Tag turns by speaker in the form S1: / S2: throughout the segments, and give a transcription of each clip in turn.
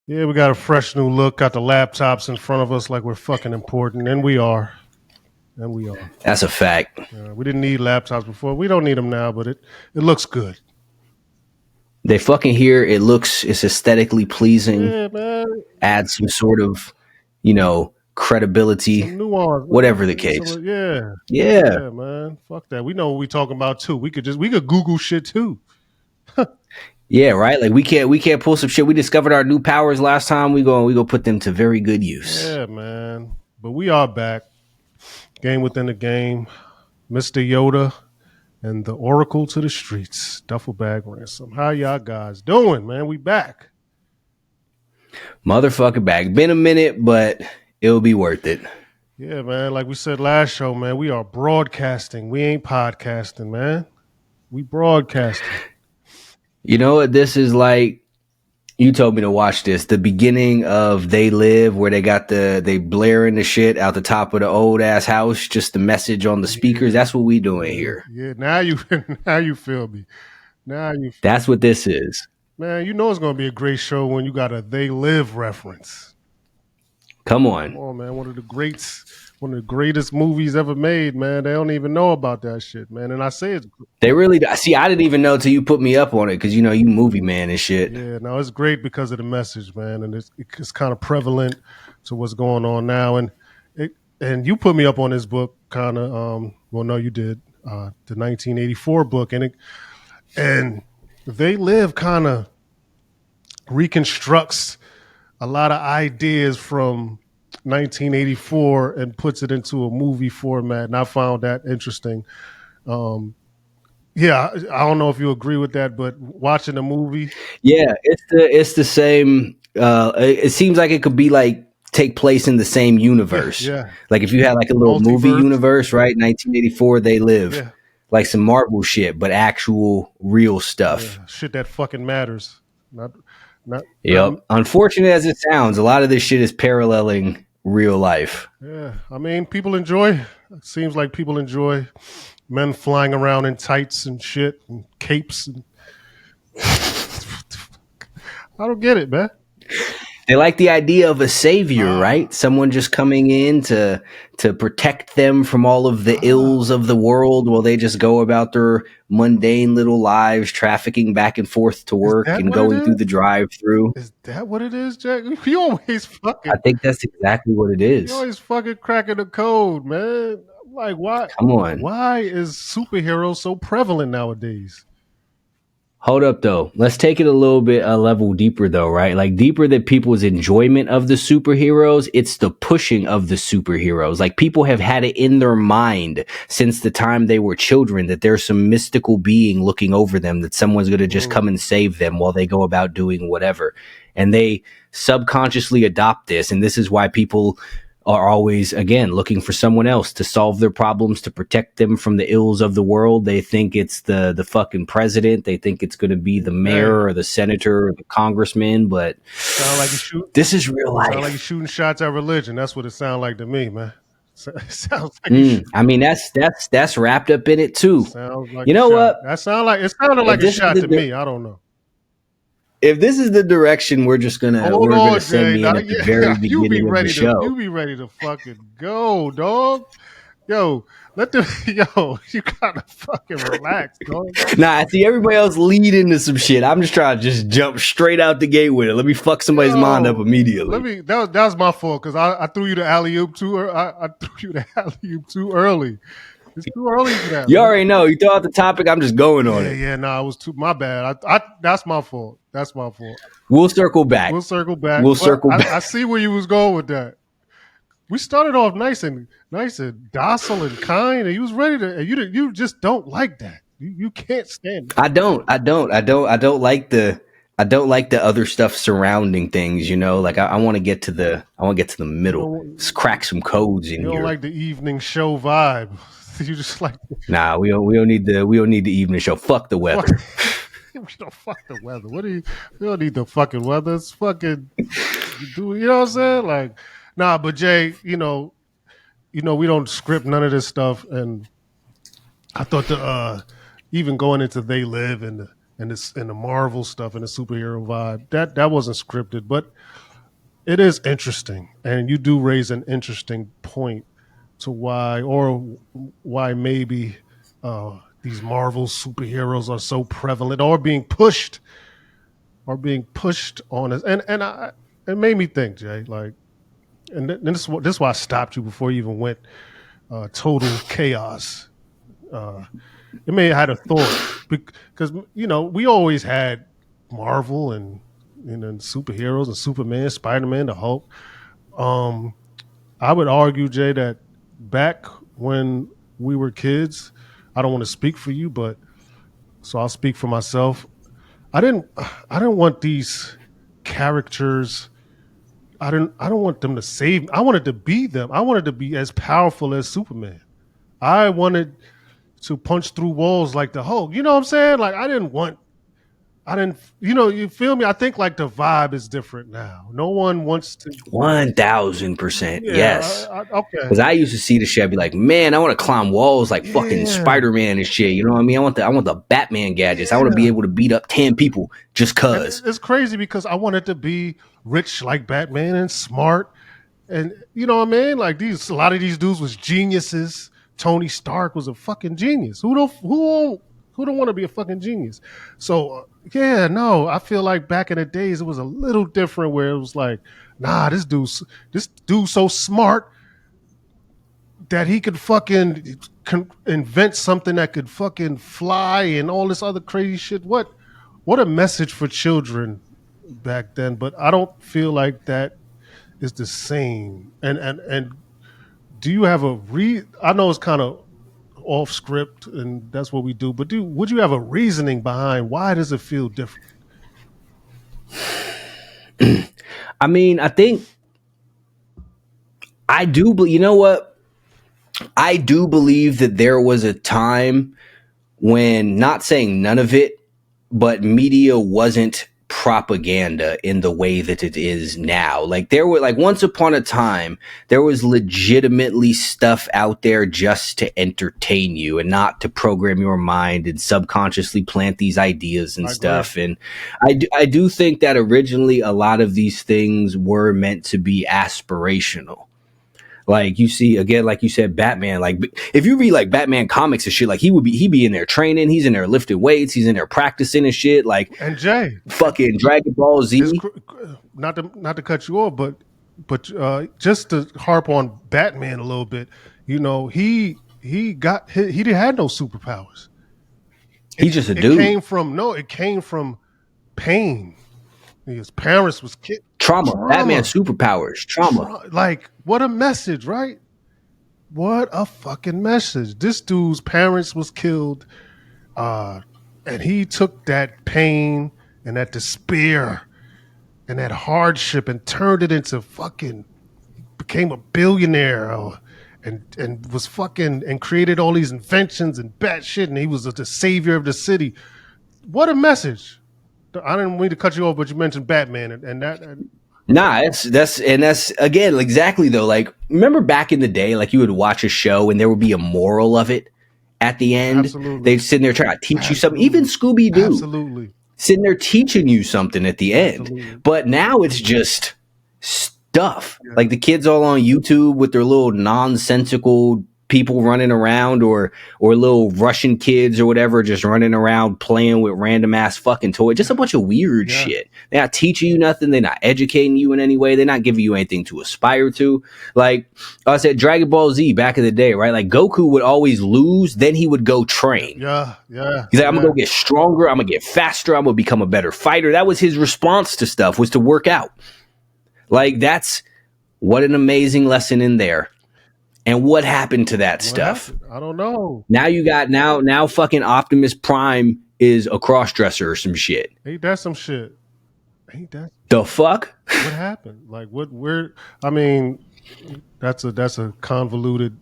S1: Yeah, we got a fresh new look. Got the laptops in front of us like we're fucking important, and we are. And we are.
S2: That's a fact.
S1: We didn't need laptops before. We don't need them now, but it looks good.
S2: They fucking here. It's aesthetically pleasing.
S1: Yeah, man.
S2: Add some sort of, credibility,
S1: Some nuance,
S2: whatever the
S1: man.
S2: case.
S1: Yeah.
S2: Yeah.
S1: Yeah, man. Fuck that. We know what we talking about too. We could Google shit too.
S2: Yeah, right. Like we can't pull some shit. We discovered our new powers last time. We go put them to very good use.
S1: Yeah, man. But we are back. Game within the game. Mr. Yoda and the Oracle to the streets. Duffel bag ransom. How y'all guys doing, man? We back.
S2: Motherfucker back. Been a minute, but it'll be worth it.
S1: Yeah, man. Like we said last show, man, we are broadcasting. We ain't podcasting, man. We broadcasting.
S2: You know what this is like? You told me to watch this. The beginning of They Live, where they blaring the shit out the top of the old ass house, just the message on the speakers. That's what we doing here.
S1: Yeah, now you feel me.
S2: That's what this is.
S1: Man, you know it's gonna be a great show when you got a They Live reference.
S2: Come on.
S1: Come on, man. One of the greatest movies ever made, man. They don't even know about that shit, man. And I say it's
S2: They really see. I didn't even know till you put me up on it because you movie man and shit.
S1: Yeah, no, it's great because of the message, man, and it's kind of prevalent to what's going on now. And you put me up on this book, kind of. Well, no, you did the 1984 book, and They Live kind of reconstructs a lot of ideas from 1984 and puts it into a movie format, and I found that interesting. Yeah, I don't know if you agree with that, but watching the movie,
S2: yeah, it's the same. It seems like it could be like take place in the same universe.
S1: Yeah.
S2: Like if you had like a little movie universe, right? 1984, They Live.
S1: Yeah.
S2: Like some Marvel shit, but actual real stuff.
S1: Yeah, shit that fucking matters. Not.
S2: Yep. Unfortunate as it sounds, a lot of this shit is paralleling real life.
S1: Yeah, I mean, people enjoy. It seems like people enjoy men flying around in tights and shit and capes. I don't get it, man.
S2: They like the idea of a savior, right? Someone just coming in to protect them from all of the ills of the world while they just go about their mundane little lives, trafficking back and forth to work and going through the drive-through.
S1: Is that what it is, Jack? You always fucking.
S2: I think that's exactly what it is.
S1: You always fucking cracking the code, man. Like, why?
S2: Come on.
S1: Why is superheroes so prevalent nowadays?
S2: Hold up, though. Let's take it a level deeper, though, right? Like deeper than people's enjoyment of the superheroes. It's the pushing of the superheroes. Like people have had it in their mind since the time they were children that there's some mystical being looking over them, that someone's going to just come and save them while they go about doing whatever. And they subconsciously adopt this. And this is why people are always, again, looking for someone else to solve their problems, to protect them from the ills of the world. They think it's the fucking president. They think it's going to be the mayor or the senator or the congressman. But this is real life.
S1: Sound like you're shooting shots at religion. That's what it sounds like to me, man. It sounds like
S2: I mean, that's wrapped up in it too.
S1: Like
S2: you know what?
S1: It sounded like a shot to me. I don't know.
S2: If this is the direction we're gonna send me in at the very beginning of the show,
S1: you be ready to fucking go, dog. Yo, you gotta fucking relax, dog.
S2: Nah, I see everybody else lead into some shit. I'm just trying to just jump straight out the gate with it. Let me fuck somebody's mind up immediately.
S1: That was my fault because I threw you the alley-oop too. I threw you the alley-oop too early. It's too early for that.
S2: You already know. You throw out the topic, I'm just going on it.
S1: Yeah, no, it was too. My bad. That's my fault. That's my fault.
S2: We'll circle back.
S1: I see where you was going with that. We started off nice and docile and kind, and you was ready to. And you just don't like that. You can't stand it.
S2: I don't like the other stuff surrounding things. Like I want to get to the middle. Just crack some codes in here.
S1: You don't like the evening show vibe. You just like.
S2: Nah, we don't need the evening show. Fuck the weather.
S1: We don't fuck the weather. We don't need the fucking weather. It's fucking. You know what I'm saying? Like, nah, but Jay, we don't script none of this stuff, and I thought even going into They Live and and this and the Marvel stuff and the superhero vibe. That wasn't scripted, but it is interesting, and you do raise an interesting point to why maybe these Marvel superheroes are so prevalent or being pushed on us. And it made me think, Jay. Like, and this is why I stopped you before you even went total chaos. Uh, it may have had a thought because we always had Marvel and superheroes and Superman, Spider Man, the Hulk. Um, I would argue, Jay, that back when we were kids, I don't want to speak for you, but so I'll speak for myself. I didn't I didn't want these characters. I don't want them to save me. I wanted to be them. I wanted to be as powerful as Superman. I wanted to punch through walls like the Hulk. You know what I'm saying? Like I didn't you feel me? I think like the vibe is different now. No one wants to
S2: 1000%.
S1: yeah,
S2: Yes.
S1: okay.
S2: Because I used to see the shit, I'd be like, man, I want to climb walls like fucking
S1: Yeah.
S2: Spider-Man and shit. You know what I mean? I want the Batman gadgets. I want to be
S1: Yeah.
S2: able to beat up 10 people just
S1: And
S2: cause.
S1: it's crazy because I wanted to be rich like Batman and smart. And you know what I mean? Like a lot of these dudes was geniuses. Tony Stark was a fucking genius. Who don't want to be a fucking genius? So yeah, no, I feel like back in the days it was a little different where it was like, nah, this dude's so smart that he could fucking invent something that could fucking fly and all this other crazy shit. What a message for children back then. But I don't feel like that is the same. And do you have I know it's kind of off script and that's what we do, but would you have a reasoning behind why does it feel different?
S2: I mean, I think I do, but you know what? I do believe that there was a time when, not saying none of it, but media wasn't propaganda in the way that it is now. Like there were like once upon a time, there was legitimately stuff out there just to entertain you and not to program your mind and subconsciously plant these ideas and
S1: I agree.
S2: stuff. And I do think that originally a lot of these things were meant to be aspirational. Like you see again, like you said, Batman. Like if you read like Batman comics and shit, like he'd be in there training, he's in there lifting weights, he's in there practicing and shit. Like
S1: And Jay,
S2: fucking Dragon Ball
S1: it's
S2: Z.
S1: not to cut you off, but just to harp on Batman a little bit, he didn't have no superpowers.
S2: He's just a
S1: It
S2: dude.
S1: came from no, it came from pain. His parents was
S2: Trauma. Batman
S1: trauma.
S2: superpowers. Trauma.
S1: Like what a message, right? What a fucking message. This dude's parents was killed, uh, and he took that pain and that despair and that hardship and turned it into fucking became a billionaire, and was fucking and created all these inventions and bad shit, and he was the savior of the city. What a message. I didn't mean to cut you off, but you mentioned Batman and that.
S2: Nah, that's again exactly though. Like remember back in the day, like you would watch a show and there would be a moral of it at the end.
S1: Absolutely.
S2: They'd sit there trying to teach you something. Even
S1: Absolutely.
S2: Scooby Doo
S1: Absolutely.
S2: sitting there teaching you something at the end.
S1: Absolutely.
S2: But now it's just stuff.
S1: Yeah.
S2: Like the kids all on YouTube with their little nonsensical people running around or little Russian kids or whatever just running around playing with random ass fucking toys. Just a bunch of weird
S1: Yeah.
S2: shit. They're not teaching you nothing. They're not educating you in any way. They're not giving you anything to aspire to. Like I said, Dragon Ball Z back in the day, right? Like Goku would always lose, then he would go train.
S1: Yeah. Yeah.
S2: He's like, I'm
S1: Yeah.
S2: gonna go get stronger. I'm gonna get faster. I'm gonna become a better fighter. That was his response to stuff, was to work out. Like that's what an amazing lesson in there. And what happened to that
S1: What
S2: stuff?
S1: happened? I don't know.
S2: Now you got now fucking Optimus Prime is a crossdresser or some shit.
S1: Ain't that some shit? Ain't that
S2: The fuck?
S1: what happened? Like what? Where? I mean, that's a convoluted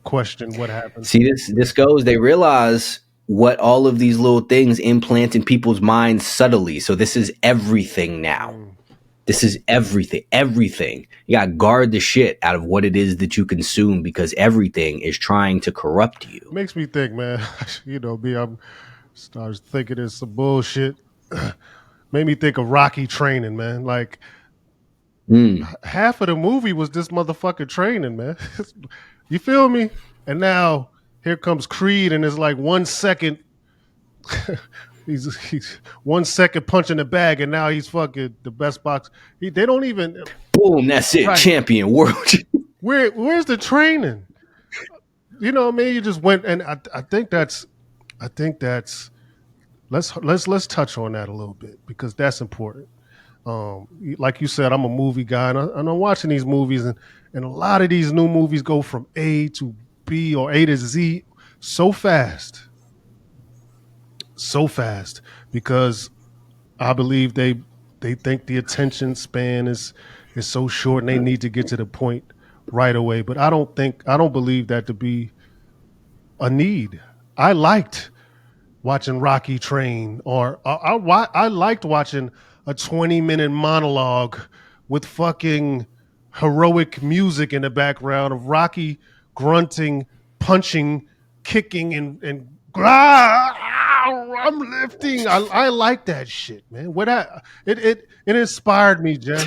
S1: question. What happened?
S2: See, this goes. They realize what all of these little things implant in people's minds subtly. So this is everything now.
S1: Mm.
S2: This is everything. Everything. You gotta guard the shit out of what it is that you consume because everything is trying to corrupt you.
S1: Makes me think, man. Me, I'm Started thinking it's some bullshit. Made me think of Rocky training, man. Like
S2: Mm.
S1: half of the movie was this motherfucker training, man. You feel me? And now here comes Creed, and it's like 1 second. he's 1 second punching the bag, and now he's fucking the best box. They don't even
S2: Boom, that's it.
S1: right.
S2: Champion world.
S1: Where's the training? You know what I mean? You just went, and I think that's let's touch on that a little bit because that's important. Like you said, I'm a movie guy, and I'm watching these movies, and a lot of these new movies go from A to B or A to Z so fast, because I believe they think the attention span is so short, and they need to get to the point right away. But I don't believe that to be a need. I liked watching Rocky train, or I liked watching a 20-minute monologue with fucking heroic music in the background of Rocky grunting, punching, kicking, and I'm lifting. I like that shit, man. It inspired me, Jay.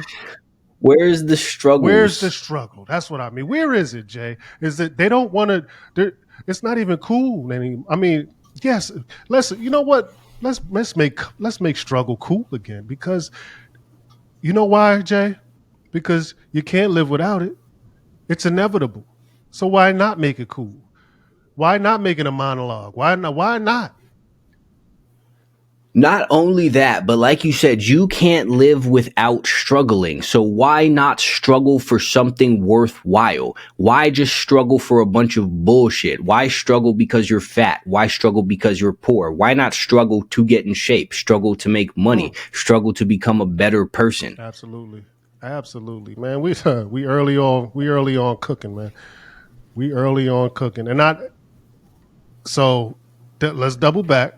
S2: Where's the
S1: Where's the
S2: struggles?
S1: struggle? That's what I mean. Where is it, Jay? Is it they don't want to? It's not even cool anymore. I mean, yes. Let's. You know what? Let's make struggle cool again, because you know why, Jay? Because you can't live without it. It's inevitable. So why not make it cool? Why not make it a monologue? Why not? Why not?
S2: Not only that, but like you said, you can't live without struggling. So why not struggle for something worthwhile? Why just struggle for a bunch of bullshit? Why struggle because you're fat? Why struggle because you're poor? Why not struggle to get in shape? Struggle to make money?
S1: Mm,
S2: Struggle to become a better person?
S1: absolutely, absolutely, man. We early on cooking, man. We early on cooking, and not so. Let's double back.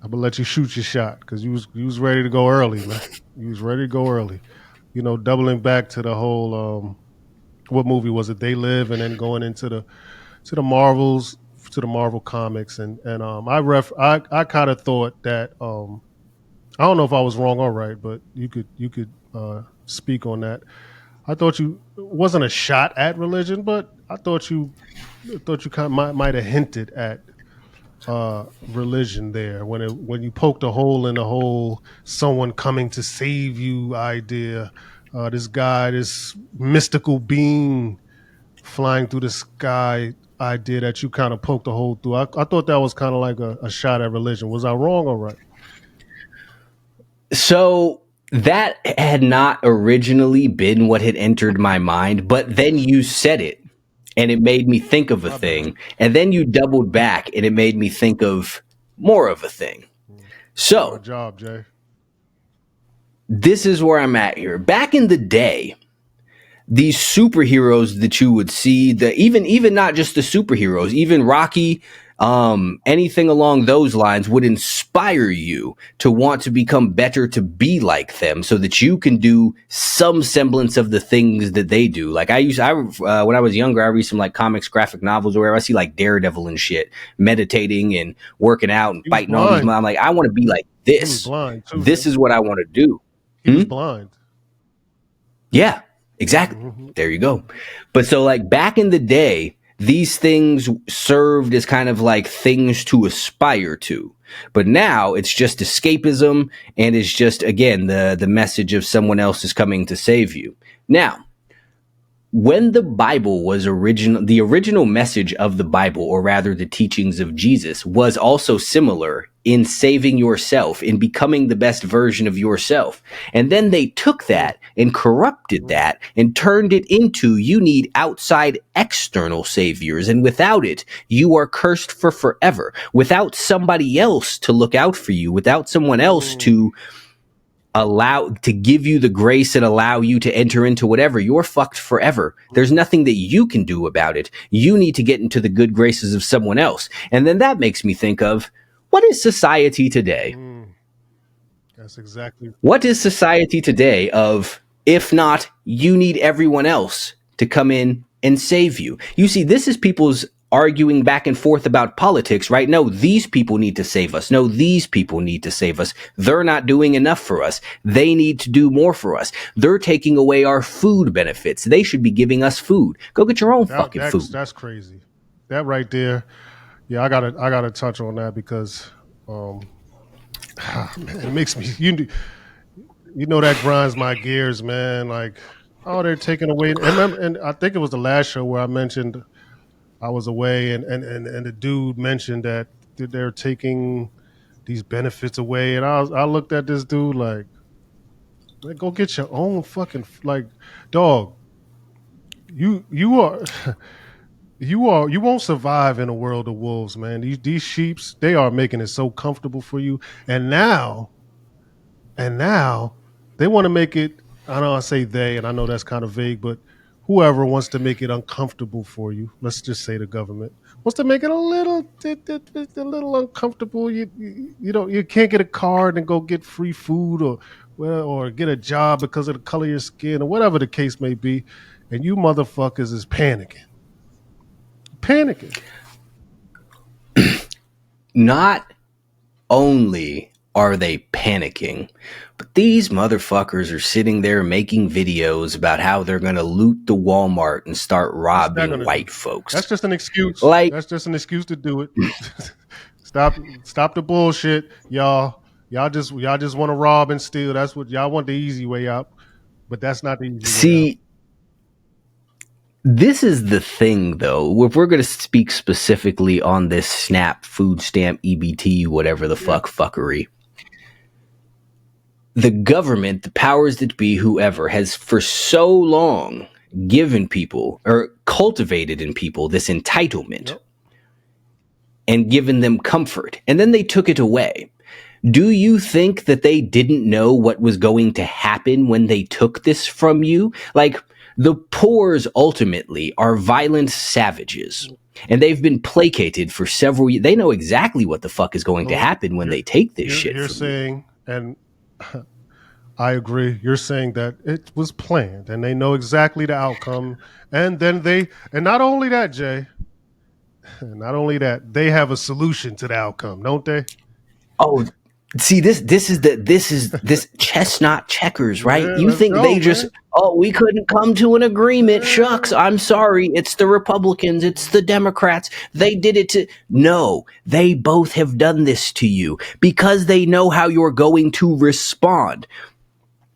S1: I'm gonna let you shoot your shot because you was ready to go early, man. You was ready to go early. You know, doubling back to the whole what movie was it? They Live, and then going into the Marvels, to the Marvel comics, and I kind of thought that I don't know if I was wrong or right, but you could speak on that. I thought you it wasn't a shot at religion, but I thought you kind of might have hinted at religion there when you poked a hole in the whole someone coming to save you idea. This mystical being flying through the sky idea that you kind of poked a hole through. I thought that was kind of like a shot at religion. Was I wrong or right?
S2: So that had not originally been what had entered my mind, but then you said it and it made me think of a
S1: My bad.
S2: thing. And then you doubled back and it made me think of more of a thing.
S1: My
S2: So
S1: job, Jay.
S2: this is where I'm at here. Back in the day, these superheroes that you would see, the even not just the superheroes, even Rocky, anything along those lines would inspire you to want to become better, to be like them, so that you can do some semblance of the things that they do. Like I when I was younger, I read some like comics, graphic novels, or wherever I see like Daredevil and shit, meditating and working out and
S1: He was
S2: fighting all these.
S1: blind.
S2: I'm like, I want to be like
S1: He was
S2: this.
S1: blind too,
S2: This
S1: Jay.
S2: is what I want to do.
S1: He was
S2: Hmm?
S1: blind.
S2: Yeah, exactly.
S1: Mm-hmm.
S2: There you go. But so, like, back in the day, these things served as kind of like things to aspire to. But now it's just escapism, and it's just, again, the message of someone else is coming to save you. Now, when the Bible was the original message of the Bible, or rather the teachings of Jesus, was also similar in saving yourself, in becoming the best version of yourself. And then they took that and corrupted
S1: Mm-hmm.
S2: that and turned it into, you need outside external saviors. And without it, you are cursed for forever. Without somebody else to look out for you, without someone else
S1: Mm.
S2: to give you the grace and allow you to enter into whatever, you're fucked forever. There's nothing that you can do about it. You need to get into the good graces of someone else. And then that makes me think of, what is society today?
S1: Mm. That's exactly.
S2: What is society today of, if not, you need everyone else to come in and save you? You see, this is people's arguing back and forth about politics, right? No, these people need to save us. No, these people need to save us. They're not doing enough for us. They need to do more for us. They're taking away our food benefits. They should be giving us food. Go get your own fucking food.
S1: That's crazy. That right there. Yeah, I gotta touch on that because man, it makes me you know that grinds my gears, man. Like, oh, they're taking away. And I think it was the last show where I mentioned I was away, and the dude mentioned that they're taking these benefits away, and I looked at this dude like, go get your own fucking like, dog. You are. You won't survive in a world of wolves, man. These sheeps, they are making it so comfortable for you, and now they want to make it. I know I say they, and I know that's kind of vague, but whoever wants to make it uncomfortable for you, let's just say the government wants to make it a little uncomfortable. You don't, you can't get a card and go get free food, or get a job because of the color of your skin, or whatever the case may be, and you motherfuckers is panicking.
S2: Not only are they panicking, but these motherfuckers are sitting there making videos about how they're going to loot the Walmart and start robbing white folks.
S1: That's just an excuse.
S2: Like,
S1: that's just an excuse to do it. Stop the bullshit, y'all. Y'all just want to rob and steal. That's what y'all want, the easy way out. But that's not the easy way out.
S2: This is the thing, though. If we're going to speak specifically on this SNAP, food stamp, EBT, whatever the fuckery, the government, the powers that be, whoever, has for so long given people or cultivated in people this entitlement and given them comfort. And then they took it away. Do you think that they didn't know what was going to happen when they took this from you? Like, the poors ultimately are violent savages, and they've been placated for several years. They know exactly what the fuck is going to happen when they take this shit.
S1: You're saying, and I agree, you're saying that it was planned and they know exactly the outcome. And then and not only that, Jay, they have a solution to the outcome, don't they?
S2: Oh, see, this is chestnut checkers, right?
S1: Yeah,
S2: you think they just, we couldn't come to an agreement. Yeah. Shucks, I'm sorry. It's the Republicans. It's the Democrats. They did it to, no, they both have done this to you because they know how you're going to respond.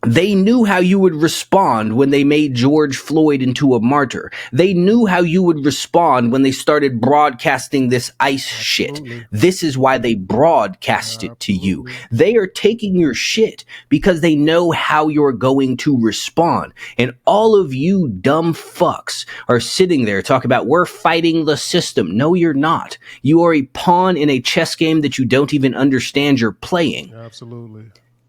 S2: They knew how you would respond when they made George Floyd into a martyr. They knew how you would respond when they started broadcasting this ICE shit. This is why they broadcast it to you. They are taking your shit because they know how you're going to respond. And all of you dumb fucks are sitting there talking about, we're fighting the system. No, you're not. You are a pawn in a chess game that you don't even understand you're playing.
S1: Absolutely.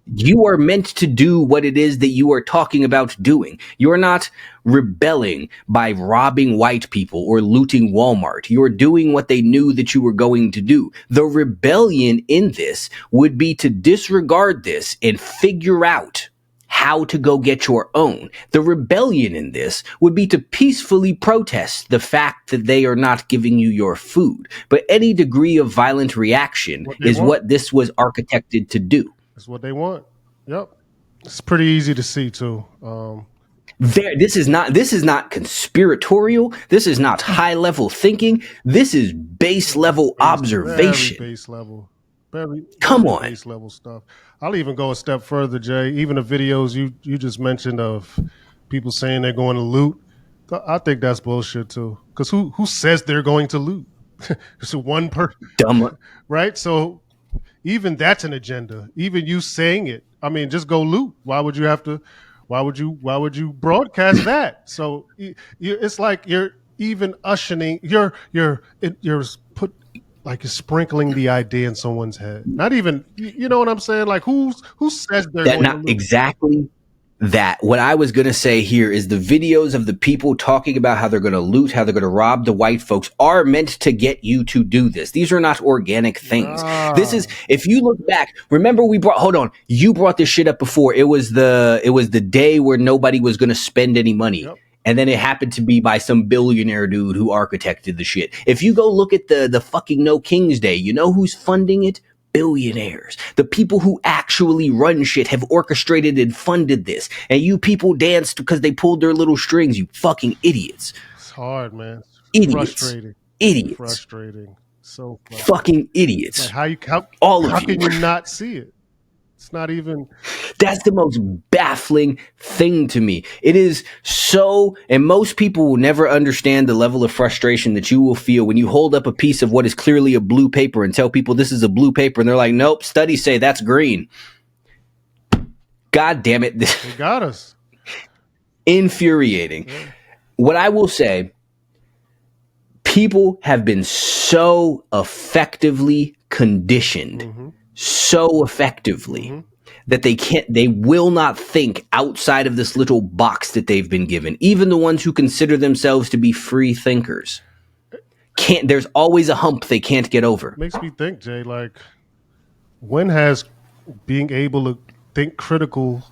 S2: You are meant to do what it is that you are talking about doing. You're not rebelling by robbing white people or looting Walmart. You're doing what they knew that you were going to do. The rebellion in this would be to disregard this and figure out how to go get your own. The rebellion in this would be to peacefully protest the fact that they are not giving you your food. But any degree of violent reaction is what this was architected to do.
S1: That's what they want. Yep. It's pretty easy to see too.
S2: This is not conspiratorial. This is not high level thinking. This is base level observation.
S1: Very base level.
S2: Come on.
S1: Base level stuff. I'll even go a step further, Jay. Even the videos you just mentioned of people saying they're going to loot, I think that's bullshit too. Because who says they're going to loot? It's one person.
S2: Dumb.
S1: Right? So even that's an agenda. Even you saying it. I mean, just go loot. Why would you broadcast that? So it's like you're even ushering. You're sprinkling the idea in someone's head. Not even. You know what I'm saying? Like who says they're going to loot?
S2: Exactly. That what I was going to say here is the videos of the people talking about how they're going to loot, how they're going to rob the white folks are meant to get you to do this. These are not organic things. This is, if you look back, remember you brought this shit up before. It was the day where nobody was going to spend any money.
S1: Yep.
S2: And then it happened to be by some billionaire dude who architected the shit. If you go look at the fucking No King's Day, you know who's funding it? Billionaires. The people who actually run shit have orchestrated and funded this. And you people danced because they pulled their little strings, you fucking idiots.
S1: It's hard, man.
S2: Idiots.
S1: Frustrating.
S2: Idiots.
S1: Frustrating. So frustrating.
S2: Fucking idiots.
S1: Like how can you not see it? It's not even.
S2: That's the most baffling thing to me. It is so, and most people will never understand the level of frustration that you will feel when you hold up a piece of what is clearly a blue paper and tell people this is a blue paper, and they're like, nope, studies say that's green. God damn it.
S1: They got us.
S2: Infuriating.
S1: Yeah.
S2: What I will say, people have been so effectively conditioned, so effectively, that they will not think outside of this little box that they've been given. Even the ones who consider themselves to be free thinkers there's always a hump they can't get over.
S1: Makes me think, Jay, like, when has being able to think critical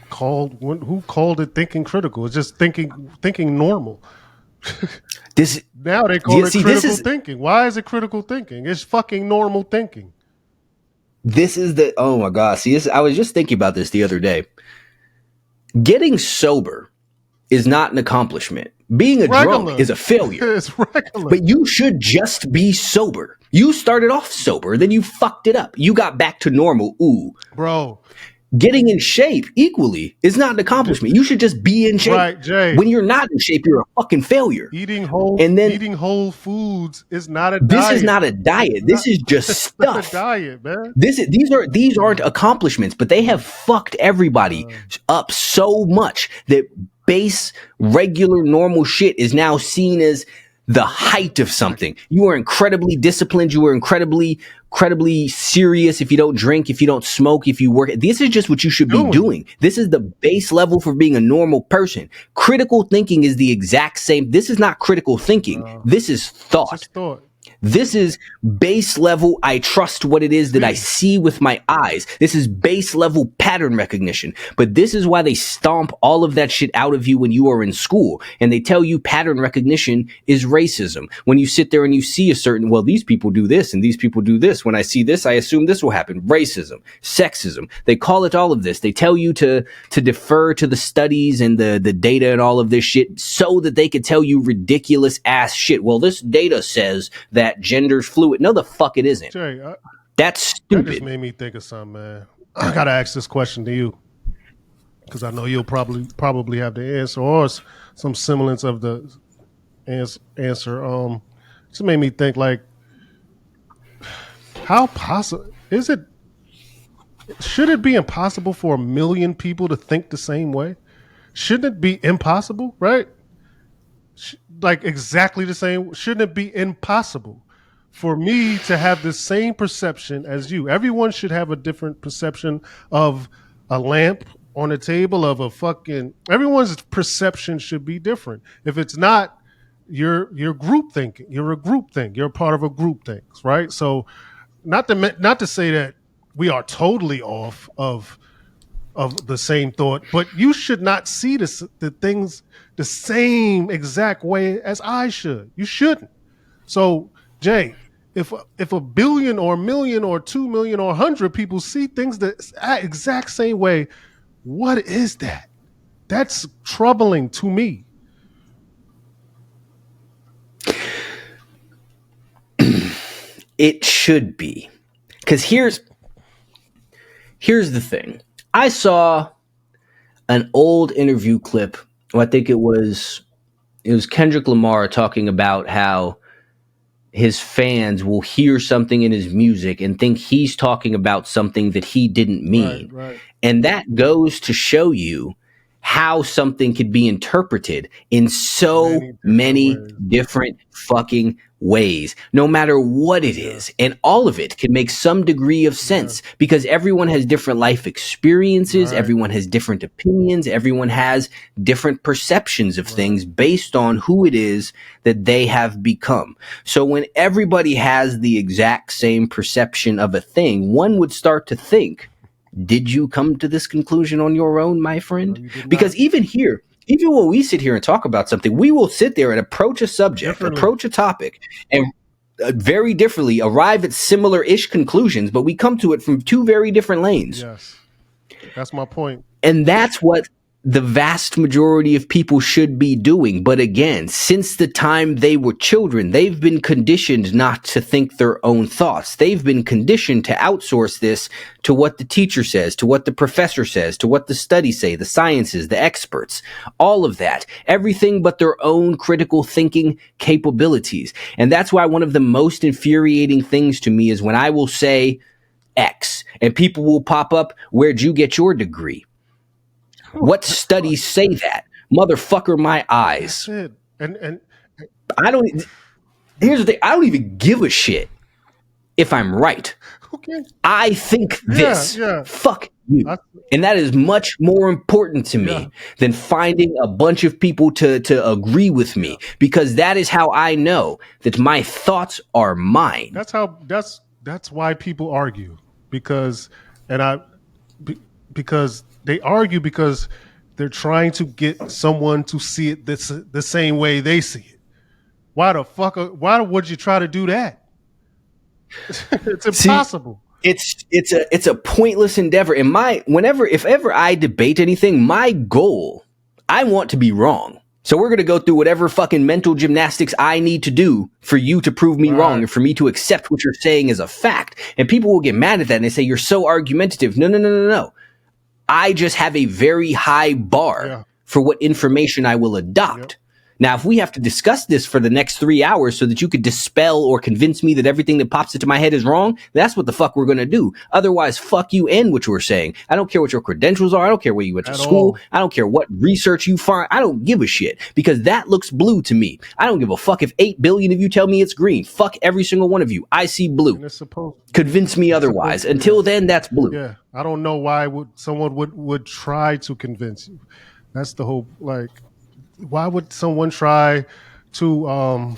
S1: who called it thinking critical? It's just thinking normal. Now they call it critical thinking. Why is it critical thinking? It's fucking normal thinking.
S2: This is oh my God. See, I was just thinking about this the other day. Getting sober is not an accomplishment. Being a drunk is a failure.
S1: It's regular.
S2: But you should just be sober. You started off sober, then you fucked it up. You got back to normal. Ooh.
S1: Bro.
S2: Getting in shape equally is not an accomplishment. You should just be in shape.
S1: Right, Jay.
S2: When you're not in shape, you're a fucking failure.
S1: Eating whole foods is not a diet.
S2: This is not a diet. This is just stuff.
S1: Not a diet, man.
S2: These aren't accomplishments, but they have fucked everybody up so much that base, regular, normal shit is now seen as the height of something. You are incredibly disciplined. You are incredibly serious. If you don't drink, if you don't smoke, if you work, this is just what you should be doing. This is the base level for being a normal person. Critical thinking is the exact same. This is not critical thinking. This is thought.
S1: It's just thought.
S2: This is base level. I trust what it is that I see with my eyes. This is base level pattern recognition. But this is why they stomp all of that shit out of you when you are in school. And they tell you pattern recognition is racism. When you sit there and you see well, these people do this and these people do this. When I see this, I assume this will happen. Racism, sexism. They call it all of this. They tell you to defer to the studies and the data and all of this shit so that they could tell you ridiculous ass shit. Well, this data says that gender's fluid. No, the fuck it isn't.
S1: Jay,
S2: that's stupid.
S1: That just made me think of something, man. I gotta ask this question to you because I know you'll probably have the answer or some semblance of the answer. Just made me think, like, how possible is it? Should it be impossible for 1 million people to think the same way? Shouldn't it be impossible, right? Like exactly the same. Shouldn't it be impossible for me to have the same perception as you? Everyone should have a different perception of a lamp on a table, of a fucking. Everyone's perception should be different. If it's not, you're group thinking. You're a group thing. You're part of a group things, right? So, not to say that we are totally off of the same thought, but you should not see the things the same exact way as I should. You shouldn't. So, Jay, if 1 billion or 1 million or 2 million or 100 people see things the exact same way, what is that? That's troubling to me.
S2: It should be. Because here's the thing. I saw an old interview clip. I think it was Kendrick Lamar talking about how his fans will hear something in his music and think he's talking about something that he didn't mean.
S1: Right.
S2: And that goes to show you how something could be interpreted in so many different fucking ways, no matter what it is. And all of it can make some degree of sense because everyone has different life experiences. Right. Everyone has different opinions. Everyone has different perceptions of things based on who it is that they have become. So when everybody has the exact same perception of a thing, one would start to think, did you come to this conclusion on your own, my friend?
S1: No,
S2: because even here, even when we sit here and talk about something, we will sit there and approach a subject,
S1: Differently.
S2: approach a topic, and very differently arrive at similar-ish conclusions, but we come to it from two very different lanes.
S1: Yes. That's my point.
S2: And that's what the vast majority of people should be doing. But again, since the time they were children, they've been conditioned not to think their own thoughts. They've been conditioned to outsource this to what the teacher says, to what the professor says, to what the studies say, the sciences, the experts, all of that, everything but their own critical thinking capabilities. And that's why one of the most infuriating things to me is when I will say X and people will pop up, where'd you get your degree? What studies say that? Motherfucker, my eyes.
S1: That's it. And
S2: I don't. Here's the thing. I don't even give a shit if I'm right.
S1: okay.
S2: I think this.
S1: Yeah.
S2: Fuck you. And that is much more important to me than finding a bunch of people to agree with me, because that is how I know that my thoughts are mine.
S1: That's why people argue, because because they argue because they're trying to get someone to see it the same way they see it. Why would you try to do that? It's impossible.
S2: It's a pointless endeavor. And if ever I debate anything, my goal, I want to be wrong. So we're going to go through whatever fucking mental gymnastics I need to do for you to prove me wrong and for me to accept what you're saying as a fact. And people will get mad at that and they say, you're so argumentative. No. I just have a very high bar for what information I will adopt. Yep. Now, if we have to discuss this for the next 3 hours so that you could dispel or convince me that everything that pops into my head is wrong, that's what the fuck we're going to do. Otherwise, fuck you and what you were saying. I don't care what your credentials are. I don't care where you went to school. I don't care what research you find. I don't give a shit, because that looks blue to me. I don't give a fuck if 8 billion of you tell me it's green. Fuck every single one of you. I see blue. Convince me otherwise. Until then, that's blue.
S1: Yeah. I don't know why someone would try to convince you. That's the whole, like, why would someone try to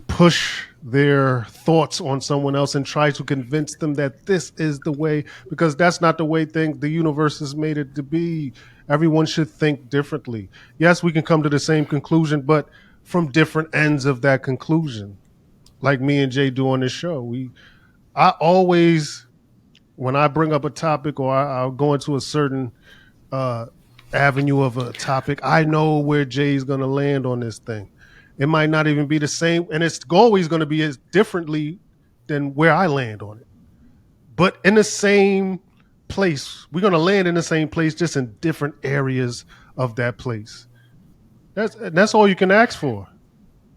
S1: push their thoughts on someone else and try to convince them that this is the way? Because that's not the way the universe has made it to be. Everyone should think differently. Yes, we can come to the same conclusion, but from different ends of that conclusion, like me and Jay do on this show. I always, when I bring up a topic or I'll go into a certain avenue of a topic, I know where Jay's going to land on this thing. It might not even be the same, and it's always going to be as differently than where I land on it. But in the same place, we're going to land in the same place, just in different areas of that place. That's all you can ask for.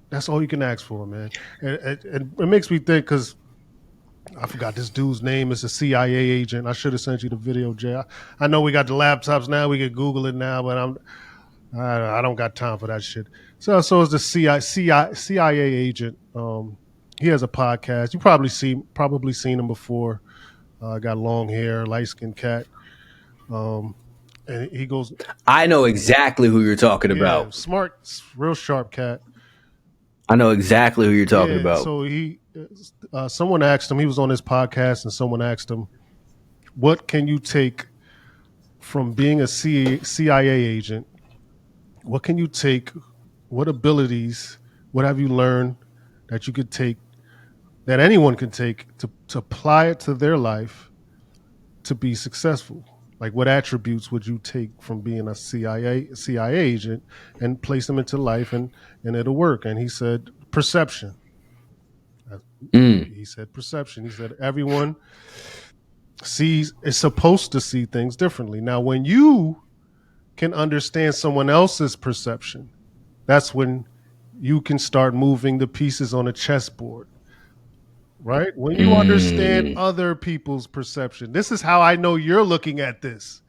S1: That's all you can ask for, man. And it makes me think, because I forgot this dude's name. It's a CIA agent. I should have sent you the video, Jay. I know we got the laptops now. We can Google it now, but I don't got time for that shit. So it's the CIA agent. He has a podcast. You probably seen him before. Got long hair, light-skinned cat. And he goes,
S2: I know exactly who you're talking about.
S1: Smart, real sharp cat.
S2: I know exactly who you're talking about.
S1: So someone asked him, he was on his podcast, and someone asked him, what can you take from being a CIA agent? What can you take? What abilities, what have you learned that you could take, that anyone can take to apply it to their life to be successful? Like, what attributes would you take from being a CIA agent and place them into life and it'll work? And he said, perception. He said perception. He said everyone is supposed to see things differently. Now, when you can understand someone else's perception, that's when you can start moving the pieces on a chessboard. Right? When you understand other people's perception, this is how I know you're looking at this.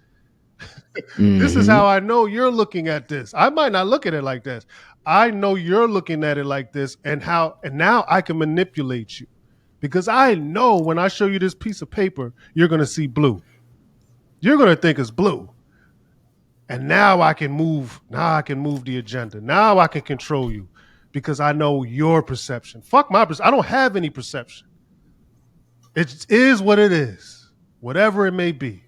S1: This is how I know you're looking at this. I might not look at it like this. I know you're looking at it like this, and now I can manipulate you, because I know when I show you this piece of paper, you're going to see blue. You're going to think it's blue. And now I can move the agenda. Now I can control you, because I know your perception. Fuck my perception. I don't have any perception. It is what it is, whatever it may be.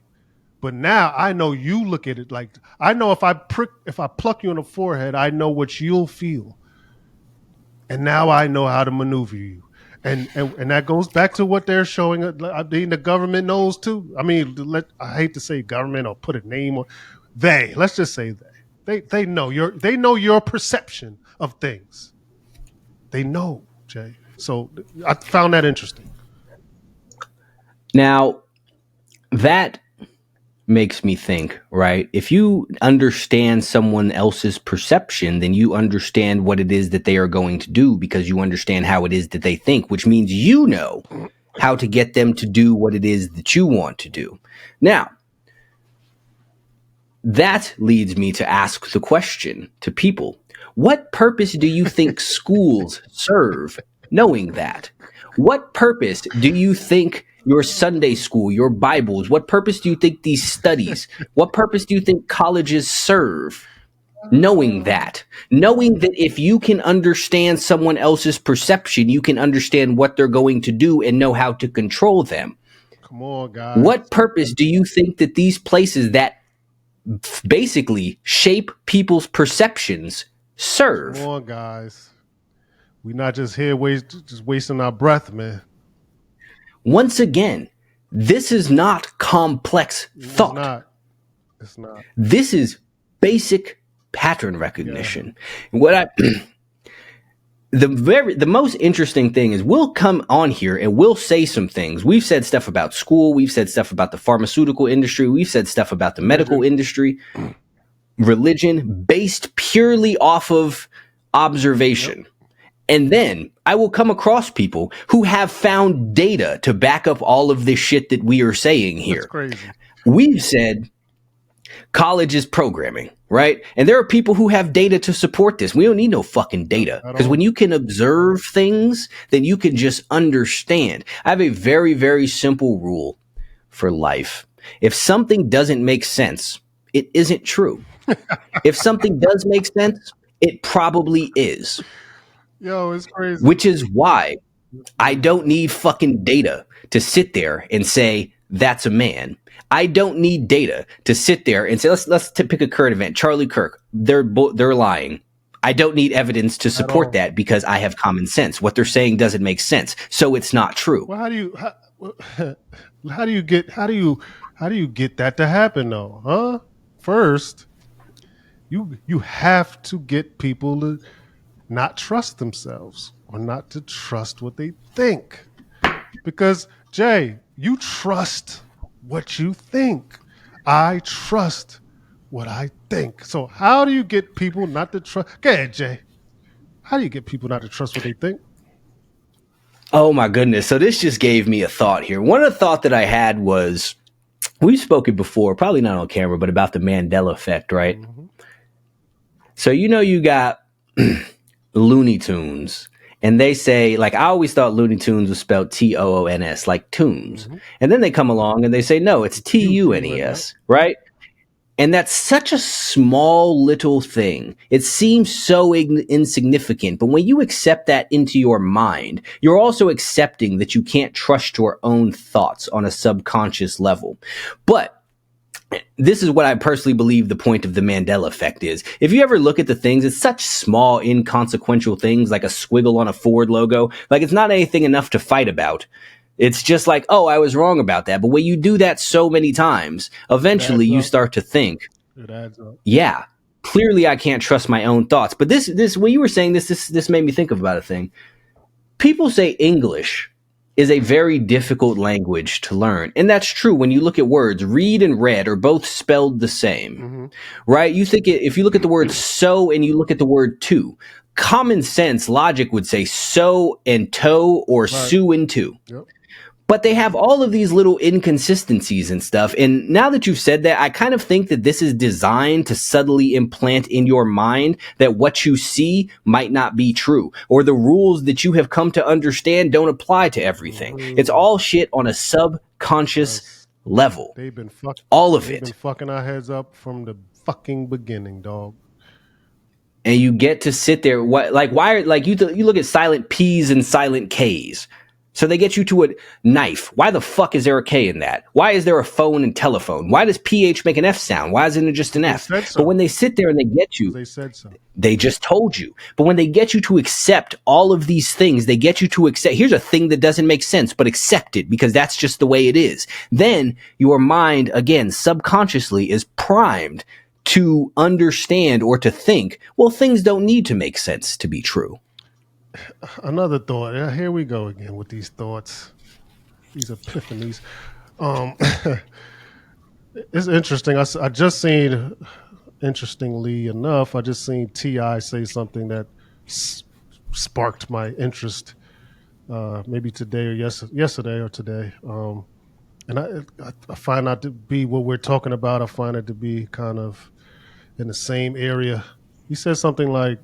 S1: But now I know you look at it like I know if I pluck you in the forehead, I know what you'll feel, and now I know how to maneuver you. And that goes back to what they're showing. I mean, the government knows too. I mean, I hate to say government or put a name on they. Let's just say they know your perception of things. They know, Jay. So I found that interesting.
S2: Now, that makes me think, right? If you understand someone else's perception, then you understand what it is that they are going to do because you understand how it is that they think, which means you know how to get them to do what it is that you want to do. Now, that leads me to ask the question to people. What purpose do you think schools serve knowing that? What purpose do you think your Sunday school, your Bibles, what purpose do you think these studies, what purpose do you think colleges serve knowing that? Knowing that if you can understand someone else's perception, you can understand what they're going to do and know how to control them.
S1: Come on, guys.
S2: What purpose do you think that these places that basically shape people's perceptions serve?
S1: Come on, guys. We're not just here just wasting our breath, man.
S2: Once again, this is not complex thought.
S1: It's not.
S2: This is basic pattern recognition. Yeah. What I the most interesting thing is we'll come on here and we'll say some things. We've said stuff about school, we've said stuff about the pharmaceutical industry, we've said stuff about the medical industry, religion, based purely off of observation. Yep. And then I will come across people who have found data to back up all of this shit that we are saying here.
S1: That's crazy.
S2: We've said college is programming, right? And there are people who have data to support this. We don't need no fucking data, because when you can observe things, then you can just understand. I have a very, very simple rule for life. If something doesn't make sense, it isn't true. If something does make sense, it probably is.
S1: Yo, it's crazy.
S2: Which is why I don't need fucking data to sit there and say, that's a man. I don't need data to sit there and say, let's pick a current event. Charlie Kirk, they're lying. I don't need evidence to support that because I have common sense. What they're saying doesn't make sense, so it's not true.
S1: Well, how do you get that to happen though? Huh? First, you have to get people to not trust themselves or not to trust what they think. Because, Jay, you trust what you think. I trust what I think. So how do you get people not to trust? Go ahead, Jay. How do you get people not to trust what they think?
S2: Oh, my goodness. So this just gave me a thought here. One of the thought that I had was, we've spoken before, probably not on camera, but about the Mandela effect, right? Mm-hmm. So, you got Looney Tunes, and they say, like, I always thought Looney Tunes was spelled Toons, like tunes. Mm-hmm. And then they come along and they say, no, it's Tunes, right? And that's such a small little thing. It seems so insignificant, but when you accept that into your mind, you're also accepting that you can't trust your own thoughts on a subconscious level. But this is what I personally believe the point of the Mandela effect is. If you ever look at the things, it's such small, inconsequential things like a squiggle on a Ford logo. Like, it's not anything enough to fight about. It's just like, oh, I was wrong about that. But when you do that so many times, eventually you start to think,
S1: it adds up.
S2: Yeah, clearly I can't trust my own thoughts. But this when you were saying this made me think about a thing. People say English is a very difficult language to learn. And that's true. When you look at words, read and read are both spelled the same, mm-hmm. right? You think if you look at the word so and you look at the word to, common sense logic would say so and to or right. Sue and to. Yep. But they have all of these little inconsistencies and stuff. And now that you've said that, I kind of think that this is designed to subtly implant in your mind that what you see might not be true, or the rules that you have come to understand don't apply to everything. Mm-hmm. It's all shit on a subconscious level.
S1: They've been fucking our heads up from the fucking beginning, dog.
S2: And you get to sit there, you look at silent P's and silent K's. So they get you to a knife. Why the fuck is there a K in that? Why is there a phone and telephone? Why does PH make an F sound? Why isn't it just an
S1: They
S2: F?
S1: said
S2: But when
S1: so.
S2: they sit there and they get
S1: Because
S2: you,
S1: they said so.
S2: they just told you. But when they get you to accept all of these things, they get you to accept, here's a thing that doesn't make sense, but accept it because that's just the way it is. Then your mind, again, subconsciously is primed to understand or to think, well, things don't need to make sense to be true.
S1: Another thought. Yeah, here we go again with these thoughts, these epiphanies. Um, it's interesting. I just seen, interestingly enough, I just seen Ti say something that s- sparked my interest. Maybe today or yesterday or today. And I find out to be what we're talking about. I find it to be kind of in the same area. He said something like,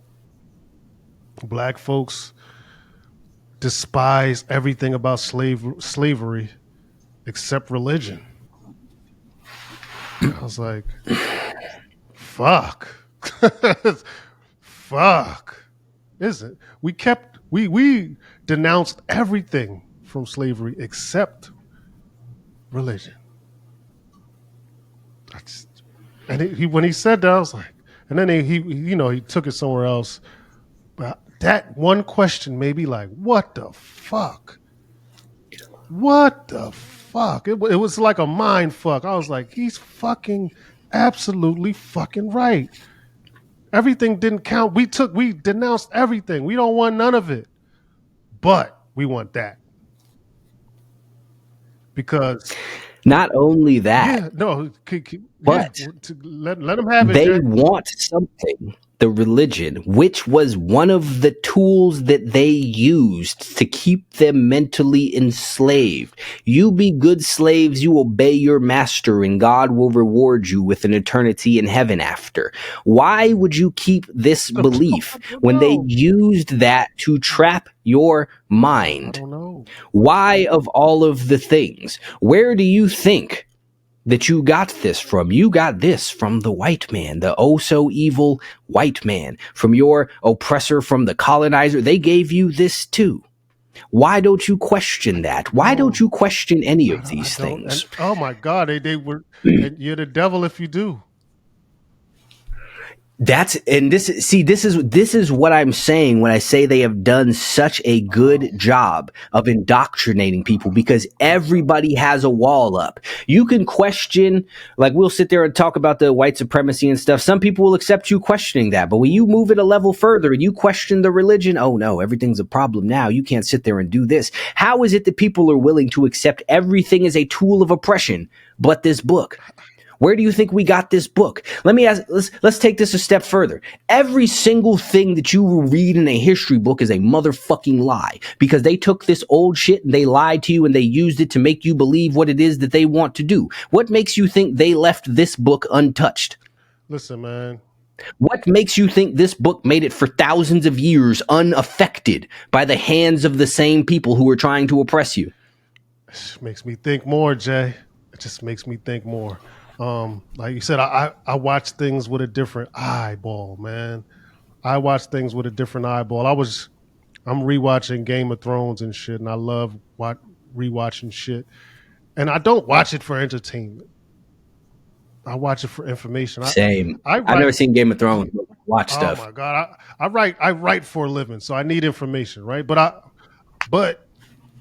S1: "Black folks despise everything about slavery except religion." I was like, "Fuck, fuck." Isn't we denounced everything from slavery except religion. That's, and he when he said that, I was like, and then he took it somewhere else. But that one question made me like, what the fuck? What the fuck? It was like a mind fuck. I was like, he's fucking absolutely fucking right. Everything didn't count. We denounced everything. We don't want none of it. But we want that. Because
S2: Not only that,
S1: yeah, no, yeah,
S2: but
S1: let them have it,
S2: they
S1: Jay.
S2: want something, the religion, which was one of the tools that they used to keep them mentally enslaved. You be good slaves, you obey your master, and God will reward you with an eternity in heaven after. Why would you keep this
S1: I
S2: belief
S1: don't
S2: when they
S1: know.
S2: used that to trap your
S1: I
S2: mind?
S1: don't know.
S2: Why, of all of the things, where do you think that you got this from? You got this from the white man, the oh so evil white man, from your oppressor, from the colonizer. They gave you this too. Why don't you question that? Why don't
S1: No,
S2: you question any of
S1: I
S2: these
S1: don't. And
S2: things?
S1: oh my God, they were, and you're the devil if you do.
S2: That's and this see this is what I'm saying when I say they have done such a good
S1: Oh,
S2: job of indoctrinating people because everybody has a wall up. You can question, like we'll sit there and talk about the white supremacy and stuff. Some people will accept you questioning that, but when you move it a level further and you question the religion, oh no, everything's a problem now. You can't sit there and do this. How is it that people are willing to accept everything as a tool of oppression but this book? Where do you think we got this book? Let me ask, let's take this a step further. Every single thing that you will read in a history book is a motherfucking lie because they took this old shit and they lied to you and they used it to make you believe what it is that they want to do. What makes you think they left this book untouched?
S1: listen, man.
S2: What makes you think this book made it for thousands of years unaffected by the hands of the same people who were trying to oppress you?
S1: It makes me think more, Jay. It just makes me think more. Like you said, I watch things with a different eyeball, man. I watch things with a different eyeball. I'm rewatching Game of Thrones and shit, and I love rewatching shit. And I don't watch it for entertainment. I watch it for information.
S2: Same.
S1: I
S2: I've
S1: write.
S2: never seen Game of Thrones. But watch
S1: Oh
S2: stuff.
S1: my god, I write for a living, so I need information, right? But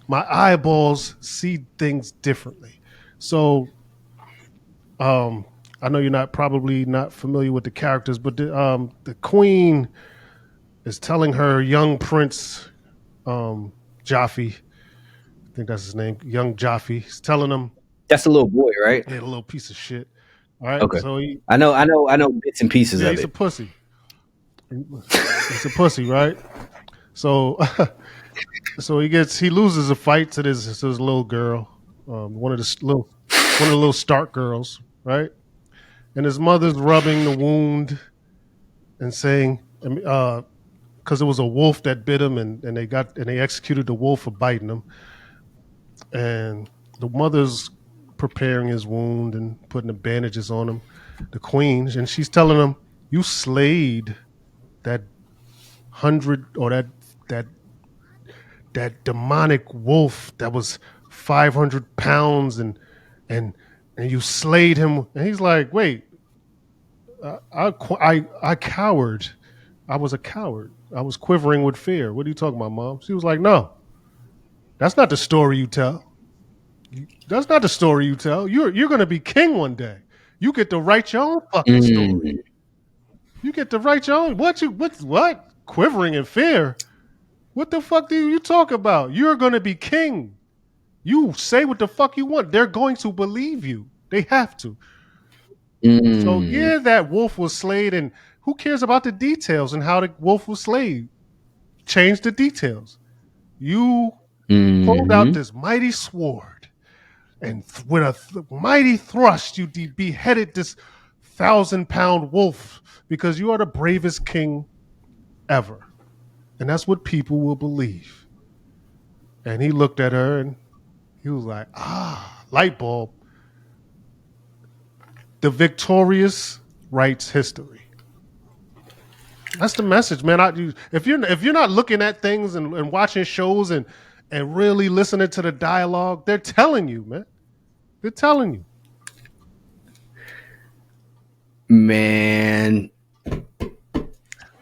S1: my eyeballs see things differently. So um, I know you're not probably not familiar with the characters, but the queen is telling her young prince Joffrey, I think that's his name, young Joffrey. He's telling him,
S2: That's a little boy, right?
S1: "Hey, a little piece of shit." All right,
S2: Okay.
S1: so he,
S2: I know bits and pieces
S1: yeah,
S2: of
S1: he's a
S2: it.
S1: pussy. He's a pussy, right? So, so he loses a fight to this little girl, one of the little Stark girls, right? And his mother's rubbing the wound and saying, because it was a wolf that bit him, and they executed the wolf for biting him, and the mother's preparing his wound and putting the bandages on him, the queen, and she's telling him, "You slayed that hundred or that that demonic wolf that was 500 pounds and and you slayed him. And he's like, wait, I cowered. I was a coward. I was quivering with fear. What are you talking about, Mom? She was like, no, that's not the story you tell. That's not the story you tell. You're going to be king one day. You get to write your own fucking story. You get to write your own. What? Quivering in fear. What the fuck do you talk about? You're going to be king. You say what the fuck you want. They're going to believe you. They have to. So yeah, that wolf was slayed, and who cares about the details and how the wolf was slayed? Change the details. You pulled out this mighty sword, and with a mighty thrust, you beheaded this 1,000-pound wolf because you are the bravest king ever, and that's what people will believe. And he looked at her, and he was like, light bulb. The victorious writes history. That's the message, man. If you're not looking at things and watching shows and really listening to the dialogue, they're telling you, man. They're telling you.
S2: Man,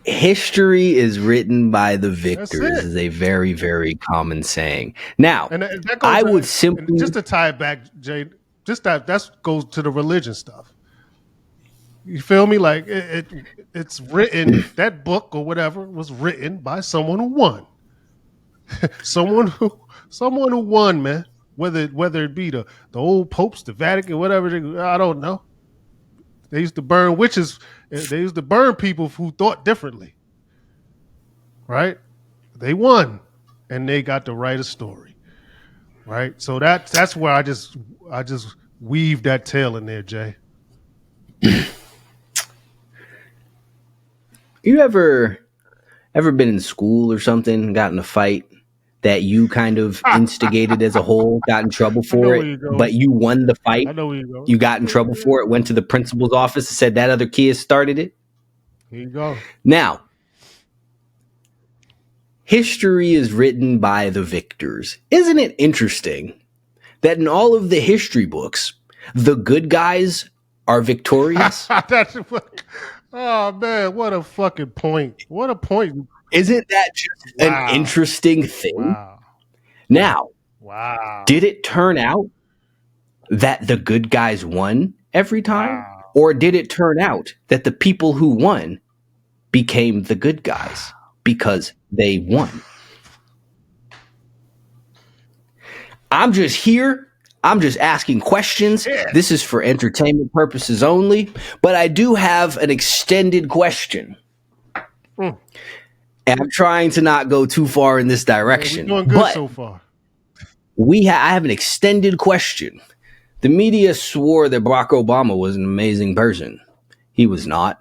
S2: history is written by the victors is a very, very common saying. Now,
S1: and that
S2: I would simply
S1: just to tie it back, Jay. Just that goes to the religion stuff. You feel me? Like it's written. That book or whatever was written by someone who won. someone who won, man. Whether it be the old popes, the Vatican, whatever. I don't know. They used to burn witches. They used to burn people who thought differently. Right? They won, and they got to write a story. Right? So that's where I just weave that tale in there, Jay.
S2: You ever been in school or something, got in a fight that you kind of instigated as a whole, got in trouble for it, but you won the fight?
S1: I know where you're going.
S2: You got in trouble for it, went to the principal's office and said that other kid started it?
S1: Here you go.
S2: Now, history is written by the victors. Isn't it interesting that in all of the history books, the good guys are victorious?
S1: Oh, man, what a fucking point. What a point.
S2: Isn't that just an interesting thing?
S1: Wow.
S2: Now, did it turn out that the good guys won every time?
S1: Wow.
S2: Or did it turn out that the people who won became the good guys because they won? I'm just here. I'm just asking questions. Yeah. This is for entertainment purposes only, but I do have an extended question. And I'm trying to not go too far in this direction.
S1: We're doing good so far.
S2: I have an extended question. The media swore that Barack Obama was an amazing person. He was not.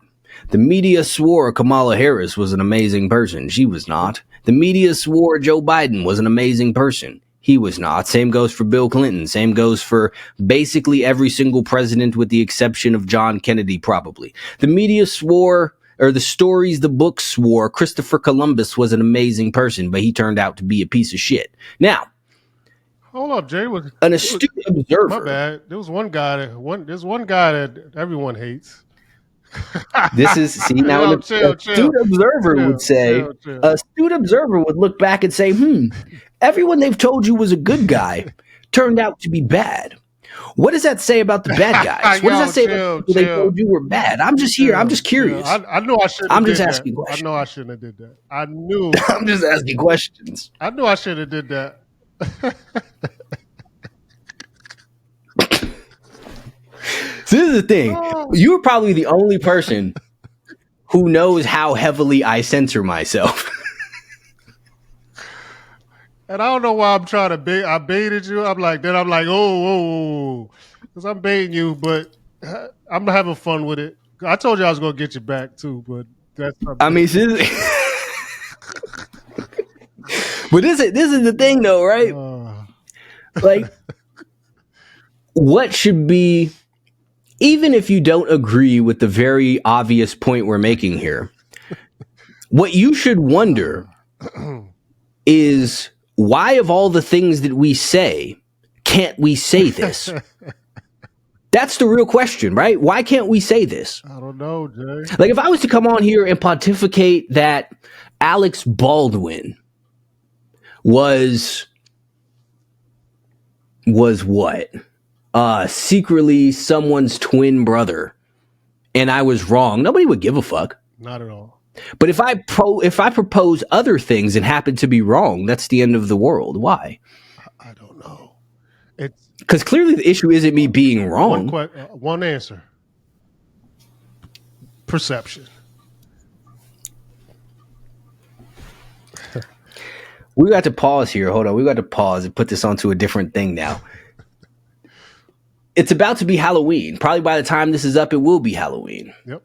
S2: The media swore Kamala Harris was an amazing person. She was not. The media swore Joe Biden was an amazing person. He was not. Same goes for Bill Clinton. Same goes for basically every single president with the exception of John Kennedy, probably. The media swore, or the stories, the books swore Christopher Columbus was an amazing person, but he turned out to be a piece of shit. Now,
S1: hold up, Jay.
S2: An astute observer.
S1: My bad. There's one guy that everyone hates.
S2: This is, see, now an astute observer would say, an astute observer would look back and say, everyone they've told you was a good guy turned out to be bad. What does that say about the bad guys? What does that say about the people they told you were bad? I'm just here. I'm just curious.
S1: I know I shouldn't.
S2: I'm just asking questions.
S1: I know I shouldn't have did that. I knew.
S2: I'm just asking questions.
S1: I knew I should have did that.
S2: So this is the thing. You're probably the only person who knows how heavily I censor myself.
S1: And I don't know why I'm trying to bait. I baited you. I'm like, oh, because I'm baiting you, but I'm having fun with it. I told you I was going to get you back too, but that's.
S2: I mean, but this is the thing, though, right? Like, what should be, even if you don't agree with the very obvious point we're making here, what you should wonder is, why of all the things that we say, can't we say this? That's the real question, right? Why can't we say this?
S1: I don't know, Jay.
S2: Like, if I was to come on here and pontificate that Alex Baldwin was what? Secretly someone's twin brother, and I was wrong, nobody would give a fuck.
S1: Not at all.
S2: But if I propose other things and happen to be wrong, that's the end of the world. Why?
S1: I don't know. It's
S2: Because clearly the issue isn't me being wrong.
S1: one answer. Perception.
S2: We got to pause here. Hold on. We got to pause and put this onto a different thing now. It's about to be Halloween. Probably by the time this is up, it will be Halloween.
S1: Yep.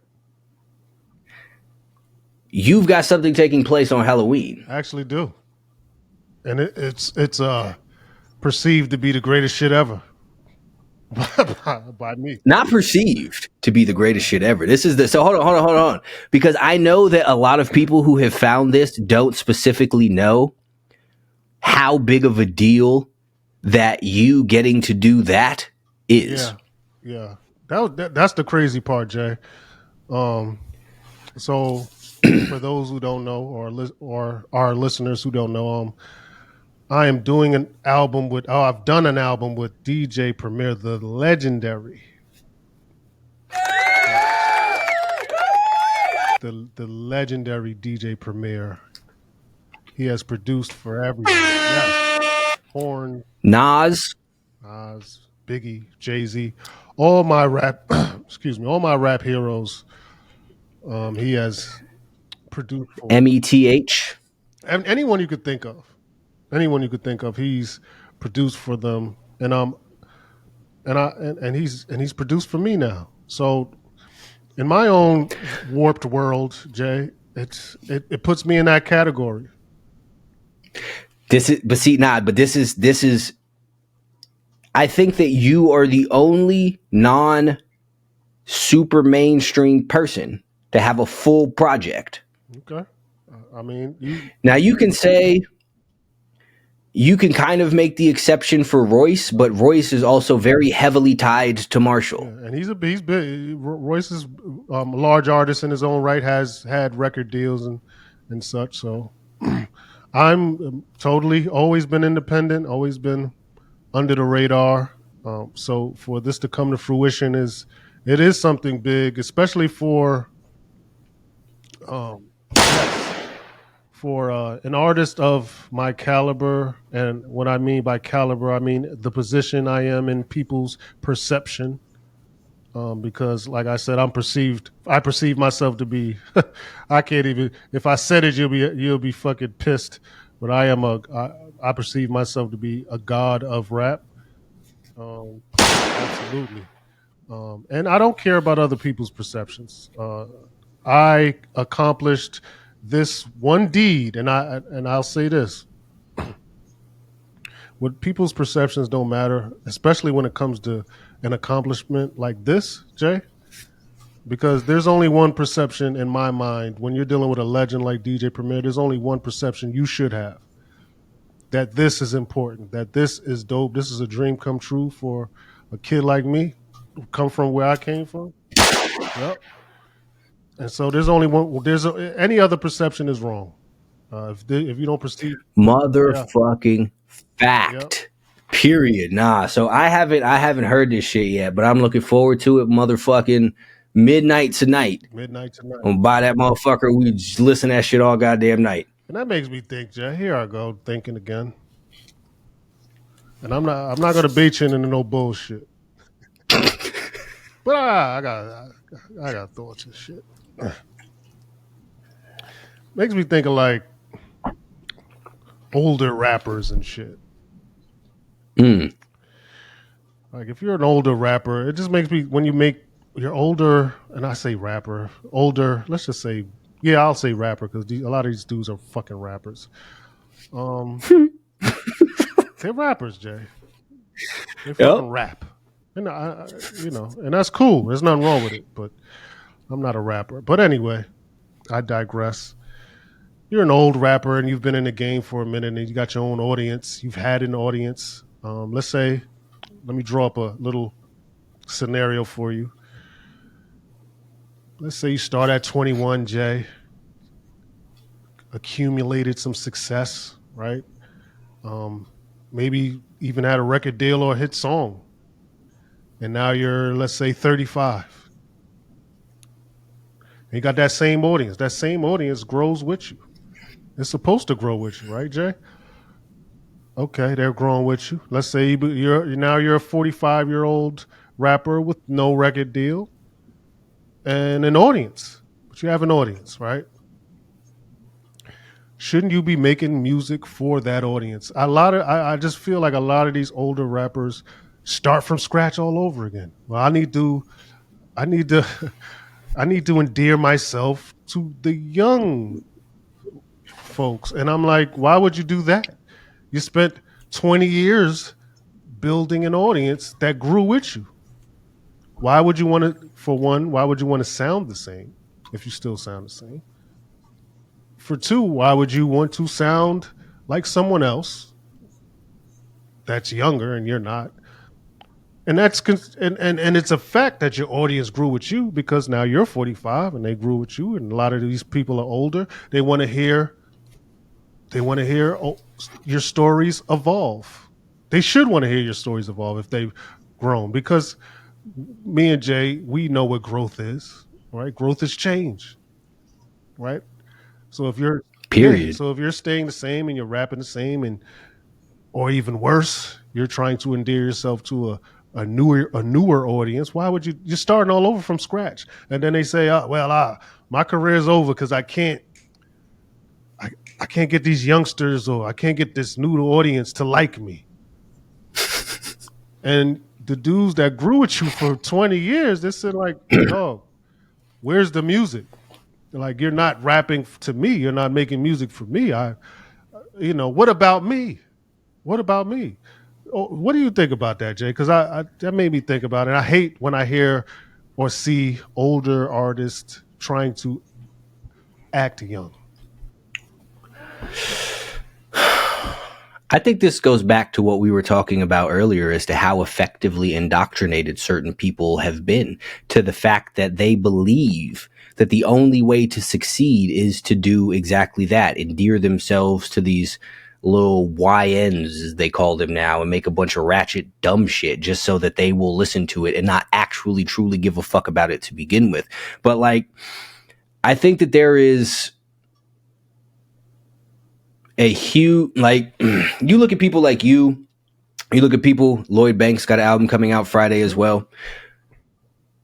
S2: You've got something taking place on Halloween.
S1: I actually do. And it's perceived to be the greatest shit ever. By me.
S2: Not perceived to be the greatest shit ever. So hold on. Because I know that a lot of people who have found this don't specifically know how big of a deal that you getting to do that is.
S1: Yeah. That's the crazy part, Jay. So for those who don't know, or our listeners who don't know, I am doing an album with. I've done an album with DJ Premier, the legendary, the legendary DJ Premier. He has produced for everyone. Yes. Horn,
S2: Nas,
S1: Biggie, Jay-Z, all my rap. excuse me, all my rap heroes. He has produced for
S2: METH.
S1: anyone you could think of. He's produced for them, and he's produced for me now. So, in my own warped world, Jay, it puts me in that category.
S2: This is. I think that you are the only non-super mainstream person to have a full project.
S1: Okay, I mean,
S2: now you can say. You can kind of make the exception for Royce, but Royce is also very heavily tied to Marshall.
S1: Yeah, and he's big. Royce is a large artist in his own right, has had record deals and such. So I'm totally always been independent, always been under the radar. So for this to come to fruition is something big, especially for an artist of my caliber. And what I mean by caliber, I mean the position I am in people's perception. Because, like I said, I perceive myself to be. I can't even. If I said it, you'll be fucking pissed. But I perceive myself to be a god of rap. Absolutely. And I don't care about other people's perceptions. I accomplished this one deed, and I'll say this: what people's perceptions don't matter, especially when it comes to an accomplishment like this, Jay. Because there's only one perception in my mind when you're dealing with a legend like DJ Premier. There's only one perception you should have: that this is important, that this is dope, this is a dream come true for a kid like me, who come from where I came from. Yep. And so there's only one. Any other perception is wrong. If you don't perceive,
S2: motherfucking fact. Yep. Period. Nah. So I haven't heard this shit yet, but I'm looking forward to it. Motherfucking midnight tonight. I'm gonna buy that motherfucker. We just listen to that shit all goddamn night.
S1: And that makes me think, Jay. Here I go thinking again. And I'm not gonna bait you into no bullshit. But I got thoughts and shit. Makes me think of like older rappers and shit. Like if you're an older rapper, it just makes me, when you're older, and I say rapper, older, let's just say, yeah, I'll say rapper because a lot of these dudes are fucking rappers. They're rappers, Jay. They fucking rap. And and that's cool. There's nothing wrong with it, but I'm not a rapper. But anyway, I digress. you're an old rapper and you've been in the game for a minute and you got your own audience. You've had an audience. Let's say, let me draw up a little scenario for you. Let's say you start at 21, Jay, accumulated some success, right? Um, Maybe even had a record deal or a hit song. And now you're, let's say, 35. And you got that same audience. That same audience grows with you. It's supposed to grow with you, right, Jay? Okay, they're growing with you. Let's say you're a 45-year-old rapper with no record deal and an audience. But you have an audience, right? Shouldn't you be making music for that audience? I just feel like a lot of these older rappers start from scratch all over again. Well, I need to I need to endear myself to the young folks. And I'm like, why would you do that? You spent 20 years building an audience that grew with you. Why would you want to, for one, why would you want to sound the same if you still sound the same? For two, why would you want to sound like someone else that's younger and you're not? And and it's a fact that your audience grew with you because now you're 45 and they grew with you, and a lot of these people are older. They want to hear your stories evolve. They should want to hear your stories evolve if they've grown, because me and Jay, we know what growth is, right? Growth is change, right? So if you're yeah,
S2: Period.
S1: so if you're staying the same and you're rapping the same, and or even worse, you're trying to endear yourself to a newer audience. Why would you're starting all over from scratch? And then they say, oh, well, my career is over because I, I can't get these youngsters, or I can't get this new audience to like me. And the dudes that grew with you for 20 years, they said like, dog, where's the music? They're like, you're not rapping to me. You're not making music for me. What about me? What about me? Oh, what do you think about that, Jay? Because that made me think about it. I hate when I hear or see older artists trying to act young.
S2: I think this goes back to what we were talking about earlier as to how effectively indoctrinated certain people have been to the fact that they believe that the only way to succeed is to do exactly that, endear themselves to these little YNs, as they call them now, and make a bunch of ratchet dumb shit just so that they will listen to it and not actually truly give a fuck about it to begin with. But like, I think that there is a huge, like, you look at people like you look at people, Lloyd Banks got an album coming out Friday as well.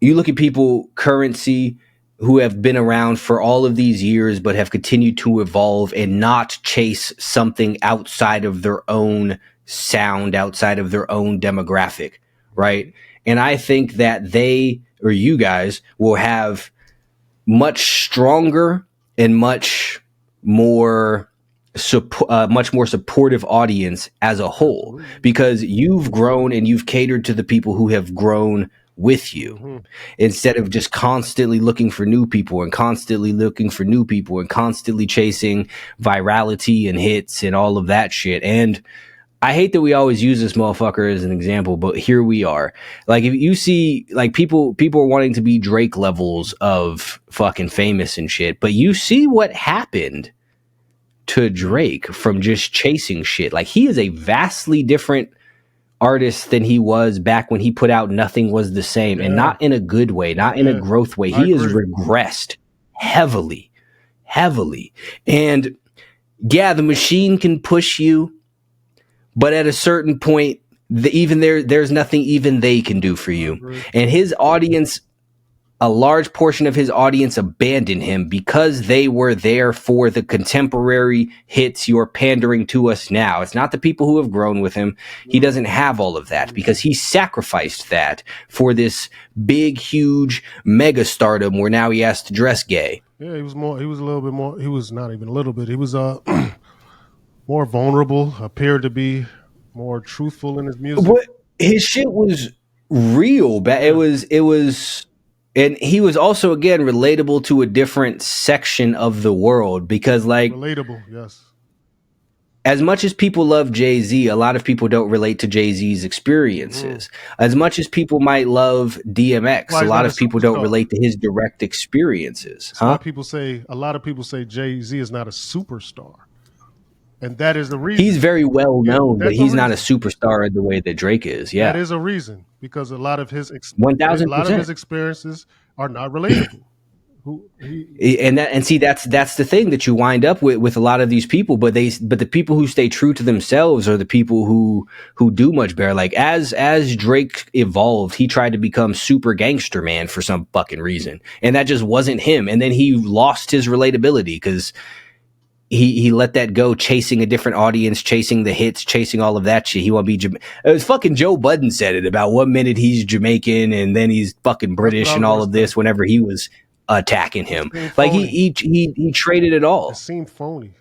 S2: You look at people, Currency, who have been around for all of these years but have continued to evolve and not chase something outside of their own sound, outside of their own demographic, right? And I think that they, or you guys, will have much stronger and more much more supportive audience as a whole,
S1: Absolutely.
S2: because you've grown and you've catered to the people who have grown with you,
S1: Mm-hmm.
S2: instead of just constantly looking for new people and constantly looking for new people and constantly chasing virality and hits and all of that shit. And I hate that we always use this motherfucker as an example, but here we are. Like, if you see, like, people are wanting to be Drake levels of fucking famous and shit, but you see what happened to Drake from just chasing shit. Like, he is a vastly different artist than he was back when he put out Nothing Was the Same, and
S1: Yeah,
S2: not in a good way, not in a
S1: yeah,
S2: growth way.
S1: I
S2: He has
S1: agree.
S2: regressed heavily, heavily. And yeah, the machine can push you, but at a certain point, there's nothing even they can do for
S1: I
S2: you.
S1: agree.
S2: And his audience, a large portion of his audience abandoned him because they were there for the contemporary hits you're pandering to us now. It's not the people who have grown with him. He doesn't have all of that because he sacrificed that for this big, huge mega stardom where now he has to dress gay.
S1: Yeah, he was a little bit more, he was not even a little bit. He was more vulnerable, appeared to be more truthful in his music.
S2: But his shit was real. It
S1: Yeah.
S2: was And he was also, again, relatable to a different section of the world because, like,
S1: Relatable, yes.
S2: as much as people love Jay-Z, a lot of people don't relate to Jay-Z's
S1: Mm-hmm.
S2: experiences. As much as people might love DMX,
S1: Why
S2: a
S1: he's
S2: lot
S1: not a
S2: of people don't
S1: superstar?
S2: relate to his direct experiences.
S1: That's why
S2: Huh?
S1: people say a lot of people say Jay-Z is not a superstar, and that is the
S2: He's
S1: reason.
S2: very well
S1: Yeah,
S2: known, but
S1: that's a
S2: he's not a
S1: reason.
S2: superstar in the way that Drake is.
S1: That
S2: Yeah.
S1: is a reason because a lot of
S2: 1000%.
S1: his experiences are not relatable. Who
S2: And see, that's the thing that you wind up with a lot of these people, but the people who stay true to themselves are the people who do much better. Like as Drake evolved, he tried to become super gangster man for some fucking reason, and that just wasn't him. And then he lost his relatability because he let that go, chasing a different audience, chasing the hits, chasing all of that shit. He want to be it was fucking Joe Budden said it about 1 minute he's Jamaican and then he's fucking
S1: That's what
S2: British
S1: I
S2: and
S1: was
S2: all
S1: gonna
S2: of
S1: say.
S2: this whenever he was attacking
S1: It
S2: him.
S1: seemed
S2: Like
S1: phony.
S2: he traded it
S1: It
S2: all.
S1: seemed phony.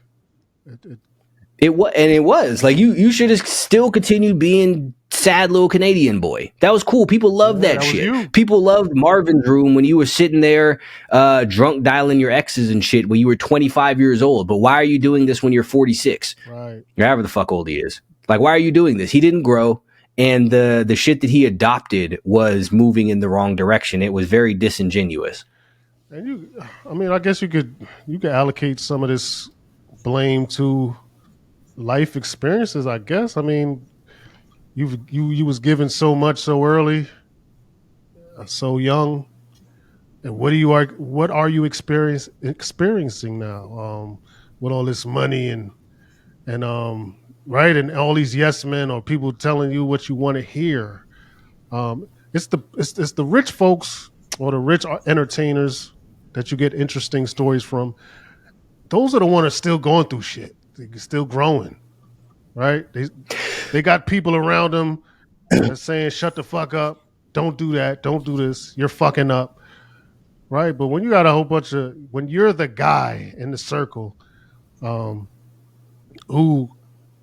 S1: It
S2: It was like you should have still continued being sad little Canadian boy. That was cool. People loved
S1: yeah,
S2: that
S1: that was
S2: shit.
S1: you.
S2: People loved Marvin's Room when you were sitting there drunk dialing your exes and shit when you were 25 years old. But why are you doing this when you're 46?
S1: Right.
S2: Or however the fuck old he is. Like, why are you doing this? He didn't grow, and the shit that he adopted was moving in the wrong direction. It was very disingenuous.
S1: And I mean, I guess you could allocate some of this blame to life experiences. I guess. I mean, you was given so much so early, so young, and what are you experiencing now? With all this money and right, and all these yes men or people telling you what you want to hear. It's the rich folks or the rich entertainers that you get interesting stories from. Those are the ones that are still going through shit. They're still growing, right? They got people around them that's saying, "Shut the fuck up! Don't do that! Don't do this! You're fucking up!" Right? But when you got a whole bunch of when you're the guy in the circle, um, who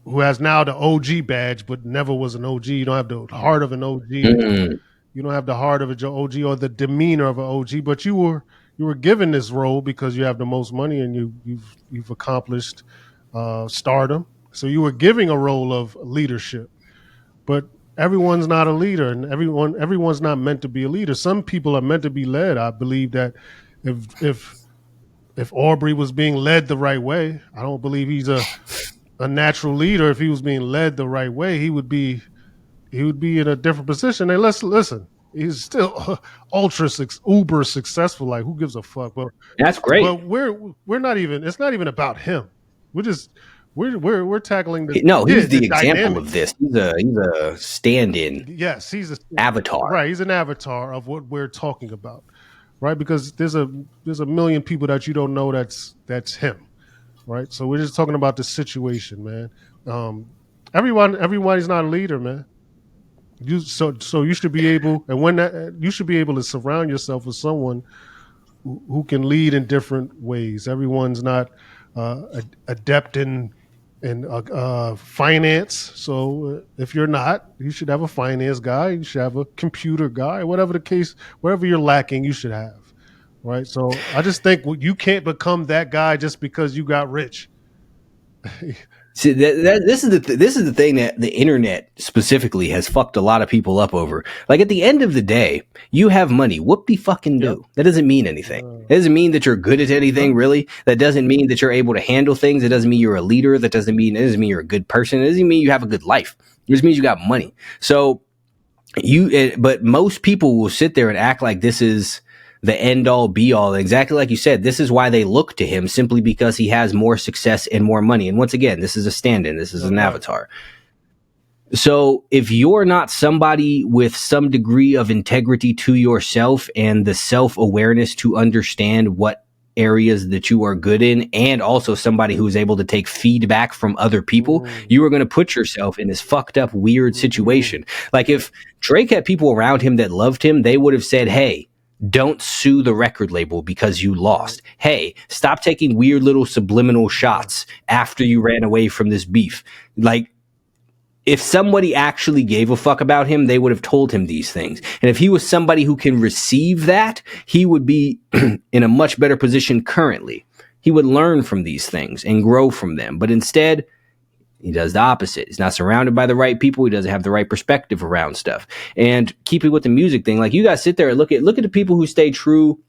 S1: who has now the OG badge but never was an OG, you don't have the heart of an OG.
S2: Mm.
S1: You don't have the heart of a OG or the demeanor of an OG, but you were given this role because you have the most money and you've accomplished stardom. So you were giving a role of leadership, but everyone's not a leader, and everyone's not meant to be a leader. Some people are meant to be led. I believe that if if Aubrey was being led the right way, I don't believe he's a natural leader. If he was being led the right way, he would be in a different position. And let's listen. He's still uber successful. Like who gives a fuck? But
S2: That's
S1: but
S2: great.
S1: we're not even. It's not even about him. We're just we're tackling
S2: No, he's
S1: the
S2: the example of
S1: dynamics.
S2: this. He's a stand-in
S1: Yes,
S2: avatar.
S1: right. He's an avatar of what we're talking about, right? Because there's a million people that you don't know that's him, right? So we're just talking about the situation, man. Um, everybody's not a leader, man. So you should be able, and when that you should be able to surround yourself with someone who can lead in different ways. Everyone's not adept in finance. So if you're not, you should have a finance guy. You should have a computer guy. Whatever the case, whatever you're lacking, you should have. Right. So I just think you can't become that guy just because you got rich.
S2: See, this is the thing that the internet specifically has fucked a lot of people up over. Like at the end of the day, you have money. Whoop de fucking
S1: Yep.
S2: do. That doesn't mean anything. It doesn't mean that you're good at anything,
S1: Yep.
S2: really. That doesn't mean that you're able to handle things. It doesn't mean you're a leader. It doesn't mean you're a good person. It doesn't mean you have a good life. It just means you got money. So but most people will sit there and act like this is the end all be all. Exactly like you said, this is why they look to him, simply because he has more success and more money. And once again, this is a stand-in. This is
S1: That's
S2: an
S1: right.
S2: avatar. So if you're not somebody with some degree of integrity to yourself and the self-awareness to understand what areas that you are good in, and also somebody who's able to take feedback from other people,
S1: Mm,
S2: you are going to put yourself in this fucked up, weird
S1: mm,
S2: situation. Like if Drake had people around him that loved him, they would have said, hey, don't sue the record label because you
S1: right.
S2: lost. Hey, stop taking weird little subliminal
S1: Yeah.
S2: shots after you ran away from this beef. Like, if somebody actually gave a fuck about him, they would have told him these things. And if he was somebody who can receive that, he would be in a much better position currently. He would learn from these things and grow from them. But instead, he does the opposite. He's not surrounded by the right people. He doesn't have the right perspective around stuff. And keeping with the music thing, like, you guys sit there and look at the people who stay true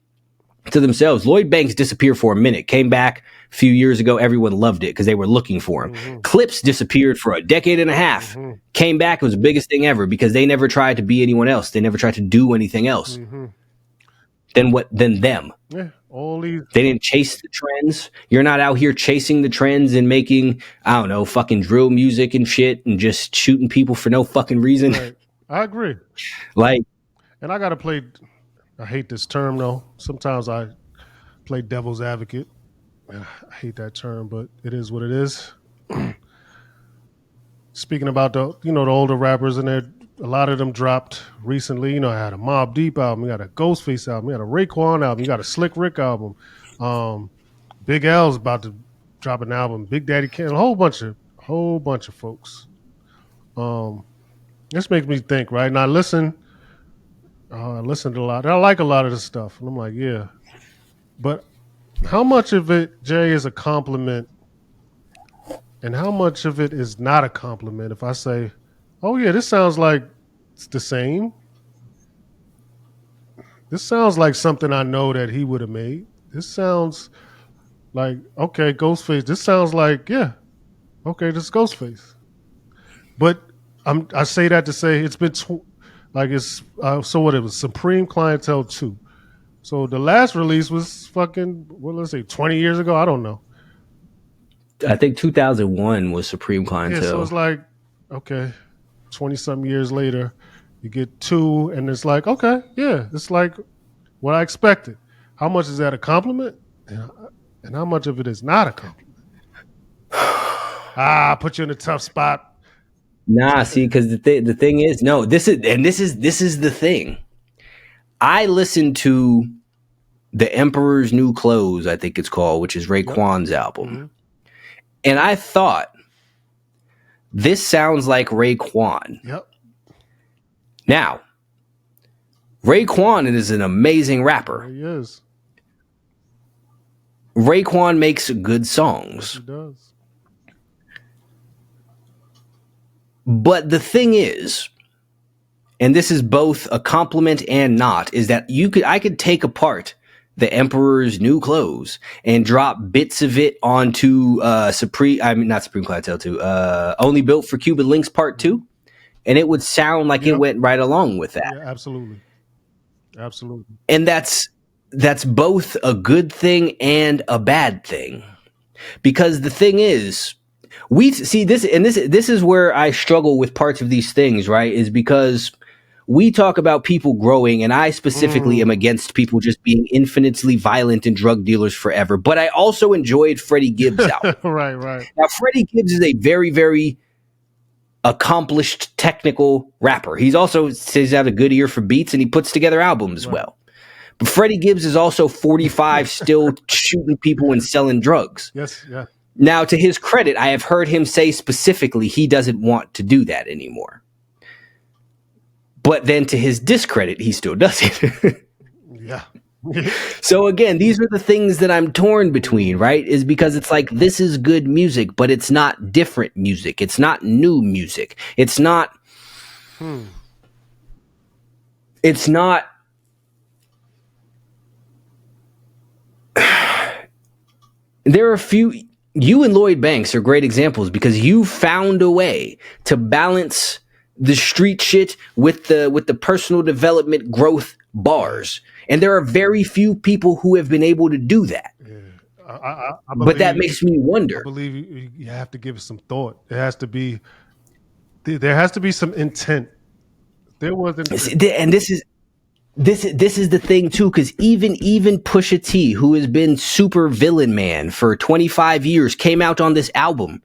S2: to themselves. Lloyd Banks disappeared for a minute, came back a few years ago. Everyone loved it because they were looking for him. Mm-hmm. Clips disappeared for a decade and a half, came back. It was the biggest thing ever because they never tried to be anyone else. They never tried to do anything else than them.
S1: Yeah, all these.
S2: They didn't chase the trends. You're not out here chasing the trends and making, I don't know, fucking drill music and shit and just shooting people for no fucking reason.
S1: Right. I agree.
S2: Like,
S1: and I gotta play. I hate this term though. Sometimes I play devil's advocate. I hate that term, but it is what it is. Speaking about the older rappers, and a lot of them dropped recently. You know, I had a Mobb Deep album, you got a Ghostface album, you got a Raekwon album, you got a Slick Rick album. Big L's about to drop an album. Big Daddy Kane, a whole bunch of folks. This makes me think, right? And I listened a lot. I like a lot of this stuff. And I'm like, yeah. But how much of it, Jay, is a compliment and how much of it is not a compliment? If I say, oh, yeah, this sounds like it's the same. This sounds like something I know that he would have made. This sounds like, okay, Ghostface. This sounds like, yeah, okay, this is Ghostface. But I say that to say it's been so what it was, Supreme Clientele 2. So the last release was fucking, let's say 20 years ago. I don't know.
S2: I think 2001 was Supreme Clientele.
S1: Yeah, so it's like, okay, 20-something years later, you get 2, and it's like, okay, yeah, it's like what I expected. How much is that a compliment? And how much of it is not a compliment? I put you in a tough spot.
S2: Nah, see, because the thing is, no, this is the thing. I listened to The Emperor's New Clothes, I think it's called, which is Raekwon's album. Mm-hmm. And I thought, this sounds like Raekwon.
S1: Yep.
S2: Now, Raekwon is an amazing rapper.
S1: He is.
S2: Raekwon makes good songs.
S1: He does.
S2: But the thing is, and this is both a compliment and not, is that I could take apart The Emperor's New Clothes and drop bits of it onto not Supreme Clientele 2, Only Built for Cuban Links Part 2, and it would sound like it went right along with that.
S1: Yeah, absolutely. Absolutely.
S2: And that's both a good thing and a bad thing. Because the thing is, we see this, and this is where I struggle with parts of these things, right? Is because we talk about people growing, and I specifically am against people just being infinitely violent and drug dealers forever. But I also enjoyed Freddie Gibbs' album.
S1: Right.
S2: Now, Freddie Gibbs is a very, very accomplished technical rapper. He's also says he has a good ear for beats, and he puts together albums as well. But Freddie Gibbs is also 45, still shooting people and selling drugs.
S1: Yes, yeah.
S2: Now, to his credit, I have heard him say specifically he doesn't want to do that anymore. But then to his discredit, he still does it.
S1: Yeah.
S2: So again, these are the things that I'm torn between, right? Is because it's like, this is good music, but it's not different music. It's not new music. It's not... It's not... There are a few... You and Lloyd Banks are great examples because you found a way to balance the street shit with the personal development growth bars. And there are very few people who have been able to do that.
S1: Yeah. I
S2: but that makes me wonder.
S1: I believe you have to give it some thought. There has to be some intent. There wasn't.
S2: And this is the thing too, because even Pusha T, who has been super villain man for 25 years, came out on this album.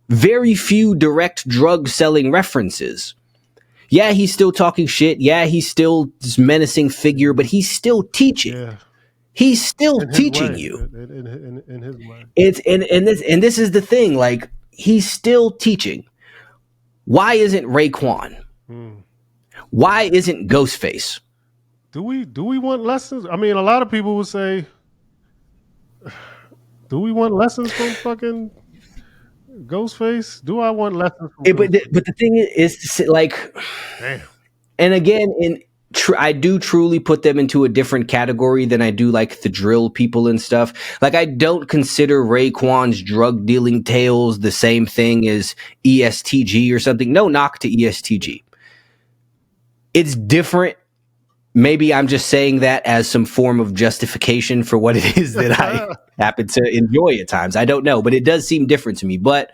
S2: Very few direct drug selling references. Yeah, he's still talking shit. Yeah, he's still this menacing figure, but he's still teaching. Yeah. He's still teaching you.
S1: In his way.
S2: It's and this is the thing. Like, he's still teaching. Why isn't Raekwon?
S1: Mm.
S2: Why isn't Ghostface?
S1: Do we want lessons? I mean, a lot of people would say, do we want lessons from fucking Ghostface? Do I want lessons from
S2: But
S1: Ghostface?
S2: the thing is, like,
S1: Damn.
S2: and again, I do truly put them into a different category than I do like the drill people and stuff. Like, I don't consider Raekwon's drug dealing tales the same thing as ESTG or something. No knock to ESTG. It's different. Maybe I'm just saying that as some form of justification for what it is that I happen to enjoy at times. I don't know, but it does seem different to me. But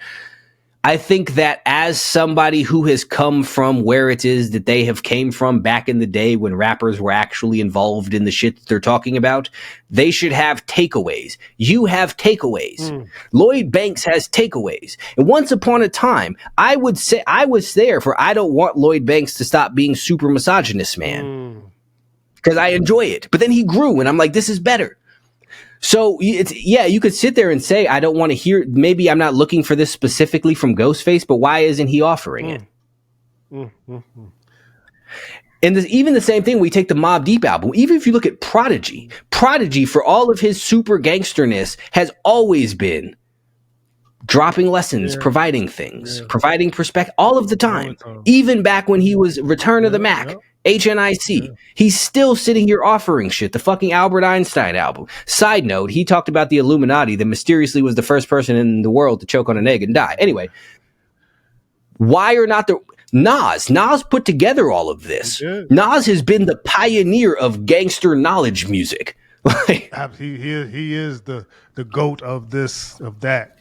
S2: I think that as somebody who has come from where it is that they have came from back in the day when rappers were actually involved in the shit that they're talking about, they should have takeaways. You have takeaways. Lloyd Banks has takeaways. And once upon a time, I would say I was there for I don't want Lloyd Banks to stop being super misogynist, man. Because I enjoy it. But then he grew and I'm like, this is better. So you could sit there and say, I don't want to hear, maybe I'm not looking for this specifically from Ghostface, but why isn't he offering it? And even the same thing, we take the Mobb Deep album. Even if you look at Prodigy, for all of his super gangsterness, has always been dropping lessons, providing things, providing perspective all of the time. Even back when he was Return of the Mac, HNIC, he's still sitting here offering shit. The fucking Albert Einstein album. Side note, he talked about the Illuminati that mysteriously was the first person in the world to choke on an egg and die. Anyway, why are not the Nas put together all of this. Nas has been the pioneer of gangster knowledge music.
S1: He is the GOAT of that.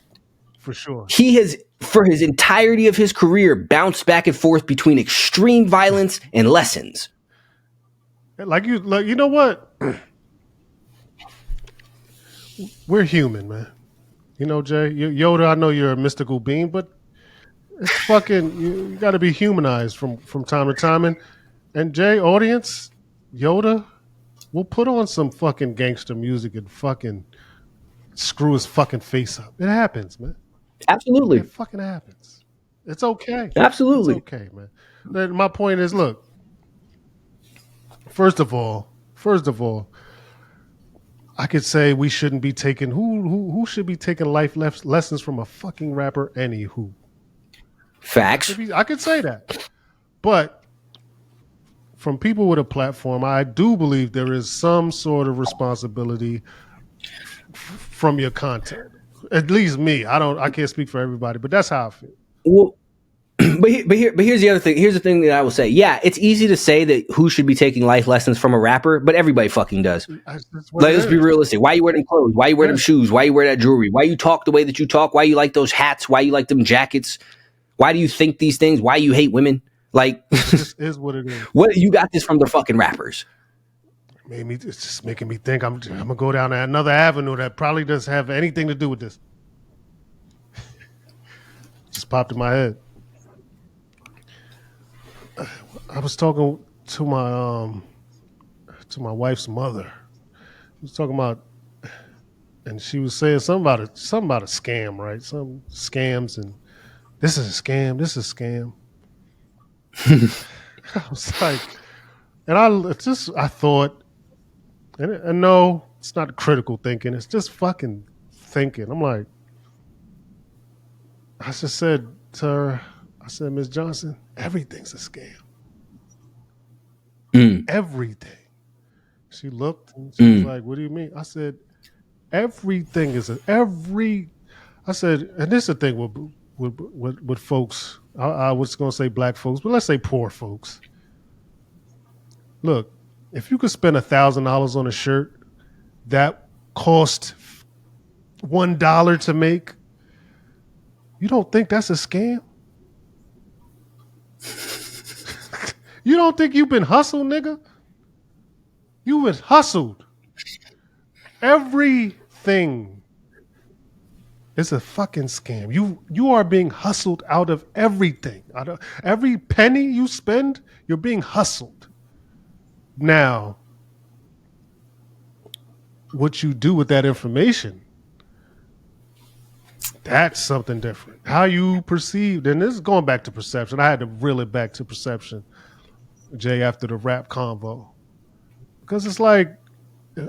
S1: For sure.
S2: He has, for his entirety of his career, bounced back and forth between extreme violence and lessons.
S1: You know what? We're human, man. You know, Jay, Yoda, I know you're a mystical being, but it's fucking, you got to be humanized from time to time. And Jay, audience, Yoda will put on some fucking gangster music and fucking screw his fucking face up. It happens, man.
S2: Absolutely.
S1: It fucking happens. It's okay.
S2: Absolutely.
S1: It's okay, man. My point is, look, first of all, I could say we shouldn't be taking who should be taking life lessons from a fucking rapper. Anywho,
S2: facts.
S1: I could say that, but from people with a platform, I do believe there is some sort of responsibility from your content. At least me. I can't speak for everybody, but that's how I feel.
S2: Well, but here's the other thing. Here's the thing that I will say. Yeah, it's easy to say that who should be taking life lessons from a rapper, but everybody fucking does. Let's be realistic. Why you wear them clothes? Why you wear them shoes? Why you wear that jewelry? Why you talk the way that you talk? Why you like those hats? Why you like them jackets? Why do you think these things? Why you hate women? Like,
S1: this is what it is.
S2: What you got this from the fucking rappers?
S1: It's just making me think I'm gonna go down another avenue that probably doesn't have anything to do with this. Just popped in my head. I was talking to my wife's mother. I was talking about, and she was saying something about a scam, right? Some scams, and this is a scam. This is a scam. I was like, and I thought, and no, it's not critical thinking. It's just fucking thinking. I'm like, I just said to her, I said, Ms. Johnson, everything's a scam. Everything. She looked and she was like, what do you mean? I said, everything is I said, and this is the thing with folks, I was going to say black folks, but let's say poor folks. Look, if you could spend $1,000 on a shirt that cost $1 to make, you don't think that's a scam? You don't think you've been hustled, nigga? You was hustled. Everything is a fucking scam. You are being hustled out of everything. Out of every penny you spend, you're being hustled. Now, what you do with that information That's something different. How you perceive, and this is going back to perception. I had to reel it back to perception, Jay, after the rap convo. Because it's like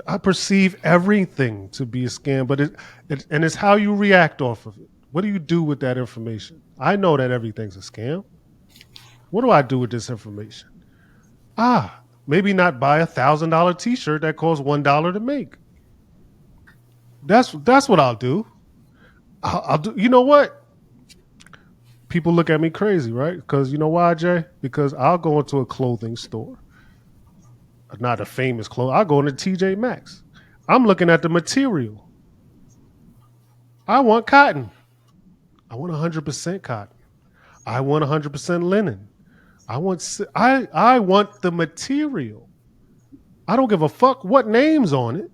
S1: I perceive everything to be a scam, but and it's how you react off of it. What do you do with that information? I know that everything's a scam. What do I do with this information? Maybe not buy $1,000 T-shirt that costs $1 to make. That's what I'll do. I'll do. You know what? People look at me crazy, right? Because you know why, Jay? Because I'll go into a clothing store, not a famous clothes. I'll go into TJ Maxx. I'm looking at the material. I want cotton. I want 100% cotton. I want 100% linen. I want the material. I don't give a fuck what name's on it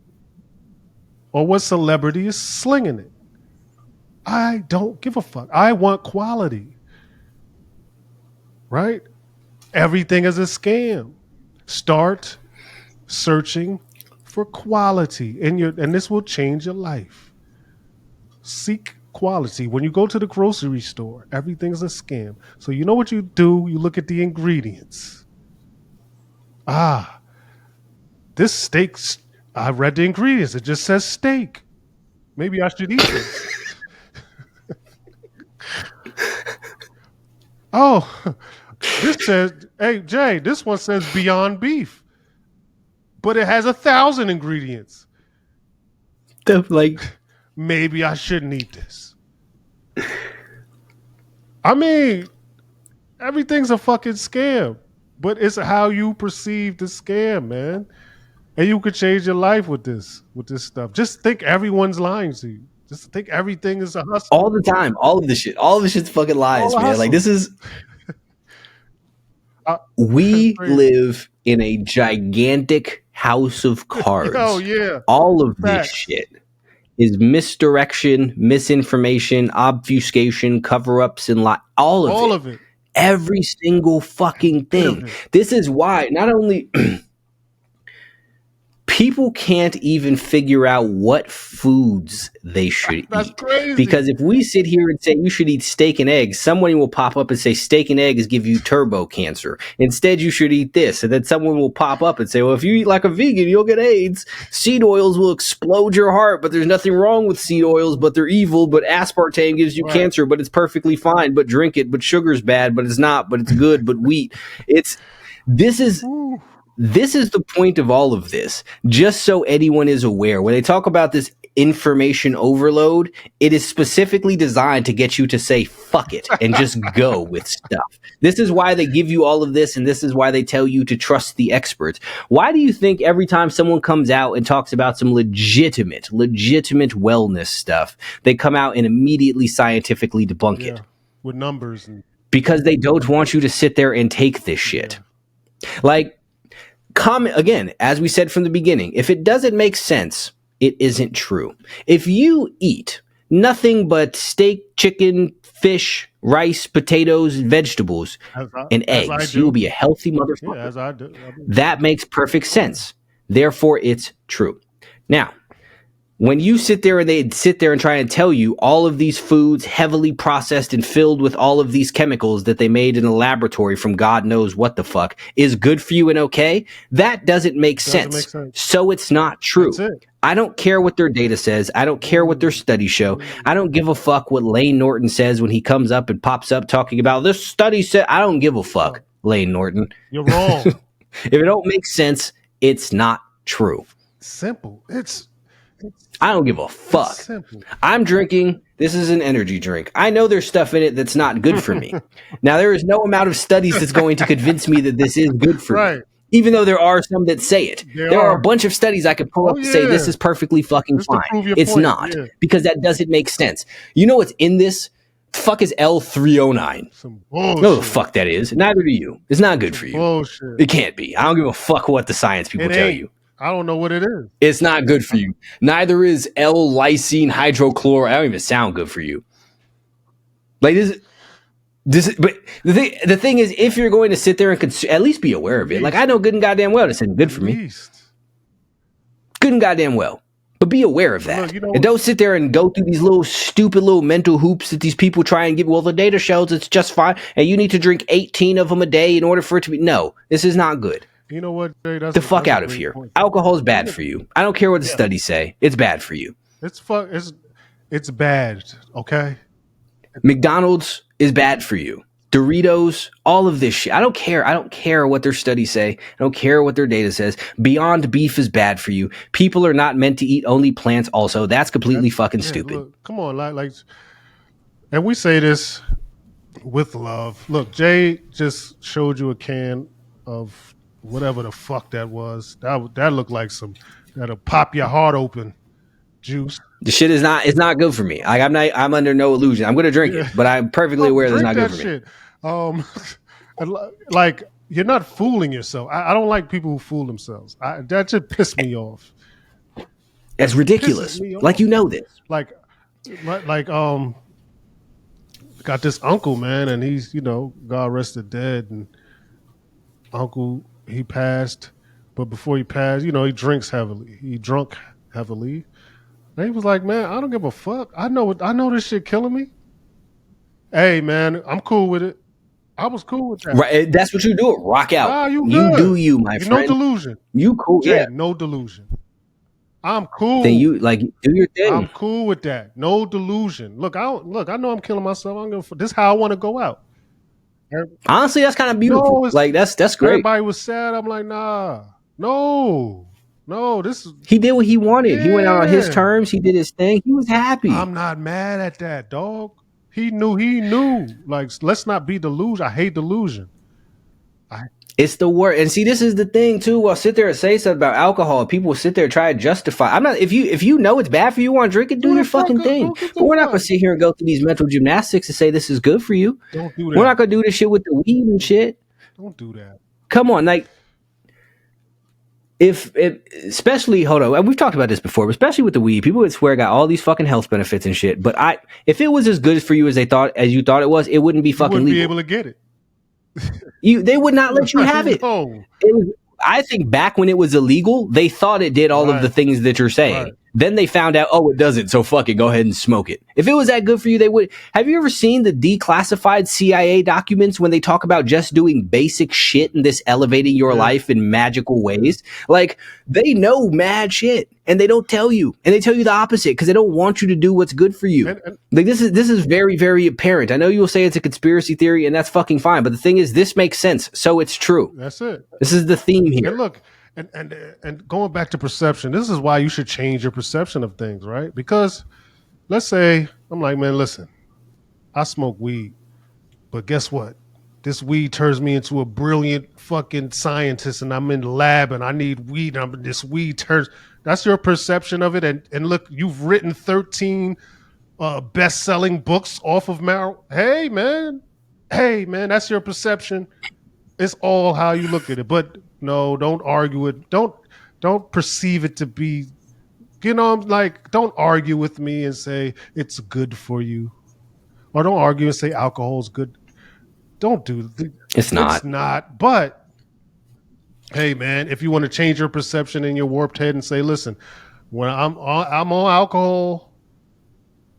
S1: or what celebrity is slinging it. I don't give a fuck. I want quality. Right? Everything is a scam. Start searching for quality and this will change your life. Seek quality. When you go to the grocery store, everything's a scam. So you know what you do? You look at the ingredients. This steak, I read the ingredients. It just says steak. Maybe I should eat this. Oh, this says, hey, Jay, this one says Beyond Beef, but it has 1,000 ingredients.
S2: Like,
S1: maybe I shouldn't eat this. I mean, everything's a fucking scam, but it's how you perceive the scam, man. And you could change your life with this stuff. Just think everyone's lying to you. Just think everything is a hustle.
S2: All the time. All of this shit's fucking lies, man. Like, this is... we live in a gigantic house of cards.
S1: Oh, yeah.
S2: All of this shit is misdirection, misinformation, obfuscation, cover-ups, and all of it. Every single fucking thing. This is why not only people can't even figure out what foods they should eat.
S1: Crazy.
S2: Because if we sit here and say you should eat steak and eggs, someone will pop up and say steak and eggs give you turbo cancer. Instead, you should eat this. And then someone will pop up and say, well, if you eat like a vegan, you'll get AIDS. Seed oils will explode your heart, but there's nothing wrong with seed oils, but they're evil. But aspartame gives you cancer, but it's perfectly fine. But drink it. But sugar's bad, but it's not. But it's good. But wheat. This is the point of all of this, just so anyone is aware. When they talk about this information overload, it is specifically designed to get you to say fuck it and just go with stuff. This is why they give you all of this, and this is why they tell you to trust the experts. Why do you think every time someone comes out and talks about some legitimate wellness stuff, they come out and immediately scientifically debunk it?
S1: With numbers.
S2: Because they don't want you to sit there and take this shit. Like, comment again, as we said from the beginning, if it doesn't make sense, it isn't true. If you eat nothing but steak, chicken, fish, rice, potatoes, vegetables, and eggs, you will be a healthy motherfucker.
S1: Yeah, as I do.
S2: That makes perfect sense. Therefore, it's true. Now, when you sit there and they sit there and try and tell you all of these foods heavily processed and filled with all of these chemicals that they made in a laboratory from God knows what the fuck is good for you and okay, that doesn't make sense. So it's not true. I don't care what their data says. I don't care what their studies show. I don't give a fuck what Lane Norton says when he comes up and pops up talking about this study said. I don't give a fuck, Lane Norton.
S1: You're wrong.
S2: If it don't make sense, it's not true.
S1: Simple.
S2: I don't give a fuck. I'm drinking. This is an energy drink. I know there's stuff in it that's not good for me. Now, there is no amount of studies that's going to convince me that this is good for me. Even though there are some that say it. There are a bunch of studies I could pull up and say this is perfectly fucking fine. It's not. Because that doesn't make sense. You know what's in this? The fuck is L309? No, the fuck that is. Neither do you. It's not good for you.
S1: Bullshit.
S2: It can't be. I don't give a fuck what the science people tell you.
S1: I don't know what it is.
S2: It's not good for you. Neither is L-lysine hydrochloride. I don't even sound good for you. Like this. But the thing is, if you're going to sit there and at least be aware of it. Like I know good and goddamn well this isn't good for me. Good and goddamn well. But be aware of that.
S1: Look, you know,
S2: and don't sit there and go through these little stupid little mental hoops that these people try and give. Well, the data shows it's just fine, and you need to drink 18 of them a day in order for it to be. No, this is not good.
S1: you know what, Jay?
S2: The fuck
S1: that's a
S2: out of
S1: great
S2: here.
S1: point.
S2: Alcohol is bad for you. I don't care what the
S1: Yeah.
S2: studies say. It's bad for you.
S1: It's bad. Okay.
S2: McDonald's is bad for you. Doritos, all of this shit. I don't care. I don't care what their studies say. I don't care what their data says. Beyond Beef is bad for you. People are not meant to eat only plants also. That's completely fucking stupid.
S1: Look, come on, like, and we say this with love. Look, Jay just showed you a can of whatever the fuck that was. That looked like that'll pop your heart open juice.
S2: The shit is not. It's not good for me. I'm under no illusion. I'm gonna drink it, but I'm perfectly aware that it's not good for me.
S1: Like, you're not fooling yourself. I don't like people who fool themselves. That just pissed me off.
S2: It's ridiculous. Like, you know this.
S1: Like, got this uncle, man, and he's, God rest the dead, and uncle, he passed, but before he passed, he drinks heavily. He drunk heavily. And he was like, man, I don't give a fuck. I know this shit killing me. Hey, man, I'm cool with it. I was cool with that.
S2: Right, that's what you do. Rock out.
S1: Nah, you
S2: do you, my friend.
S1: No delusion.
S2: You cool.
S1: Jay,
S2: yeah.
S1: No delusion. I'm cool.
S2: Then you do your thing.
S1: I'm cool with that. No delusion. Look, I know I'm killing myself. I'm gonna. This is how I want to go out.
S2: Honestly, that's kind of beautiful. Like, that's great.
S1: Everybody was sad. I'm like, nah, no. This is.
S2: He did what he wanted. Yeah. He went out on his terms. He did his thing. He was happy.
S1: I'm not mad at that, dog. He knew. Like, let's not be delusion. I hate delusion.
S2: It's the word. And see, this is the thing too. I'll sit there and say something about alcohol. People will sit there and try to justify. I'm not. If you know it's bad for you, want to drink it, do your fucking thing. But we're not going to sit here and go through these mental gymnastics and say this is good for you.
S1: Don't do that.
S2: We're not going to do this shit with the weed and shit.
S1: Don't do that.
S2: Come on, like. Especially, hold on, we've talked about this before, but especially with the weed, people would swear got all these fucking health benefits and shit. But if it was as good for you as you thought it was, it wouldn't be fucking legal.
S1: You wouldn't be able to get
S2: it. They would not let you have it.
S1: No.
S2: I think back when it was illegal, they thought it did all of the things that you're saying. Right. Then they found out, it doesn't. So fuck it, go ahead and smoke it. If it was that good for you, they would. Have you ever seen the declassified CIA documents when they talk about just doing basic shit and this elevating your life in magical ways? Like, they know mad shit and they don't tell you, and they tell you the opposite because they don't want you to do what's good for you. Like, this is very, very apparent. I know you will say it's a conspiracy theory, and that's fucking fine. But the thing is, this makes sense, so it's true.
S1: That's it.
S2: This is the theme here.
S1: And look. And going back to perception, this is why you should change your perception of things, right? Because let's say I'm like, man, listen, I smoke weed, but guess what? This weed turns me into a brilliant fucking scientist, and I'm in the lab, and I need weed. And this weed turns. That's your perception of it. And look, you've written 13 best-selling books off of marijuana. Hey, man, that's your perception. It's all how you look at it, but. No, don't argue it. Don't perceive it to be, like, don't argue with me and say it's good for you. Or don't argue and say alcohol is good. Don't do it.
S2: It's not.
S1: It's not. But, hey, man, if you want to change your perception in your warped head and say, listen, when I'm on alcohol,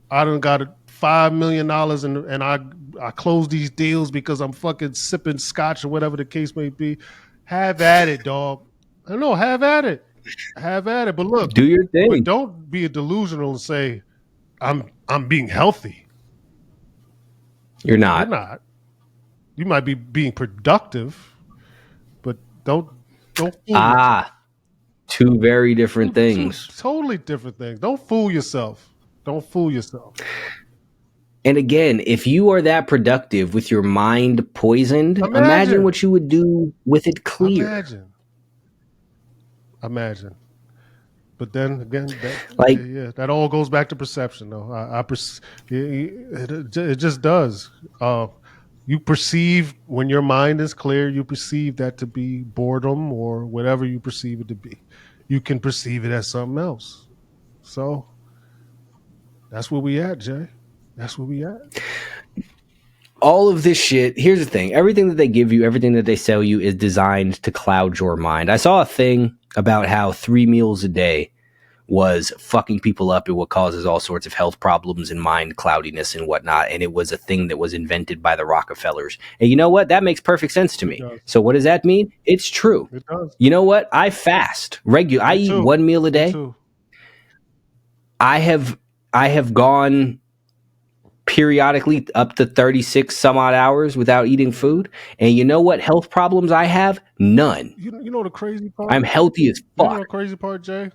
S1: I done got $5 million and I close these deals because I'm fucking sipping scotch or whatever the case may be. Have at it, dog. I know, have at it. But look,
S2: do your thing.
S1: But don't be delusional and say, I'm being healthy.
S2: You're not.
S1: You're not. You might be being productive, but don't fool yourself.
S2: Two very different things.
S1: Totally different things. Don't fool yourself.
S2: And again, if you are that productive with your mind poisoned, imagine what you would do with it clear.
S1: Imagine. But then again, that all goes back to perception, though. It just does. You perceive, when your mind is clear, you perceive that to be boredom or whatever you perceive it to be. You can perceive it as something else. So that's where we at, Jay. That's where we at.
S2: All of this shit, here's the thing. Everything that they give you, everything that they sell you is designed to cloud your mind. I saw a thing about how 3 meals a day was fucking people up and what causes all sorts of health problems and mind cloudiness and whatnot. And it was a thing that was invented by the Rockefellers. And you know what? That makes perfect sense to
S1: It
S2: me.
S1: does.
S2: So what does that mean? It's true.
S1: It does.
S2: You know what? I fast regular. I eat one meal a day. I have gone periodically up to 36 some odd hours without eating food. And you know what health problems I have? None.
S1: You know the crazy part?
S2: I'm healthy as fuck.
S1: You know the crazy part, Jay?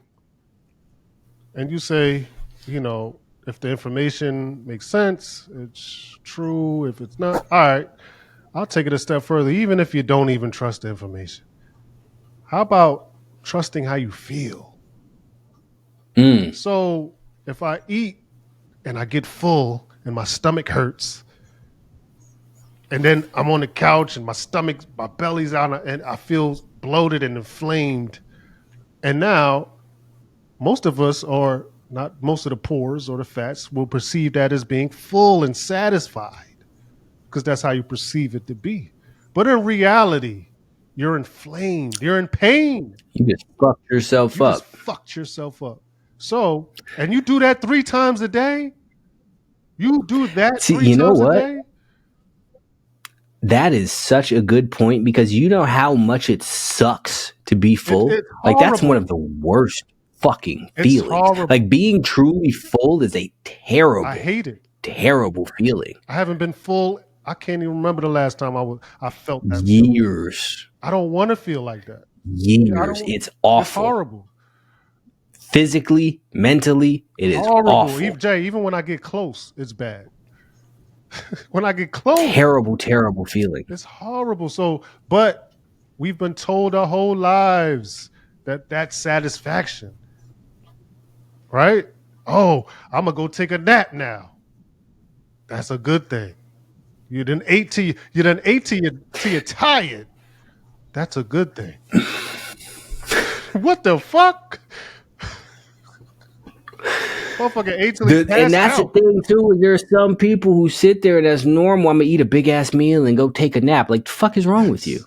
S1: And you say, if the information makes sense, it's true. If it's not, all right, I'll take it a step further. Even if you don't even trust the information, how about trusting how you feel? So if I eat and I get full and my stomach hurts, and then I'm on the couch and my belly's out and I feel bloated and inflamed, and now most of us are not, most of the pores or the fats will perceive that as being full and satisfied because that's how you perceive it to be. But in reality, you're inflamed, you're in pain.
S2: You just fucked yourself
S1: You
S2: up.
S1: just fucked yourself up. So, and you do that 3 times a day? You do that
S2: See,
S1: 3
S2: you know
S1: times
S2: what?
S1: a day?
S2: That is such a good point because you know how much it sucks to be full.
S1: It's
S2: Like that's
S1: horrible.
S2: one of the worst fucking
S1: It's
S2: feelings.
S1: horrible.
S2: Like being truly full is a terrible,
S1: I hate it.
S2: terrible feeling.
S1: I haven't been full. I can't even remember the last time I felt that.
S2: Years.
S1: I don't want to feel like that.
S2: Years. It's awful.
S1: It's horrible.
S2: Physically, mentally, it is
S1: horrible.
S2: awful.
S1: Even when I get close, it's bad. When I get close,
S2: terrible, terrible feeling.
S1: It's horrible. So, but we've been told our whole lives that that's satisfaction, right? Oh, I'm gonna go take a nap now. That's a good thing. You done ate till you're tired. That's a good thing. What the fuck? Motherfucker ate till he passed
S2: And that's
S1: out.
S2: the thing too. Is there's some people who sit there and that's normal. I'm gonna eat a big ass meal and go take a nap. Like the fuck is wrong with you?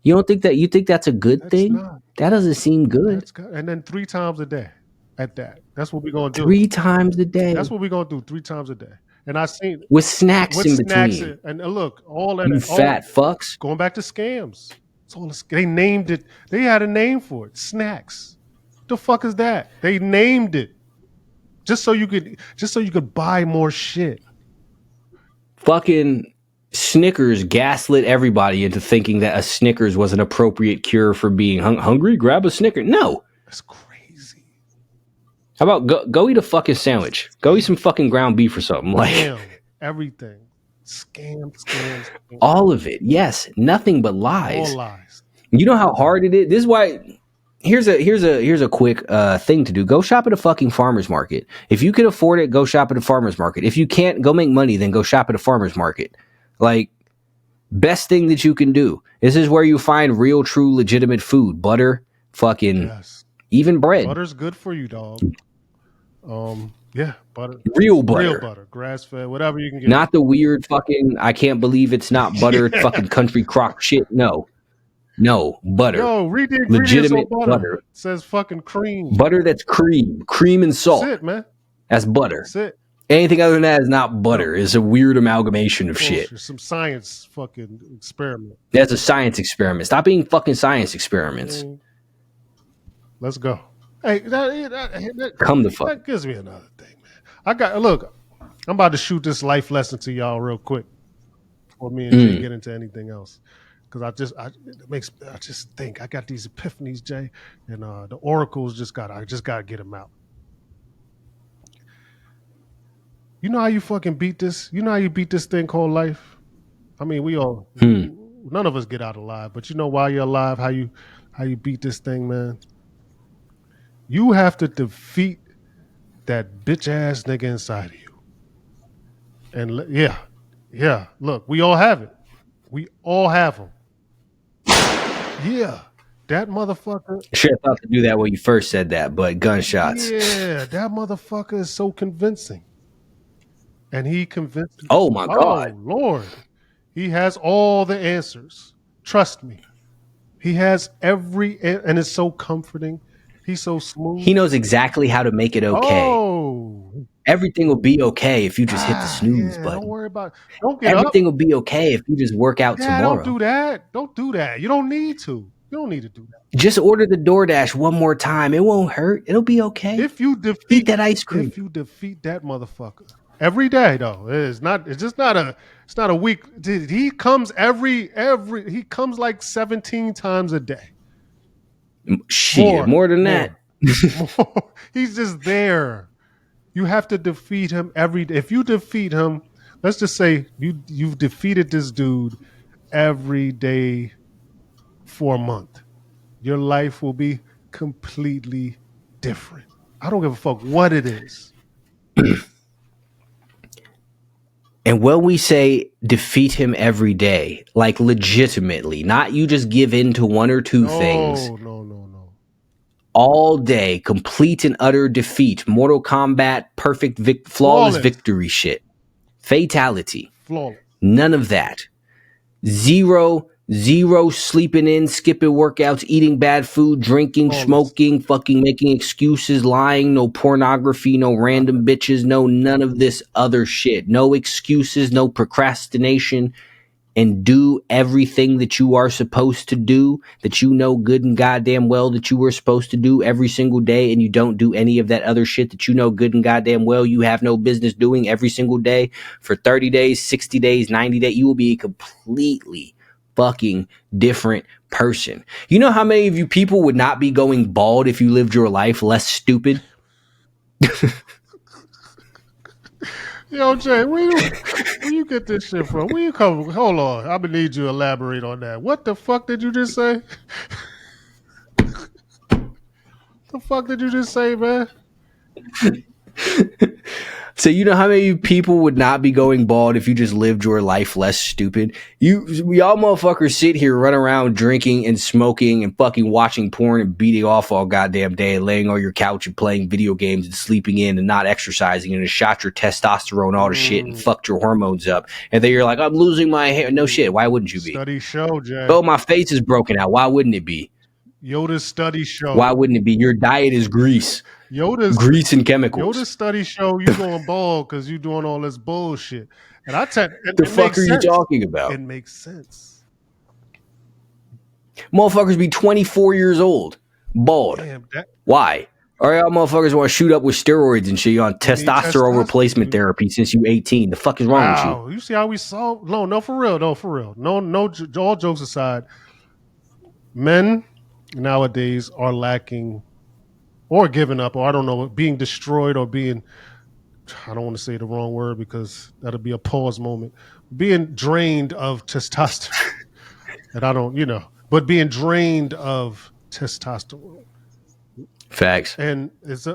S2: You don't think that? You think that's a good thing?
S1: Not.
S2: That doesn't seem good.
S1: That's good. And then 3 times a day. At that, that's what we're gonna do.
S2: 3 times a day.
S1: That's what we're gonna do 3 times a day. And I seen
S2: with snacks in between.
S1: And look, all that.
S2: You fat fucks.
S1: Going back to scams. It's all they named it. They had a name for it. Snacks. The fuck is that? They named it just so you could buy more shit.
S2: Fucking Snickers gaslit everybody into thinking that a Snickers was an appropriate cure for being hungry. Grab a Snickers. No,
S1: that's crazy.
S2: How about go eat a fucking sandwich? Go eat some fucking ground beef or something. Like
S1: damn, everything. Scam.
S2: All of it. Yes, nothing but lies.
S1: All lies.
S2: You know how hard it is. This is why. Here's a quick thing to do. Go shop at a fucking farmer's market. If you can afford it, go shop at a farmer's market. If you can't, go make money, then go shop at a farmer's market. Like, best thing that you can do. This is where you find real, true, legitimate food. Butter, fucking, even bread.
S1: Butter's good for you, dog. Yeah, butter.
S2: Real butter.
S1: Grass-fed, whatever you can get.
S2: Not the weird fucking, I can't believe it's not butter, fucking country crock shit. No, butter.
S1: Yo, read the
S2: legitimate
S1: butter. It says fucking cream.
S2: Butter that's cream and salt.
S1: That's it, man.
S2: That's butter.
S1: That's it.
S2: Anything other than that is not butter. It's a weird amalgamation of shit.
S1: Some science fucking experiment.
S2: That's a science experiment. Stop being fucking science experiments.
S1: Let's go. Hey, that
S2: come the fuck.
S1: That gives me another thing, man. Look, I'm about to shoot this life lesson to y'all real quick before me and Jay get into anything else. Because I just think I got these epiphanies, Jay, and the oracles I just gotta get them out. You know how you fucking beat this? You know how you beat this thing called life? I mean, we all none of us get out alive, but you know why you're alive, how you beat this thing, man? You have to defeat that bitch ass nigga inside of you. And yeah, look, we all have it. We all have him. Yeah, that motherfucker.
S2: Should have thought to do that when you first said that, but gunshots.
S1: Yeah, that motherfucker is so convincing. And he convinced me.
S2: Oh my God.
S1: Oh Lord. He has all the answers. Trust me. He has and it's so comforting. He's so
S2: He
S1: smooth.
S2: knows exactly how to make it okay.
S1: Oh,
S2: Everything will be okay if you just hit the snooze
S1: yeah. Don't
S2: button.
S1: worry about. Don't get up.
S2: Everything will be okay if you just work out
S1: Yeah, don't
S2: tomorrow.
S1: do that. Don't do that. You don't need to. You don't need to do that.
S2: Just order the DoorDash one more time. It won't hurt. It'll be okay.
S1: If you
S2: Eat
S1: defeat,
S2: that ice cream.
S1: if you defeat that motherfucker every day, though, it's not. It's just not a. It's not a week. He comes every. He comes like 17 times a day.
S2: Shit,
S1: More,
S2: more than that.
S1: more, more. He's just there. You have to defeat him every day. If you defeat him, let's just say you've defeated this dude every day for a month. Your life will be completely different. I don't give a fuck what it is.
S2: And when we say defeat him every day, like legitimately, not you just give in to one or two things,
S1: No, no, no, no.
S2: all day, complete and utter defeat, Mortal Kombat, perfect, flawless
S1: Flawless.
S2: victory shit, fatality,
S1: Flawless.
S2: none of that. Zero sleeping in, skipping workouts, eating bad food, drinking,
S1: Flawless.
S2: smoking, fucking making excuses, lying, no pornography, no random
S1: Nothing.
S2: bitches, no none of this other shit. No excuses, no procrastination, and do everything that you are supposed to do, that you know good and goddamn well that you were supposed to do every single day, and you don't do any of that other shit that you know good and goddamn well you have no business doing every single day for 30 days, 60 days, 90 days, you will be a completely fucking different person. You know how many of you people would not be going bald if you lived your life less stupid?
S1: Yo, Jay, where you get this shit from? Where you come? Hold on. I'm gonna need you to elaborate on that. What the fuck did you just say? The fuck did you just say, man?
S2: So you know how many people would not be going bald if you just lived your life less stupid? We all motherfuckers sit here, run around drinking and smoking and fucking watching porn and beating off all goddamn day, laying on your couch and playing video games and sleeping in and not exercising, and it shot your testosterone, all the shit, and fucked your hormones up. And then you're like, I'm losing my hair. No shit. Why wouldn't you be?
S1: Studies show, Jay.
S2: Oh, my face is broken out. Why wouldn't it be?
S1: Yoda's studies show.
S2: Why wouldn't it be? Your diet is grease.
S1: Yoda's
S2: and chemicals.
S1: Yoda's studies show you going bald because you doing all this bullshit. And I tell
S2: The
S1: it
S2: fuck
S1: makes
S2: are you
S1: sense.
S2: talking about?
S1: It makes sense.
S2: Motherfuckers be 24 years old, bald.
S1: Damn,
S2: Why? All y'all motherfuckers want to shoot up with steroids and shit. You're on testosterone replacement therapy since you 18. The fuck is wrong with you?
S1: You see how we saw? No, for real. No, for real. No. All jokes aside, men nowadays are lacking or giving up, or I don't know, being destroyed or being, I don't want to say the wrong word because that'll be a pause moment, being drained of testosterone. And I don't, but being drained of testosterone.
S2: Facts.
S1: And this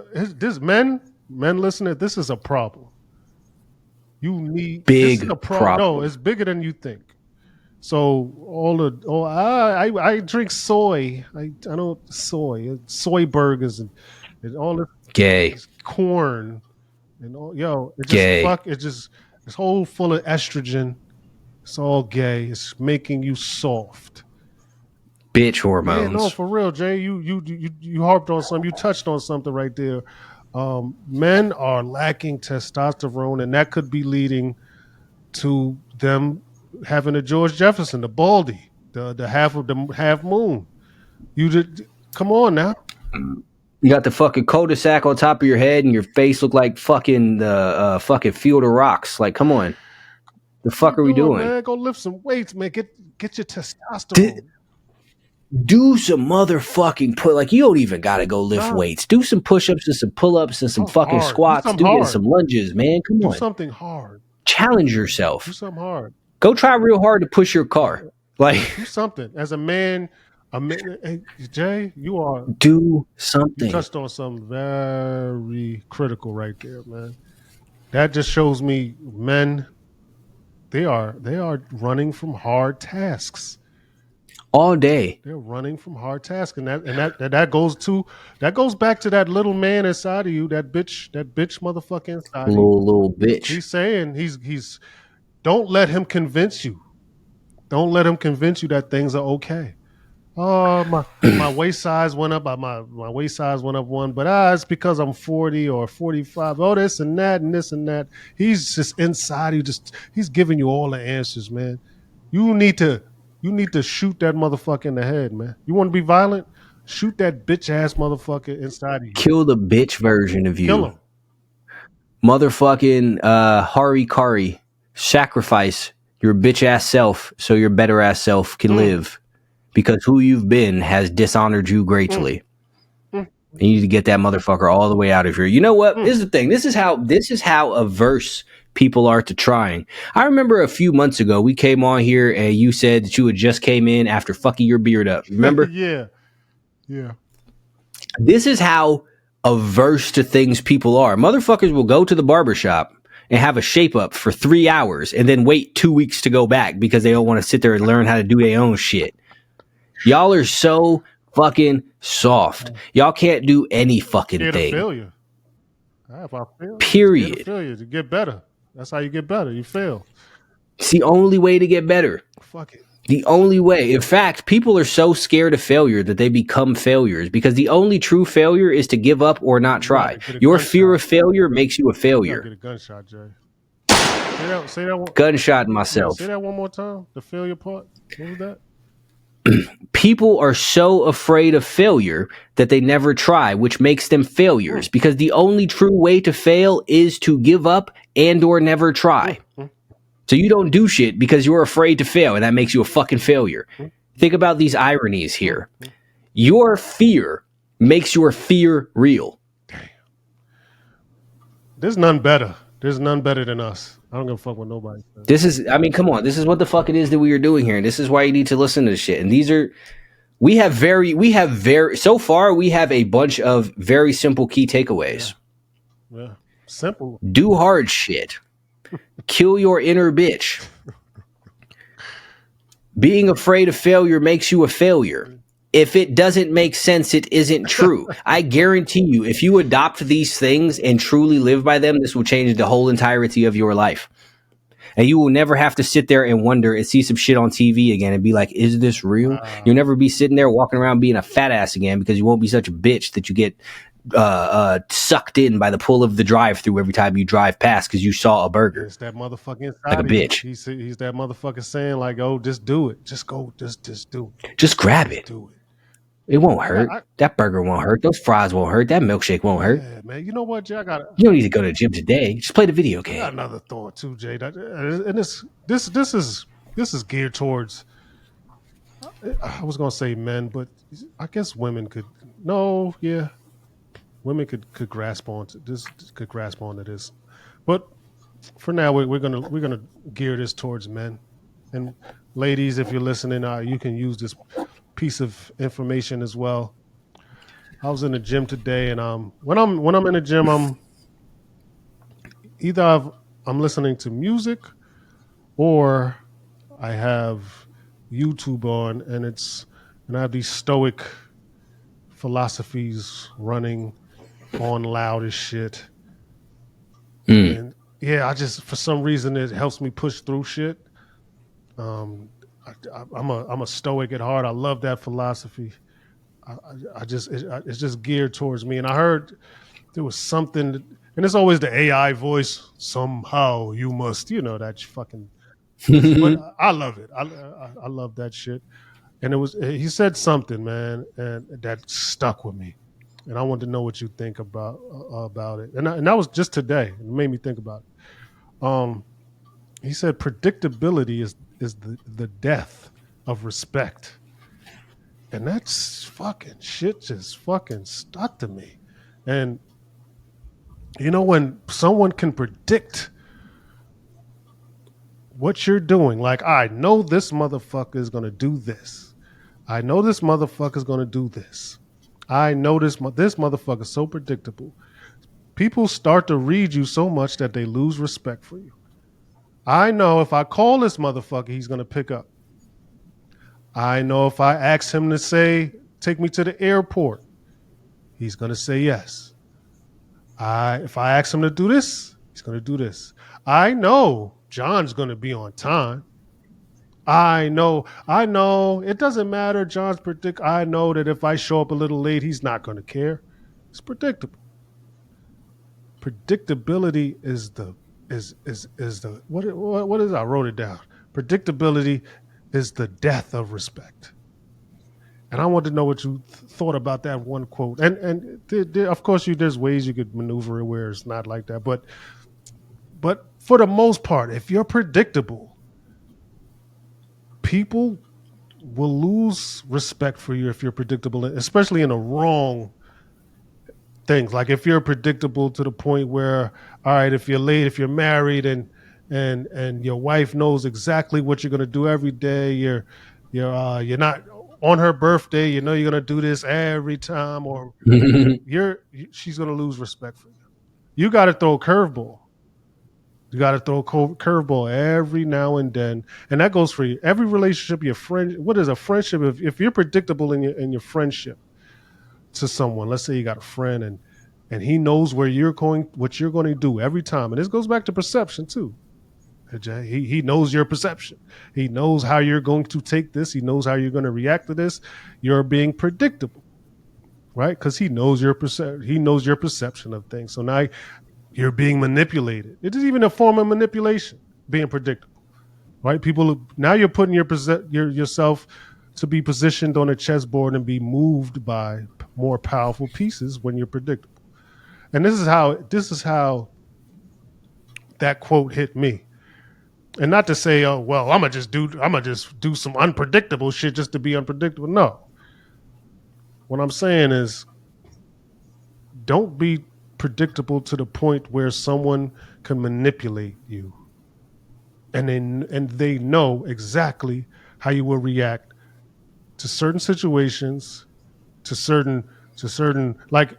S1: men listening, this is a problem. You need
S2: big
S1: this is a
S2: problem.
S1: No, it's bigger than you think. So I drink soy. I know soy burgers and all this
S2: Gay.
S1: corn and all. It just
S2: Gay.
S1: it's whole full of estrogen. It's all gay. It's making you soft.
S2: Bitch hormones.
S1: Yeah, no, for real, Jay. You harped on something. You touched on something right there. Men are lacking testosterone, and that could be leading to them having a George Jefferson, the baldy, the half moon. You did come on now.
S2: You got the fucking cul-de-sac on top of your head, and your face look like fucking the fucking field of rocks. Like, come on, the fuck are we doing?
S1: Man, go lift some weights, man. Get your testosterone.
S2: Do some motherfucking like you don't even gotta go lift weights. Do some push-ups and some pull-ups and some fucking
S1: hard.
S2: squats. Do some lunges, man. Come on.
S1: Do something hard.
S2: Challenge yourself.
S1: Do something hard.
S2: Go try real hard to push your car. Like
S1: do something. As a man, hey, Jay, you are
S2: do something.
S1: You touched on something very critical right there, man. That just shows me men they are running from hard tasks.
S2: All day.
S1: They're running from hard tasks. And that goes back to that little man inside of you, that bitch motherfucker inside of you.
S2: Little bitch.
S1: He's saying he's don't let him convince you. Don't let him convince you that things are okay. Oh, my waist size went up. My waist size went up one, but it's because I'm 40 or 45. Oh, this and that and this and that. He's just inside. He's giving you all the answers, man. You need to you need to shoot that motherfucker in the head, man. You want to be violent? Shoot that bitch ass motherfucker inside of you.
S2: Kill the bitch version of
S1: Kill
S2: you.
S1: him.
S2: Motherfucking Hari Kari. Sacrifice your bitch ass self so your better ass self can
S1: Mm,
S2: live. Because who you've been has dishonored you
S1: mm,
S2: greatly.
S1: mm,
S2: You need to get that motherfucker all the way out of here. You know what?
S1: mm.
S2: This is the thing. This is how averse people are to trying. I remember a few months ago we came on here and you said that you had just came in after fucking your beard up. Remember?
S1: Yeah, yeah.
S2: This is how averse to things people are. Motherfuckers will go to the barbershop and have a shape up for 3 hours and then wait 2 weeks to go back because they don't want to sit there and learn how to do their own shit. Y'all are so fucking soft. Y'all can't do any fucking
S1: Scared of
S2: thing.
S1: failure. If I fail, scared of
S2: Period.
S1: failure to get better. That's how you get better. You fail.
S2: It's the only way to get better.
S1: Fuck it.
S2: The only way. In fact, people are so scared of failure that they become failures because the only true failure is to give up or not
S1: You gotta
S2: try.
S1: get a
S2: Your fear
S1: gunshot.
S2: of failure makes you a
S1: You gotta
S2: failure.
S1: get a gunshot, Jay. Say that one.
S2: Gunshot
S1: Yeah, say
S2: myself.
S1: that one more time. The failure part. What was that?
S2: People are so afraid of failure that they never try, which makes them failures
S1: Mm,
S2: because the only true way to fail is to give up and or never try.
S1: mm, mm,
S2: So you don't do shit because you're afraid to fail and that makes you a fucking failure.
S1: mm,
S2: Think about these ironies
S1: mm,
S2: here.
S1: mm.
S2: Your fear makes your fear real.
S1: There's none better. There's none better than us. I don't give a fuck what nobody says.
S2: This is, I mean, come on. This is what the fuck it is that we are doing here. And this is why you need to listen to this shit. And these are, so far, we have a bunch of very simple key
S1: Yeah,
S2: takeaways.
S1: yeah. Simple.
S2: Do hard shit. Kill your inner bitch. Being afraid of failure makes you a failure. If it doesn't make sense, it isn't true. I guarantee you, if you adopt these things and truly live by them, this will change the whole entirety of your life. And you will never have to sit there and wonder and see some shit on TV again and be like, is this real? You'll
S1: Wow.
S2: never be sitting there walking around being a fat ass again because you won't be such a bitch that you get sucked in by the pull of the drive through every time you drive past because you saw a burger
S1: It's that motherfucker
S2: like
S1: inside
S2: a
S1: of you.
S2: bitch.
S1: He's that motherfucker saying like, "Oh, just do it. Just go. Just do it.
S2: Just grab
S1: Just
S2: it.
S1: do it."
S2: It won't
S1: I got.
S2: hurt. That burger won't hurt. Those fries won't hurt. That milkshake won't hurt.
S1: Yeah, man. You know what, Jay?
S2: You don't need to go to the gym today. Just play the video
S1: I got
S2: game.
S1: another thought too, Jay. And this is geared towards. I was gonna say men, but I guess women could. No, yeah, women could grasp onto this. Could grasp onto this, but for now, we're gonna gear this towards men. And ladies, if you're listening, you can use this piece of information as well. I was in the gym today, and when I'm in the gym, either I'm listening to music or I have YouTube on, and I have these stoic philosophies running on loud as shit.
S2: Mm.
S1: And yeah, I just for some reason it helps me push through shit. Um, I'm a stoic at heart. I love that philosophy. It's just geared towards me. And I heard there was something, and it's always the AI voice. Somehow you must, that fucking. But I love it. I love that shit. And he said something, man, and that stuck with me. And I wanted to know what you think about it. And that was just today. It made me think about it. He said predictability is the death of respect. And that's fucking shit just fucking stuck to me. And when someone can predict what you're doing, like I know this motherfucker is gonna do this. I know this motherfucker is gonna do this. I know this motherfucker is so predictable. People start to read you so much that they lose respect for you. I know if I call this motherfucker, he's gonna pick up. I know if I ask him to take me to the airport, he's gonna say yes. If I ask him to do this, he's gonna do this. I know John's gonna be on time. I know. It doesn't matter. John's predict. I know that if I show up a little late, he's not going to care. It's predictable. Predictability is the what is I wrote it down. Predictability is the death of respect. And I want to know what you thought about that one quote. And of course, there's ways you could maneuver it where it's not like that. But for the most part, if you're predictable, people will lose respect for you if you're predictable, especially in the wrong things. Like if you're predictable to the point where, all right, if you're late, if you're married, and your wife knows exactly what you're going to do every day, you're not on her birthday. You know you're going to do this every time, or she's going to lose respect for you. You got to throw a curveball. You got to throw a curveball every now and then, and that goes for you. Every relationship, your friend. What is a friendship? If you're predictable in your friendship to someone, let's say you got a friend, and he knows what you're going to do every time, and this goes back to perception too. He knows your perception. He knows how you're going to take this. He knows how you're going to react to this. You're being predictable, right? Because he knows your perception of things. So now you're being manipulated. It is even a form of manipulation, being predictable, right? People now you're putting yourself to be positioned on a chessboard and be moved by more powerful pieces when you're predictable. And this is how that quote hit me. And not to say, oh well, I'm gonna just do some unpredictable shit just to be unpredictable. No, what I'm saying is, don't be predictable to the point where someone can manipulate you, and they know exactly how you will react to certain situations, to certain like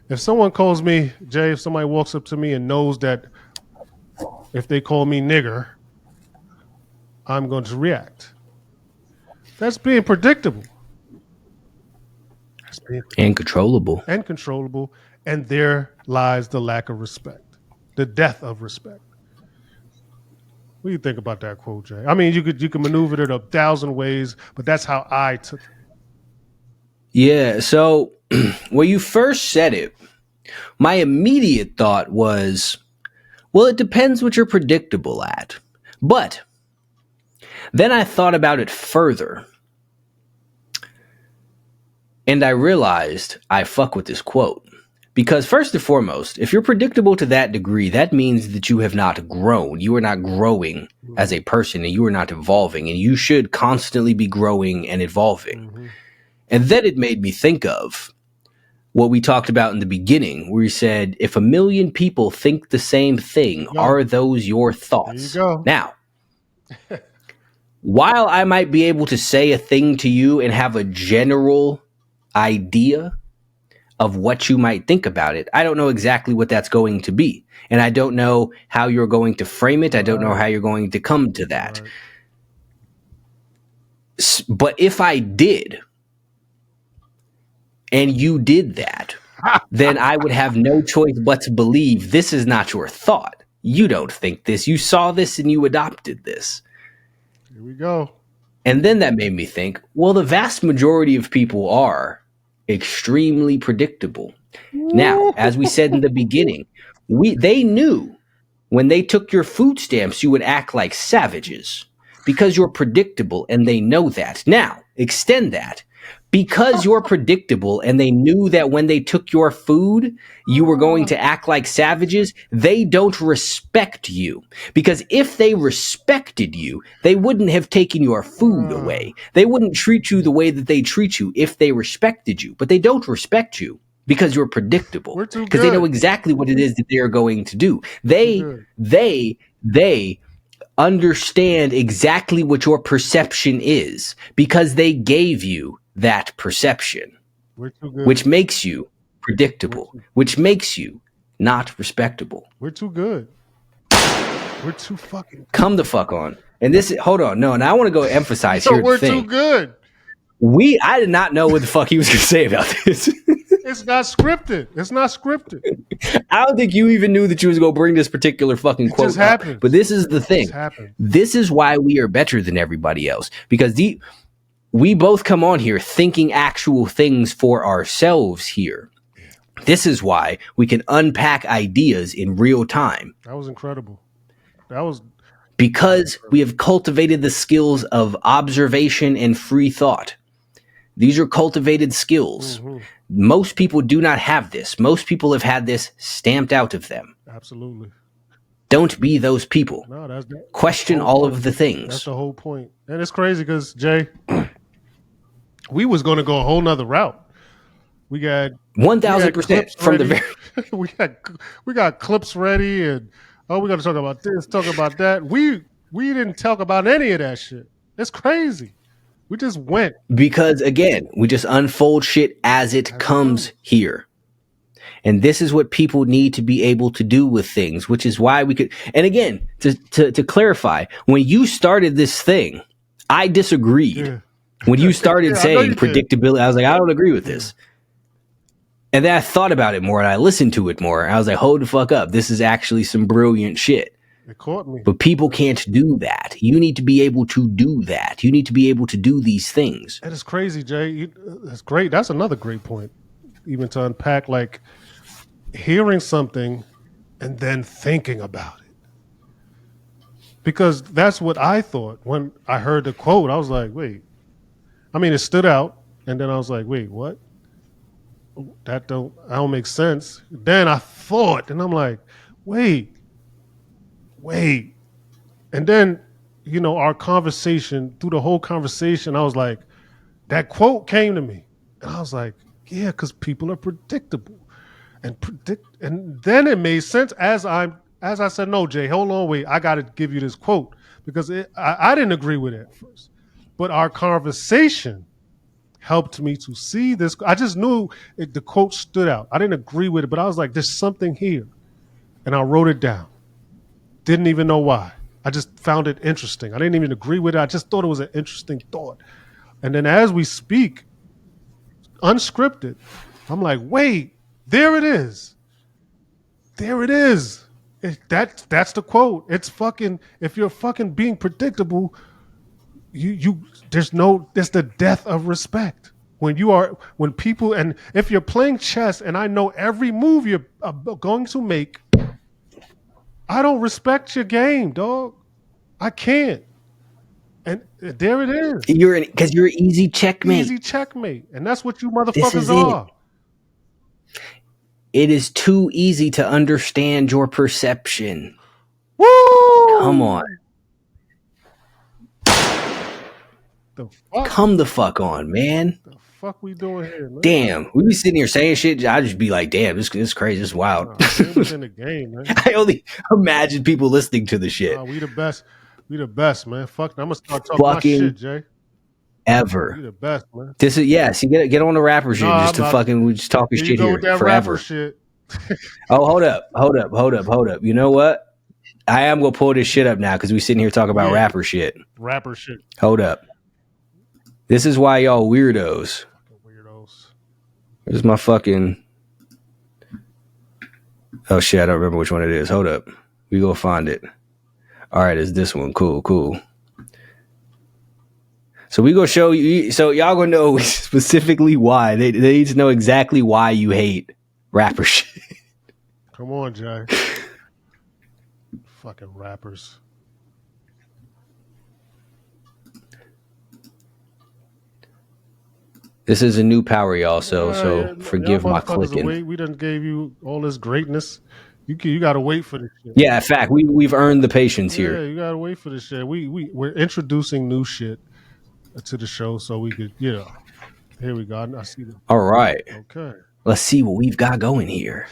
S1: if someone calls me Jay, if somebody walks up to me and knows that if they call me nigger, I'm going to react. That's being predictable. That's being
S2: And controllable.
S1: and controllable, and there lies the lack of respect, the death of respect. What do you think about that quote, Jay? I mean, you could maneuver it 1,000 ways, but that's how I took it.
S2: Yeah. So when you first said it, my immediate thought was, well, it depends what you're predictable at. But then I thought about it further, and I realized I fuck with this quote. Because first and foremost, if you're predictable to that degree, that means that you have not grown. You are not growing as a person, and you are not evolving, and you should constantly be growing and evolving.
S1: Mm-hmm.
S2: And then it made me think of what we talked about in the beginning, where you said, if a million people think the same thing, are those your thoughts?
S1: There you go.
S2: Now, while I might be able to say a thing to you and have a general idea of what you might think about it, I don't know exactly what that's going to be. And I don't know how you're going to frame it. I don't know how you're going to come to that. Right. But if I did, and you did that, then I would have no choice but to believe this is not your thought. You don't think this. You saw this and you adopted this.
S1: Here we go.
S2: And then that made me think, well, the vast majority of people are extremely predictable. Now, as we said in the beginning, they knew when they took your food stamps, you would act like savages because you're predictable, and they know that. Now, extend that. Because you're predictable and they knew that when they took your food, you were going to act like savages, they don't respect you. Because if they respected you, they wouldn't have taken your food away. They wouldn't treat you the way that they treat you if they respected you. But they don't respect you because you're predictable. Because they know exactly what it is that they're going to do. They understand exactly what your perception is because they gave you that perception, which makes you predictable, which makes you not respectable.
S1: We're too good. We're too fucking good.
S2: Come the fuck on. And this, hold on, no, and I want to go emphasize here.
S1: We're too good.
S2: I did not know what the fuck he was going to say about this.
S1: It's not scripted. It's not scripted.
S2: I don't think you even knew that you was gonna bring this particular fucking
S1: It just
S2: quote up.
S1: happens.
S2: But this is the
S1: It
S2: thing.
S1: just happens.
S2: This is why we are better than everybody else, because we both come on here thinking actual things for ourselves here. This is why we can unpack ideas in real time.
S1: That was incredible. That was
S2: Because we have cultivated the skills of observation and free thought. These are cultivated skills.
S1: mm-hmm.
S2: Most people do not have this. Most people have had this stamped out of them.
S1: Absolutely.
S2: Don't be those people.
S1: No, that's
S2: Question
S1: that's
S2: all of the things.
S1: That's the whole point. And it's crazy because, Jay, we was going to go a whole nother route. We got
S2: 1,000% from the very.
S1: we got clips ready, and we're gonna talk about this, talk about that. We didn't talk about any of that shit. It's crazy. We just went
S2: Because again, we just unfold shit as it comes here. And this is what people need to be able to do with things, which is why we could. And again, to clarify, when you started this thing, I disagreed.
S1: Yeah.
S2: When you started saying
S1: you
S2: predictability, I was like, I don't agree with this. And then I thought about it more and I listened to it more. I was like, hold the fuck up. This is actually some brilliant shit.
S1: It caught me.
S2: But people can't do that. You need to be able to do that. You need to be able to do these things.
S1: That is crazy, Jay. That's great. That's another great point, even to unpack, like hearing something and then thinking about it. Because that's what I thought when I heard the quote. I was like, wait. I mean, it stood out. And then I was like, wait, what? That don't make sense. Then I thought, and I'm like, wait. And then, our conversation, through the whole conversation, I was like, that quote came to me. And I was like, yeah, because people are predictable. And then it made sense as I said, no, Jay, hold on, wait, I got to give you this quote. Because I didn't agree with it at first. But our conversation helped me to see this. I just knew the quote stood out. I didn't agree with it, but I was like, there's something here. And I wrote it down. Didn't even know why. I just found it interesting. I didn't even agree with it. I just thought it was an interesting thought. And then as we speak, unscripted, I'm like, wait, there it is. There it is. That's the quote. It's fucking, if you're fucking being predictable, there's the death of respect. When people, and if you're playing chess and I know every move you're going to make, I don't respect your game, dog. I can't. And there it is.
S2: Because you're easy checkmate.
S1: Easy checkmate. And that's what you motherfuckers are.
S2: It is too easy to understand your perception.
S1: Woo!
S2: Come on.
S1: The fuck?
S2: Come the fuck on, man.
S1: The fuck we doing here, man?
S2: Damn, we be sitting here saying shit. I just be like, damn, this is crazy. This is wild.
S1: It was in the game, man.
S2: I only imagine people listening to the shit.
S1: We the best. We the best, man. Fuck, I'm gonna start talking my shit, Jay.
S2: Ever.
S1: We the best, man.
S2: This is see, get on the rapper shit just to fucking we just talking shit here forever.
S1: Shit.
S2: Oh, hold up. You know what? I am gonna pull this shit up now because we sitting here talking about rapper shit.
S1: Rapper shit.
S2: Hold up. This is why y'all weirdos.
S1: Weirdos.
S2: There's my fucking. Oh shit! I don't remember which one it is. Hold up. We go find it. All right, it's this one. Cool. So we go show you. So y'all gonna know specifically why they need to know exactly why you hate rapper shit.
S1: Come on, Jay. Fucking rappers.
S2: This is a new power, y'all. So forgive my clicking.
S1: We done gave you all this greatness. You gotta wait for this shit.
S2: Yeah, in fact, we've earned the patience here.
S1: Yeah, you gotta wait for this shit. We're introducing new shit to the show, so we could, here we go. I see that.
S2: All right.
S1: Okay.
S2: Let's see what we've got going here.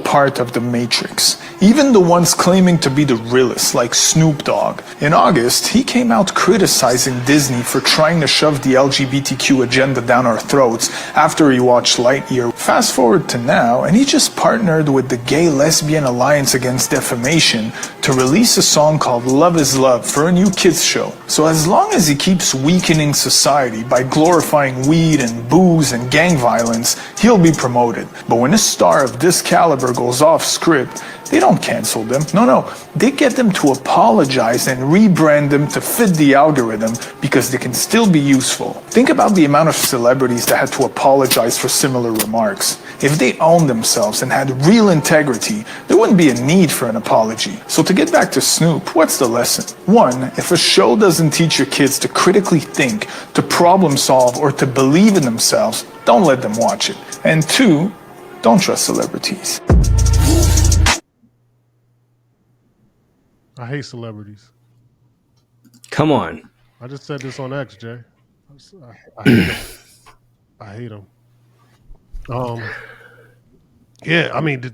S3: part of the Matrix. Even the ones claiming to be the realest, like Snoop Dogg. In August, he came out criticizing Disney for trying to shove the LGBTQ agenda down our throats after he watched Lightyear. Fast forward to now, and he just partnered with the Gay Lesbian Alliance Against Defamation to release a song called Love is Love for a new kids show. So as long as he keeps weakening society by glorifying weed and booze and gang violence, he'll be promoted. But when a star of this caliber goes off script, they don't cancel them. No, they get them to apologize and rebrand them to fit the algorithm because they can still be useful. Think about the amount of celebrities that had to apologize for similar remarks. If they owned themselves and had real integrity, there wouldn't be a need for an apology. So to get back to Snoop, what's the lesson? 1, if a show doesn't teach your kids to critically think, to problem solve, or to believe in themselves, don't let them watch it. And 2, don't trust celebrities.
S1: I hate celebrities.
S2: Come on.
S1: I just said this on X, Jay. I hate them. I hate them. Yeah, I mean, the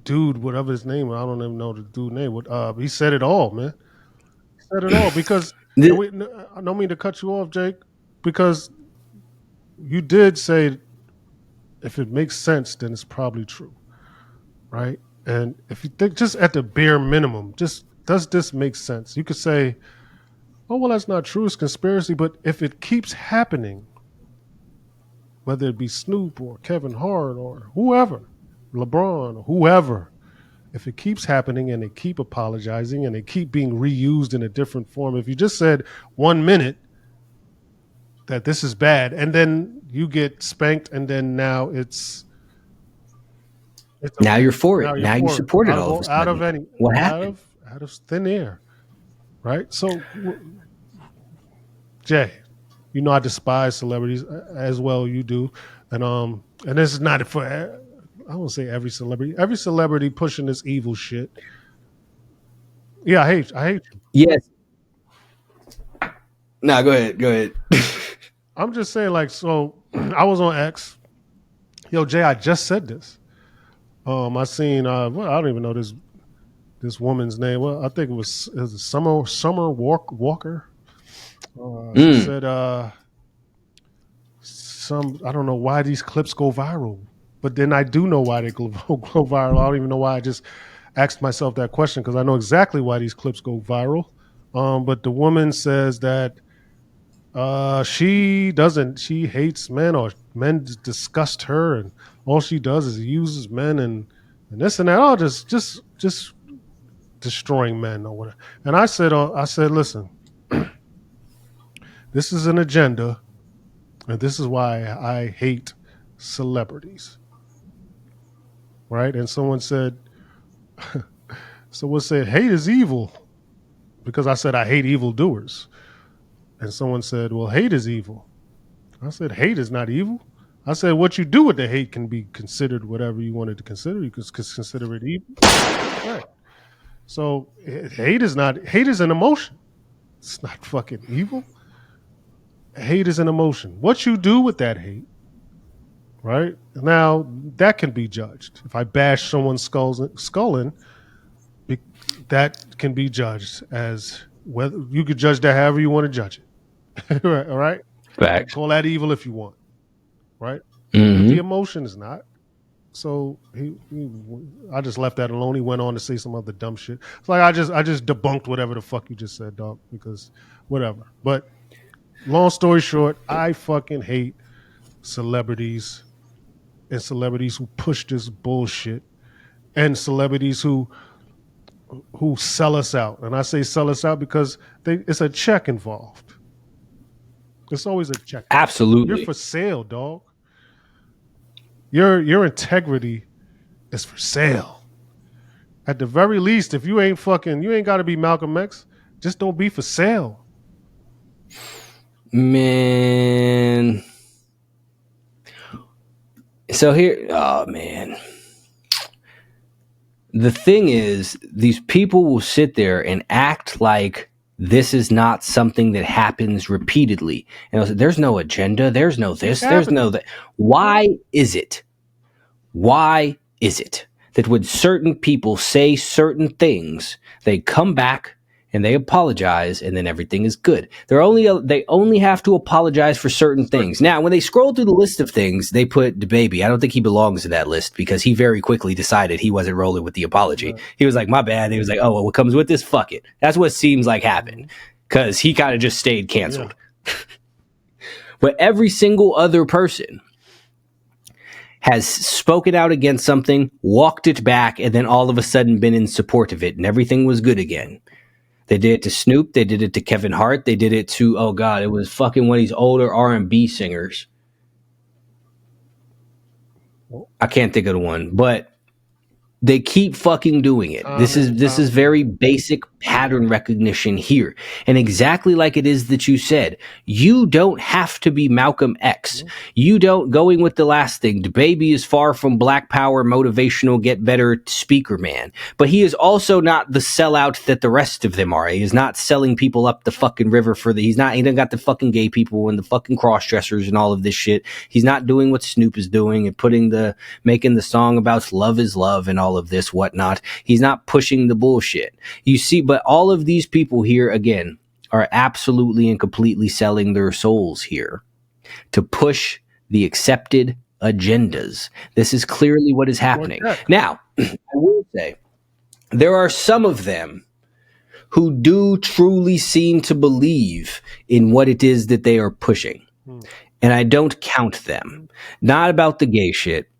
S1: dude, whatever his name, I don't even know the dude's name. He said it all, man. He said it all because I don't mean to cut you off, Jake, because you did say if it makes sense, then it's probably true, right? And if you think just at the bare minimum, just does this make sense? You could say, oh, well, that's not true. It's conspiracy. But if it keeps happening, whether it be Snoop or Kevin Hart or whoever, LeBron or whoever, if it keeps happening and they keep apologizing and they keep being reused in a different form, if you just said 1 minute that this is bad and then you get spanked and then now it's
S2: now you're for it. Now you support it all of a sudden. What happened?
S1: Out of thin air, right? So, Jay, you know I despise celebrities as well. You do, and this is not for I won't say every celebrity. Every celebrity pushing this evil shit. Yeah, I hate you.
S2: Yes. No, go ahead.
S1: I'm just saying, like, so I was on X. Yo, Jay, I just said this. I seen well, I don't even know this woman's name. Well, I think it was Summer Walker. She said I don't know why these clips go viral, but then I do know why they go viral. I don't even know why I just asked myself that question because I know exactly why these clips go viral. But the woman says that she hates men or men disgust her, and all she does is uses men and this and that. Oh, just destroying men or whatever. And I said, listen, this is an agenda, and this is why I hate celebrities. Right? And someone said, hate is evil, because I said I hate evildoers. And someone said, well, hate is evil. I said, hate is not evil. I said, what you do with the hate can be considered whatever you wanted to consider. You could consider it evil. Right. So hate is an emotion. It's not fucking evil. Hate is an emotion. What you do with that hate, right? Now, that can be judged. If I bash someone's skull in, that can be judged as whether you could judge that however you want to judge it. All right?
S2: Facts.
S1: Call that evil if you want, right?
S2: Mm-hmm.
S1: The emotion is not. So I just left that alone. He went on to say some other dumb shit. It's like I just debunked whatever the fuck you just said, dog, because whatever. But long story short, I fucking hate celebrities and celebrities who push this bullshit and celebrities who sell us out. And I say sell us out because it's a check involved. It's always a check.
S2: Absolutely.
S1: You're for sale, dog. Your integrity is for sale. At the very least, if you ain't got to be Malcolm X. Just don't be for sale.
S2: Man. So here, oh man. The thing is, these people will sit there and act like this is not something that happens repeatedly. And there's no agenda. There's no this. There's no that. Why is it? Why is it that when certain people say certain things, they come back and they apologize, and then everything is good. They only have to apologize for certain things. Now, when they scroll through the list of things, they put DaBaby. I don't think he belongs to that list because he very quickly decided he wasn't rolling with the apology. Right. He was like, my bad. He was like, oh, well, what comes with this? Fuck it. That's what seems like happened because he kind of just stayed canceled. Yeah. But every single other person has spoken out against something, walked it back, and then all of a sudden been in support of it, and everything was good again. They did it to Snoop. They did it to Kevin Hart. They did it to, oh God, it was fucking one of these older R&B singers. I can't think of the one, but they keep fucking doing it. This is very basic pattern recognition here. And exactly like it is that you said, you don't have to be Malcolm X. You don't, going with the last thing, DaBaby is far from Black Power, motivational, get better speaker man. But he is also not the sellout that the rest of them are. He is not selling people up the fucking river he done got the fucking gay people and the fucking cross-dressers and all of this shit. He's not doing what Snoop is doing and making the song about love is love and all of this whatnot. He's not pushing the bullshit. You see, but all of these people here again are absolutely and completely selling their souls here to push the accepted agendas. This is clearly what is happening. Now, I will say there are some of them who do truly seem to believe in what it is that they are pushing. And I don't count them. Not about the gay shit,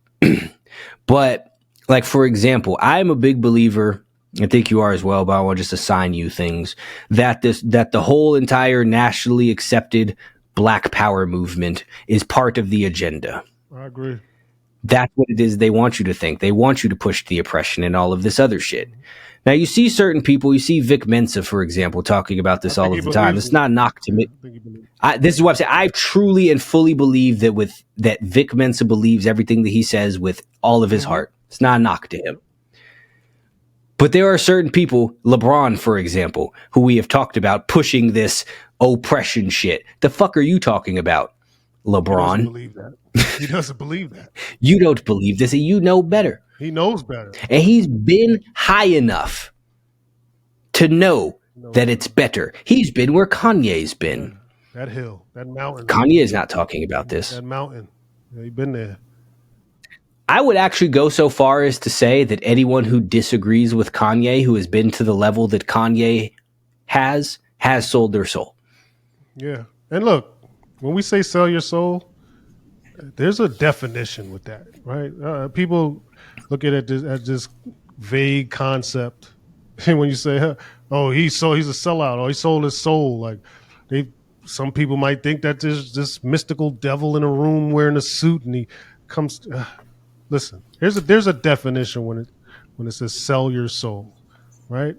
S2: but like, for example, I'm a big believer, I think you are as well, but I want to just assign you things, that the whole entire nationally accepted Black Power movement is part of the agenda.
S1: I agree.
S2: That's what it is they want you to think. They want you to push the oppression and all of this other shit. Now, you see certain people, you see Vic Mensa, for example, talking about this all of the time. It's not a knock to me. This is what I'm saying. I truly and fully believe that Vic Mensa believes everything that he says with all of his heart. It's not a knock to him. But there are certain people, LeBron, for example, who we have talked about pushing this oppression shit. The fuck are you talking about, LeBron?
S1: He doesn't believe that. He doesn't believe that.
S2: You don't believe this, and you know better.
S1: He knows better.
S2: And he's been high enough to know that it's better. He's been where Kanye's been.
S1: That hill, that mountain.
S2: Kanye is not talking about this.
S1: That mountain. Yeah, he's been there.
S2: I would actually go so far as to say that anyone who disagrees with Kanye, who has been to the level that Kanye has sold their soul.
S1: Yeah. And look, when we say sell your soul, there's a definition with that, right? People look at it as this vague concept. And when you say, oh, he's a sellout, or he sold his soul, like some people might think that there's this mystical devil in a room wearing a suit and he comes listen, there's a definition when it says sell your soul, right?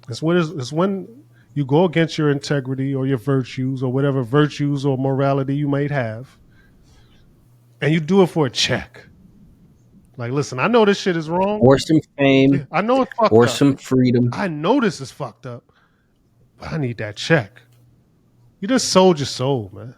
S1: It's when you go against your integrity or your virtues or whatever virtues or morality you might have, and you do it for a check. Like, listen, I know this shit is wrong.
S2: Or some fame.
S1: I know it's fucked up.
S2: Or some freedom.
S1: I know this is fucked up, but I need that check. You just sold your soul, man.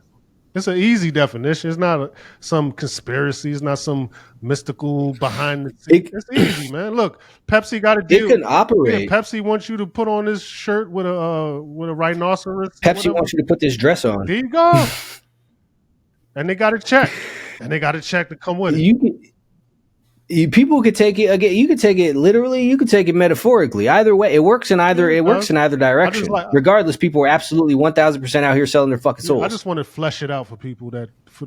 S1: It's an easy definition. It's not some conspiracy. It's not some mystical behind the scenes. It's easy, man. Look, Pepsi got a deal.
S2: It can operate.
S1: Yeah, Pepsi wants you to put on this shirt with a rhinoceros.
S2: Pepsi wants you to put this dress on.
S1: There you go. And they got a check. And they got a check to come with it.
S2: People could take it again. You could take it literally. You could take it metaphorically. Either way, it works in either. It works in either direction. Regardless, people are absolutely 1,000% out here selling their fucking souls.
S1: I just want to flesh it out for people for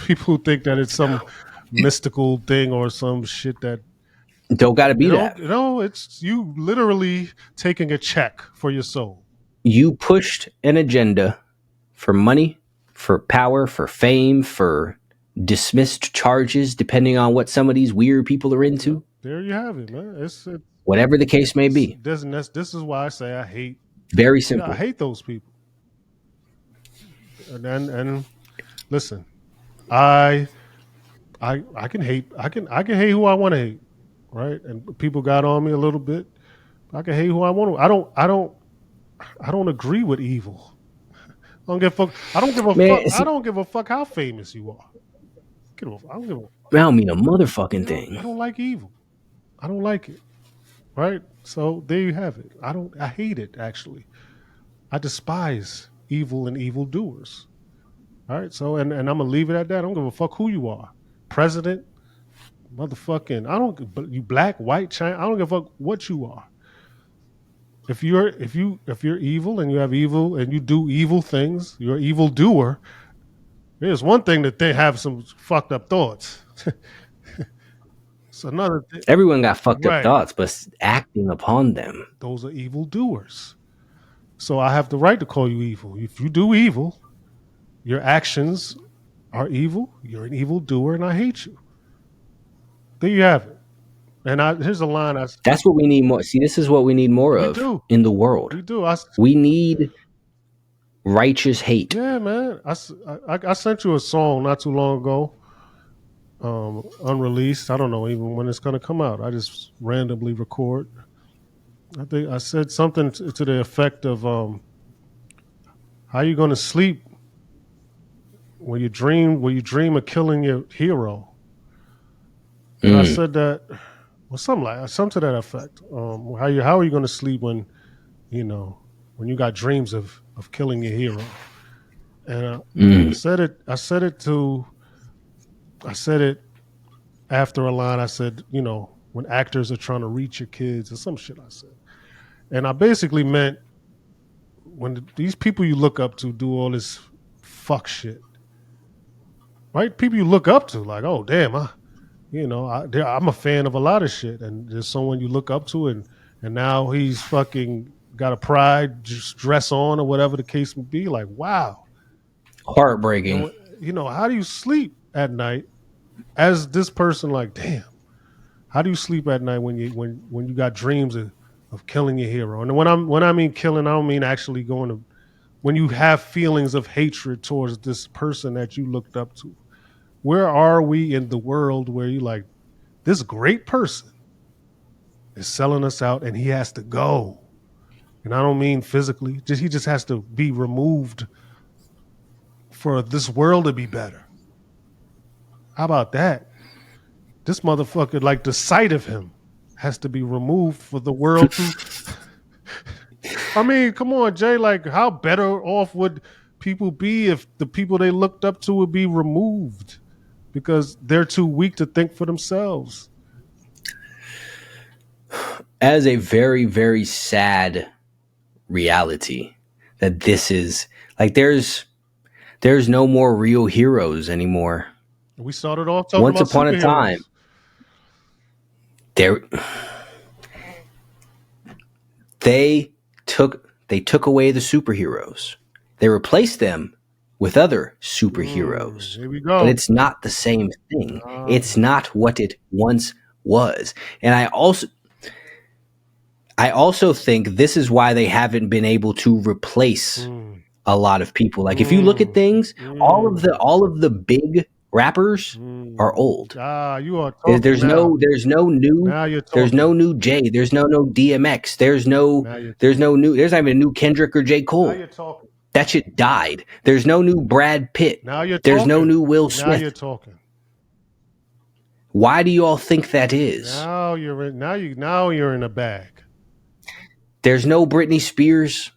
S1: people who think that it's some mystical thing or some shit that
S2: don't got to be that.
S1: No, it's you literally taking a check for your soul.
S2: You pushed an agenda for money, for power, for fame, for dismissed charges, depending on what some of these weird people are into.
S1: There you have it, man. It's
S2: whatever the case may be.
S1: This is why I say I hate.
S2: Very simple.
S1: I hate those people. And listen, I can hate. I can hate who I want to hate, right? And people got on me a little bit. I can hate who I want to. I don't agree with evil. I don't give a fuck. I don't give a fuck how famous you are. I don't mean a
S2: motherfucking thing.
S1: I don't like evil. I don't like it. Right? So there you have it. I hate it actually. I despise evil and evildoers. All right. So and I'm gonna leave it at that. I don't give a fuck who you are. President, motherfucking you black, white, China, I don't give a fuck what you are. If you're evil and you have evil and you do evil things, you're an evil doer. There's one thing that they have some fucked up thoughts. It's another thing.
S2: Everyone got fucked up
S1: Right.
S2: thoughts, but acting upon them.
S1: Those are evil doers. So I have the right to call you evil. If you do evil, your actions are evil. You're an evil doer, and I hate you. There you have it. And here's a line
S2: That's what we need more. See, this is what we need more
S1: we
S2: of
S1: do.
S2: in the world.
S1: We do.
S2: We need righteous hate.
S1: Yeah, man. I sent you a song not too long ago, unreleased. I don't know even when it's gonna come out. I just randomly record. I think I said something to the effect of how you gonna sleep when you dream of killing your hero. And I said that, well, something to that effect. How are you gonna sleep when when you got dreams of killing your hero? And I said it. I said it after a line. I said, when actors are trying to reach your kids or some shit. I said, and I basically meant when these people you look up to do all this fuck shit, right? People you look up to, like, oh damn, I'm a fan of a lot of shit, and there's someone you look up to, and now he's fucking got a pride just dress on or whatever the case may be. Like, wow,
S2: Heartbreaking.
S1: how do you sleep at night as this person? Like, damn, how do you sleep at night when you got dreams of killing your hero? And when I mean killing, I don't mean actually going to. When you have feelings of hatred towards this person that you looked up to, where are we in the world where you like this great person is selling us out and he has to go? And I don't mean physically, he just has to be removed for this world to be better. How about that? This motherfucker, like the sight of him has to be removed for the world to. I mean, come on, Jay. Like, how better off would people be if the people they looked up to would be removed because they're too weak to think for themselves?
S2: As a very, very sad reality that this is like there's no more real heroes anymore.
S1: We started off talking
S2: Once
S1: about
S2: upon a
S1: superheroes.
S2: time, they took away the superheroes. They replaced them with other superheroes.
S1: Here we go.
S2: But it's not the same thing. It's not what it once was. And I also think this is why they haven't been able to replace a lot of people. Like if you look at things, all of the big rappers are old.
S1: You are talking
S2: there's
S1: now.
S2: there's no new
S1: Now you're
S2: there's
S1: talking.
S2: no new Jay, there's no DMX, there's not even a new Kendrick or J.
S1: Now
S2: Cole.
S1: you're talking.
S2: That shit died. There's no new Brad Pitt.
S1: Now you're
S2: There's
S1: talking.
S2: no new Will
S1: Now
S2: Smith.
S1: you're talking.
S2: Why do you all think that is?
S1: Now you're in a bag.
S2: There's no Britney Spears.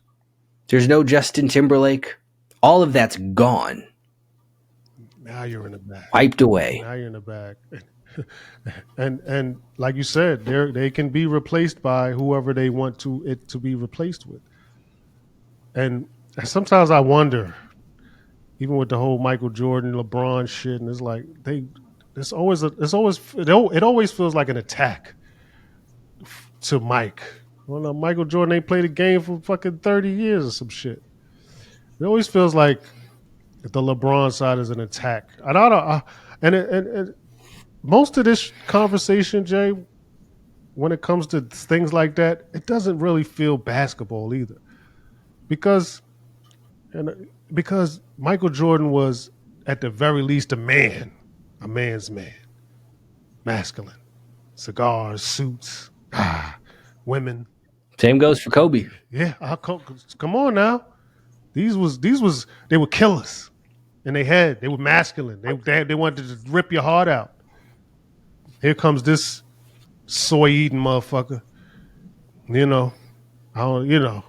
S2: There's no Justin Timberlake. All of that's gone.
S1: Now you're in a bag.
S2: Wiped away.
S1: Now you're in a bag. and like you said, they can be replaced by whoever they want it to be replaced with. And sometimes I wonder, even with the whole Michael Jordan, LeBron shit, and it's like it always feels like an attack to Mike. Well, no, Michael Jordan ain't played a game for fucking 30 years or some shit. It always feels like the LeBron side is an attack. And and most of this conversation, Jay, when it comes to things like that, it doesn't really feel basketball either. Because Michael Jordan was at the very least a man's man. Masculine. Cigars, suits, women.
S2: Same goes for Kobe.
S1: Yeah, come on now. These they were killers, and they were masculine. They wanted to just rip your heart out. Here comes this soy eating motherfucker. You know, I don't. You know,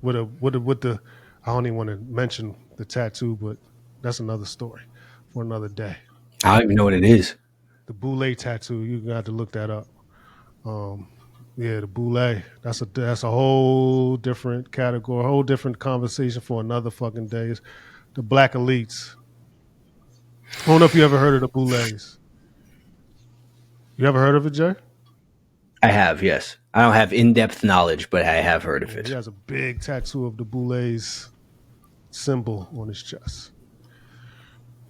S1: with the. I don't even want to mention the tattoo, but that's another story for another day.
S2: I don't even know what it is.
S1: The boule tattoo. You got to look that up. Um, yeah, the boule. That's a whole different category, a whole different conversation for another fucking day. It's the black elites. I don't know if you ever heard of the boules. You ever heard of it, Jay?
S2: I have, yes. I don't have in-depth knowledge, but I have heard of
S1: Yeah, he
S2: it.
S1: has a big tattoo of the boules symbol on his chest.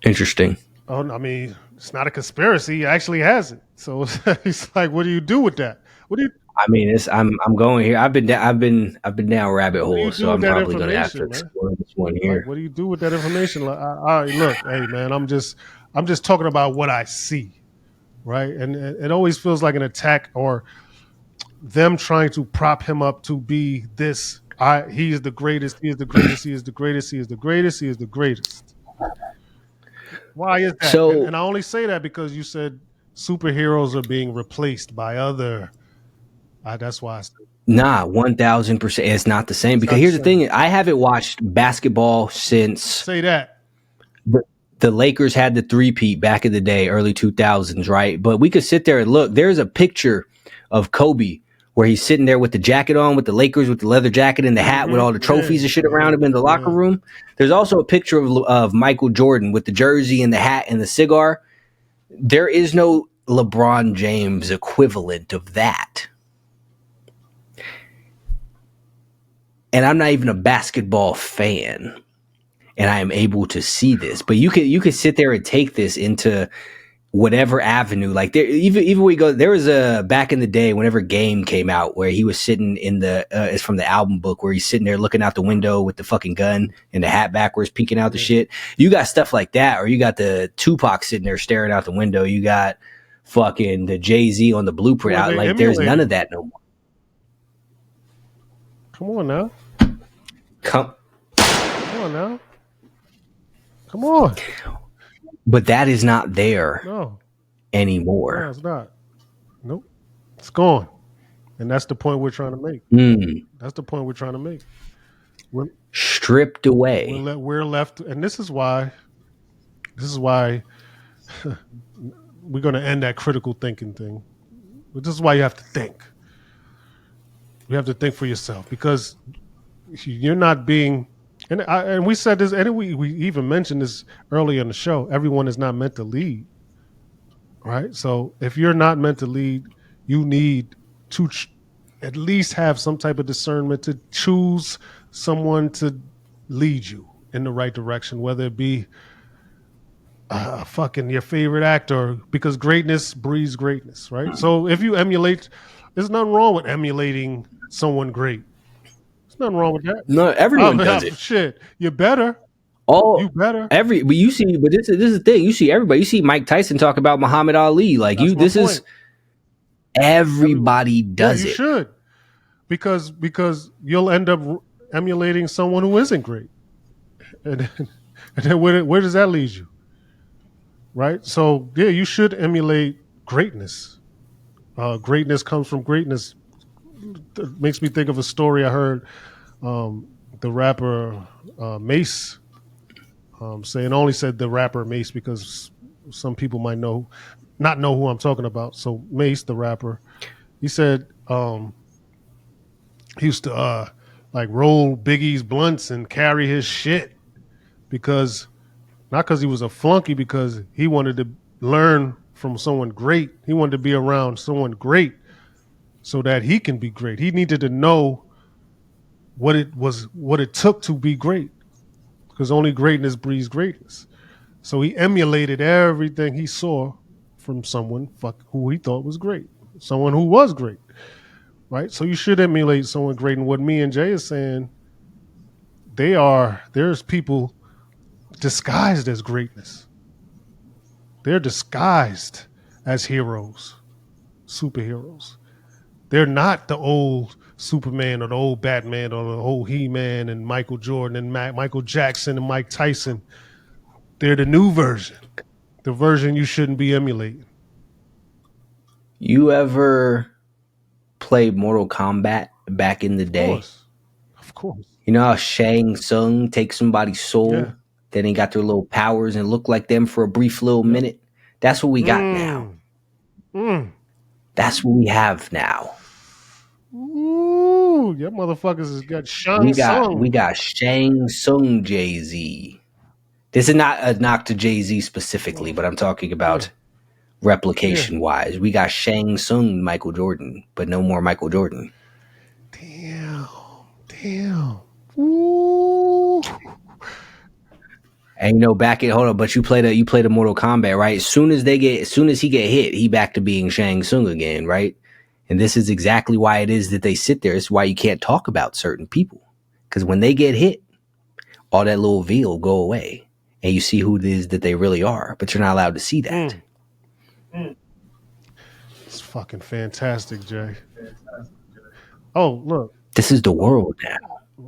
S2: Interesting.
S1: Oh, I mean, it's not a conspiracy. He actually has it. So it's like, what do you do with that? What do you
S2: I mean, I'm going here. I've been down rabbit
S1: What do you
S2: holes,
S1: do
S2: so
S1: with
S2: I'm
S1: that
S2: probably going to have to
S1: information, man?
S2: explore this one
S1: Like,
S2: here.
S1: what do you do with that information? Like, look, hey, man, I'm just talking about what I see, right? And it always feels like an attack or them trying to prop him up to be this. He is the greatest. He is the greatest. He is the greatest. He is the greatest. He is the greatest. Why is that?
S2: So,
S1: And I only say that because you said superheroes are being replaced by other. That's why I said
S2: nah, 1,000%. It's not the same
S1: it's
S2: because
S1: not the
S2: here's the
S1: same.
S2: thing: I haven't watched basketball since
S1: Say that.
S2: the, the Lakers had the three-peat back in the day, early 2000s, right? But we could sit there and look. There's a picture of Kobe where he's sitting there with the jacket on, with the Lakers, with the leather jacket and the hat, with all the
S1: Yeah,
S2: trophies and shit
S1: yeah,
S2: around him in the locker
S1: yeah.
S2: room. There's also a picture of Michael Jordan with the jersey and the hat and the cigar. There is no LeBron James equivalent of that. And I'm not even a basketball fan, and I am able to see this. But you could sit there and take this into whatever avenue. Like there, even we go, there was a back in the day whenever Game came out where he was sitting in the it's from the album book where he's sitting there looking out the window with the fucking gun and the hat backwards peeking out the shit. You got stuff like that, or you got the Tupac sitting there staring out the window. You got fucking the Jay-Z on the blueprint
S1: Well,
S2: out.
S1: they
S2: Like there's none
S1: emulated
S2: of
S1: him.
S2: that no more.
S1: Come on now.
S2: Come,
S1: Come on now. Come on.
S2: but that is not there
S1: No,
S2: anymore.
S1: it's not. Nope. It's gone. And that's the point we're trying to make. That's the point we're trying to make. We're,
S2: Stripped away.
S1: we're left, and this is why we're going to end that critical thinking thing. But this is why you have to think. You have to think for yourself because you're not being, and we said this, and we even mentioned this earlier in the show. Everyone is not meant to lead, right? So if you're not meant to lead, you need to at least have some type of discernment to choose someone to lead you in the right direction, whether it be fucking your favorite actor, because greatness breeds greatness, right? So if you emulate, there's nothing wrong with emulating someone great. There's nothing wrong with that.
S2: No, everyone does it.
S1: Shit, you better.
S2: All
S1: You better.
S2: but you see, but this is the thing. You see everybody. You see Mike Tyson talk about Muhammad Ali. Like
S1: That's
S2: you,
S1: my
S2: this
S1: point.
S2: is everybody
S1: Yeah,
S2: does
S1: you
S2: it.
S1: should, because you'll end up emulating someone who isn't great, and then where does that lead you? Right. So yeah, you should emulate greatness. Greatness comes from greatness. It makes me think of a story I heard. The rapper Mace saying, only said the rapper Mace because some people might not know who I'm talking about. So Mace, the rapper, he said he used to like roll Biggie's blunts and carry his shit because not because he was a flunky, because he wanted to learn from someone great. He wanted to be around someone great so that he can be great. He needed to know what it took to be great, because only greatness breeds greatness. So he emulated everything he saw from someone who he thought was great, someone who was great, right? So you should emulate someone great. And what me and Jay is saying, there's people disguised as greatness. They're disguised as heroes, superheroes. They're not the old Superman or the old Batman or the old He-Man and Michael Jordan and Michael Jackson and Mike Tyson. They're the new version, the version you shouldn't be emulating.
S2: You ever play Mortal Kombat back in the day?
S1: Of course.
S2: You know how Shang Tsung takes somebody's soul,
S1: Yeah.
S2: then they got their little powers and look like them for a brief little minute? That's what we got now. That's what we have now.
S1: Ooh, your motherfuckers has got Shang
S2: We
S1: Tsung.
S2: got Shang Tsung Jay-Z. This is not a knock to Jay-Z specifically, but I'm talking about replication wise. We got Shang Tsung Michael Jordan, but no more Michael Jordan.
S1: Damn. Ooh.
S2: And but you played a Mortal Kombat, right? As soon as he get hit, he back to being Shang Tsung again, right? And this is exactly why it is that they sit there. It's why you can't talk about certain people. Because when they get hit, all that little veil will go away. And you see who it is that they really are. But you're not allowed to see that.
S1: It's fucking fantastic, Jay. Oh, look.
S2: This is the world now.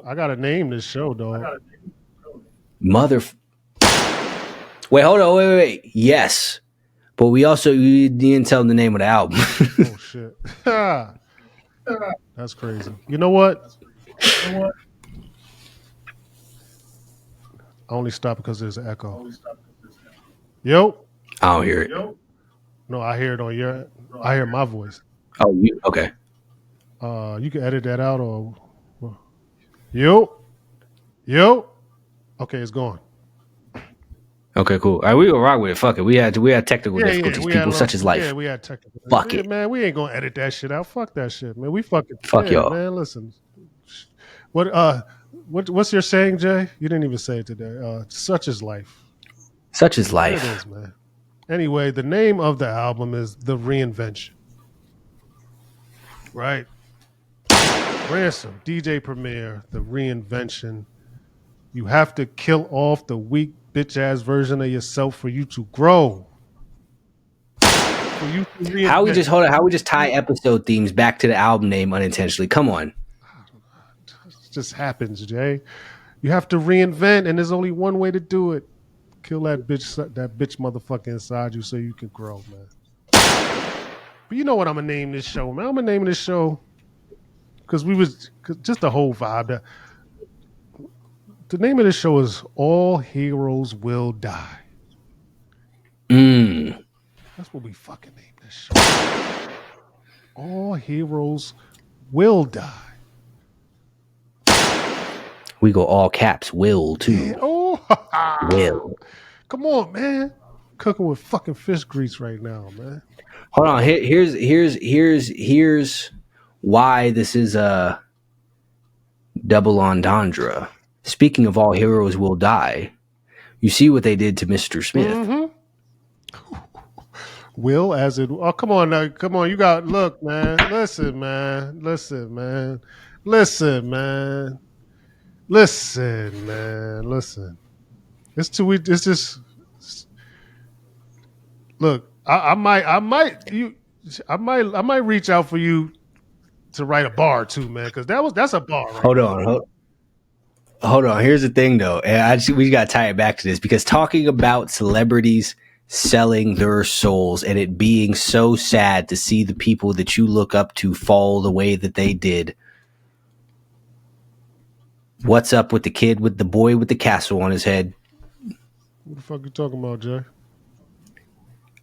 S1: I gotta name this show, dog.
S2: Wait, hold on, wait. Yes. But you didn't tell them the name of the album.
S1: Oh shit. That's crazy. You know what? I only stopped because there's an echo. Yo.
S2: I don't hear it.
S1: No, I hear it on your. I hear my voice.
S2: Oh, you okay?
S1: You can edit that out or. Yo. Okay, it's gone.
S2: Okay, cool. All right, we gonna rock with it. Fuck it. We had technical difficulties. People such as life.
S1: Yeah, we had technical.
S2: Fuck it,
S1: man. We ain't gonna edit that shit out. Fuck that shit, man. We fucking
S2: fuck y'all,
S1: man. Listen, what's your saying, Jay? You didn't even say it today. Such is life.
S2: Such is life.
S1: It is, man. Anyway, the name of the album is The Reinvention. Right. Ransom, DJ Premier, The Reinvention. You have to kill off the weak bitch ass version of yourself for you to grow.
S2: How we just tie episode themes back to the album name unintentionally? Come on.
S1: It just happens, Jay. You have to reinvent, and there's only one way to do it. Kill that bitch motherfucker inside you so you can grow, man. But you know what I'm gonna name this show, man? I'm gonna name this show because just the whole vibe. The name of this show is All Heroes Will Die. That's what we fucking name this show. All Heroes Will Die.
S2: We go all caps, will too.
S1: Yeah. Oh,
S2: will.
S1: Come on, man. Cooking with fucking fish grease right now, man.
S2: Hold on. Here's why this is a double entendre. Speaking of All Heroes Will Die, you see what they did to Mr. Smith.
S1: Mm-hmm. Will as it. Oh, come on now. Come on. You got. Look, man. Listen, man. It's too. It's just. Look, I might reach out for you to write a bar too, man, because that's a bar. Right
S2: Hold on. Here's the thing, though, and we got to tie it back to this because talking about celebrities selling their souls and it being so sad to see the people that you look up to fall the way that they did. What's up with the boy with the castle on his head?
S1: What the fuck you talking about, Jay?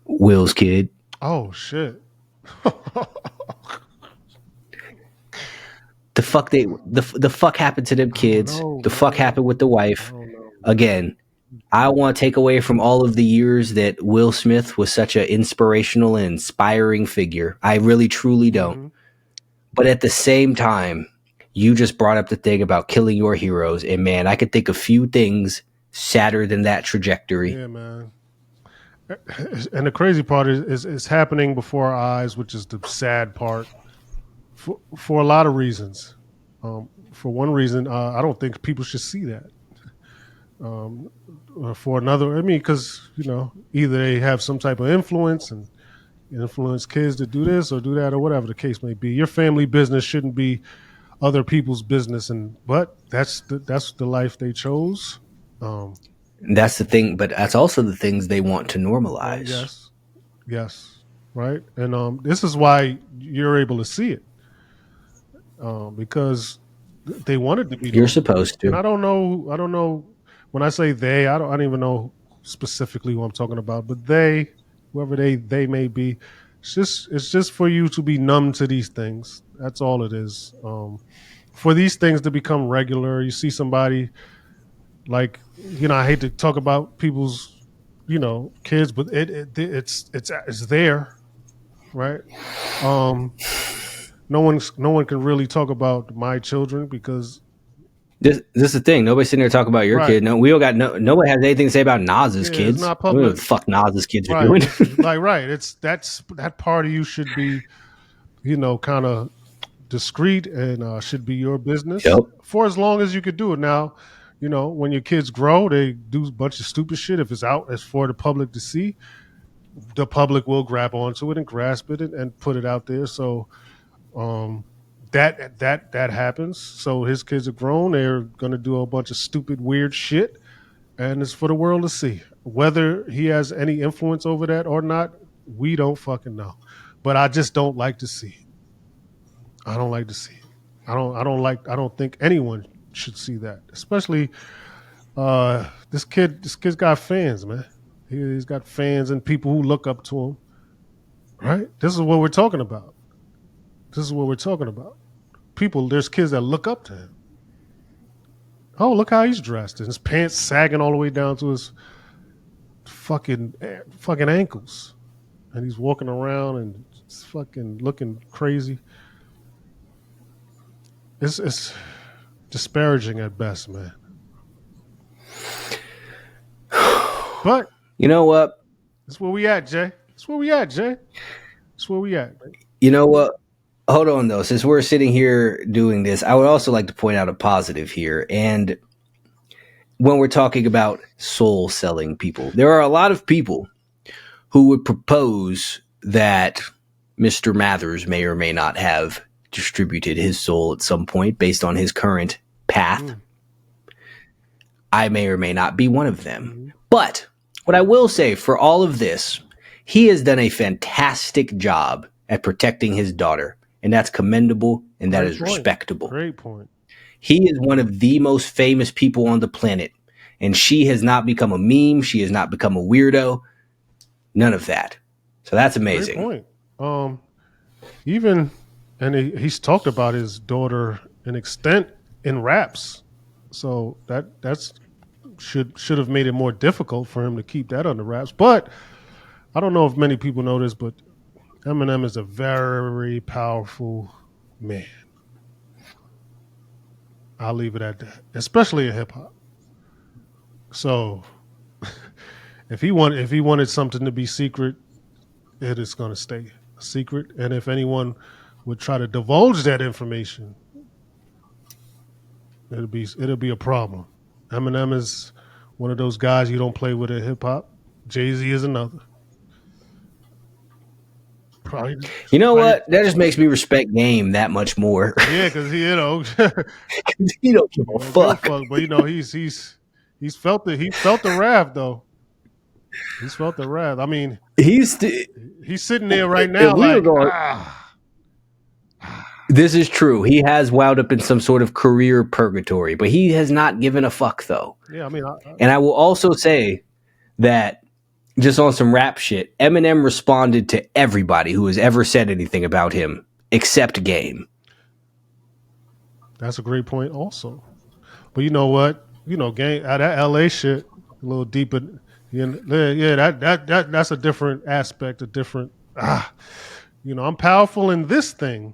S2: Will's kid.
S1: Oh shit.
S2: The fuck happened to them kids? The fuck happened with the wife? Again, I want to take away from all of the years that Will Smith was such an inspirational and inspiring figure. I really, truly don't. Mm-hmm. But at the same time, you just brought up the thing about killing your heroes. And man, I could think of few things sadder than that trajectory.
S1: Yeah, man. And the crazy part is it's happening before our eyes, which is the sad part. For a lot of reasons. For one reason, I don't think people should see that. For another, I mean, because, either they have some type of influence and influence kids to do this or do that or whatever the case may be. Your family business shouldn't be other people's business, but that's the life they chose.
S2: That's the thing, but that's also the things they want to normalize.
S1: Yes. right? And this is why you're able to see it, because they wanted to be
S2: You're
S1: known.
S2: supposed
S1: And
S2: to.
S1: I don't know when I say they, I don't even know specifically who I'm talking about, but they, whoever they may be, it's just for you to be numb to these things. That's all it is. For these things to become regular, you see somebody like, I hate to talk about people's, kids, but it's there, right? Um, no one can really talk about my children because
S2: This is the thing. Nobody's sitting there talking about your
S1: right,
S2: kid. No, we all got nobody has anything to say about Nas's
S1: yeah, it's
S2: kids.
S1: not
S2: We don't know
S1: public,
S2: what the fuck Nas's kids are
S1: right?
S2: doing.
S1: It's like right, it's that part of you should be, kind of discreet and should be your business
S2: Yep.
S1: for as long as you could do it. Now, when your kids grow, they do a bunch of stupid shit. If it's out as for the public to see, the public will grab onto it and grasp it and put it out there. So um, that happens. So his kids are grown. They're gonna do a bunch of stupid, weird shit, and it's for the world to see. Whether he has any influence over that or not, we don't fucking know. But I just don't like to see it. I don't like to see it. I don't think anyone should see that. Especially this kid's got fans, man. He's got fans and people who look up to him. Right? This is what we're talking about. This is what we're talking about. There's kids that look up to him. Oh, look how he's dressed. And his pants sagging all the way down to his fucking ankles. And he's walking around and it's fucking looking crazy. It's disparaging at best, man. But
S2: You know what?
S1: that's where we at, Jay. That's where we at, Jay. That's where we at, man.
S2: You know what? Hold on though. Since we're sitting here doing this, I would also like to point out a positive here. And when we're talking about soul selling people, there are a lot of people who would propose that Mr. Mathers may or may not have distributed his soul at some point based on his current path.
S1: Mm.
S2: I may or may not be one of them.
S1: Mm-hmm.
S2: But what I will say for all of this, he has done a fantastic job at protecting his daughter, and that's commendable and that
S1: Great
S2: is
S1: point.
S2: respectable.
S1: Great point.
S2: He is one of the most famous people on the planet, and she has not become a meme. She has not become a weirdo. None of that. So that's amazing.
S1: Great point. Even and he's talked about his daughter an extent in raps, so that's should have made it more difficult for him to keep that under wraps. But I don't know if many people know this, but Eminem is a very powerful man. I'll leave it at that, especially in hip hop. So if he wanted something to be secret, it is going to stay a secret. And if anyone would try to divulge that information, it'll be a problem. Eminem is one of those guys you don't play with in hip hop. Jay-Z is another. Probably,
S2: You know what? That just makes me respect Game that much more.
S1: yeah, because he
S2: He don't give a fuck.
S1: but he's felt the wrath though. He's felt the wrath. I mean,
S2: He's
S1: he's sitting there right now like,
S2: This is true. He has wound up in some sort of career purgatory, but he has not given a fuck though.
S1: yeah. I mean,
S2: And I will also say that just on some rap shit, Eminem responded to everybody who has ever said anything about him except Game.
S1: that's a great point also. But you know what? Gang that LA shit a little deeper. Yeah, that's a different aspect, a different. I'm powerful in this thing.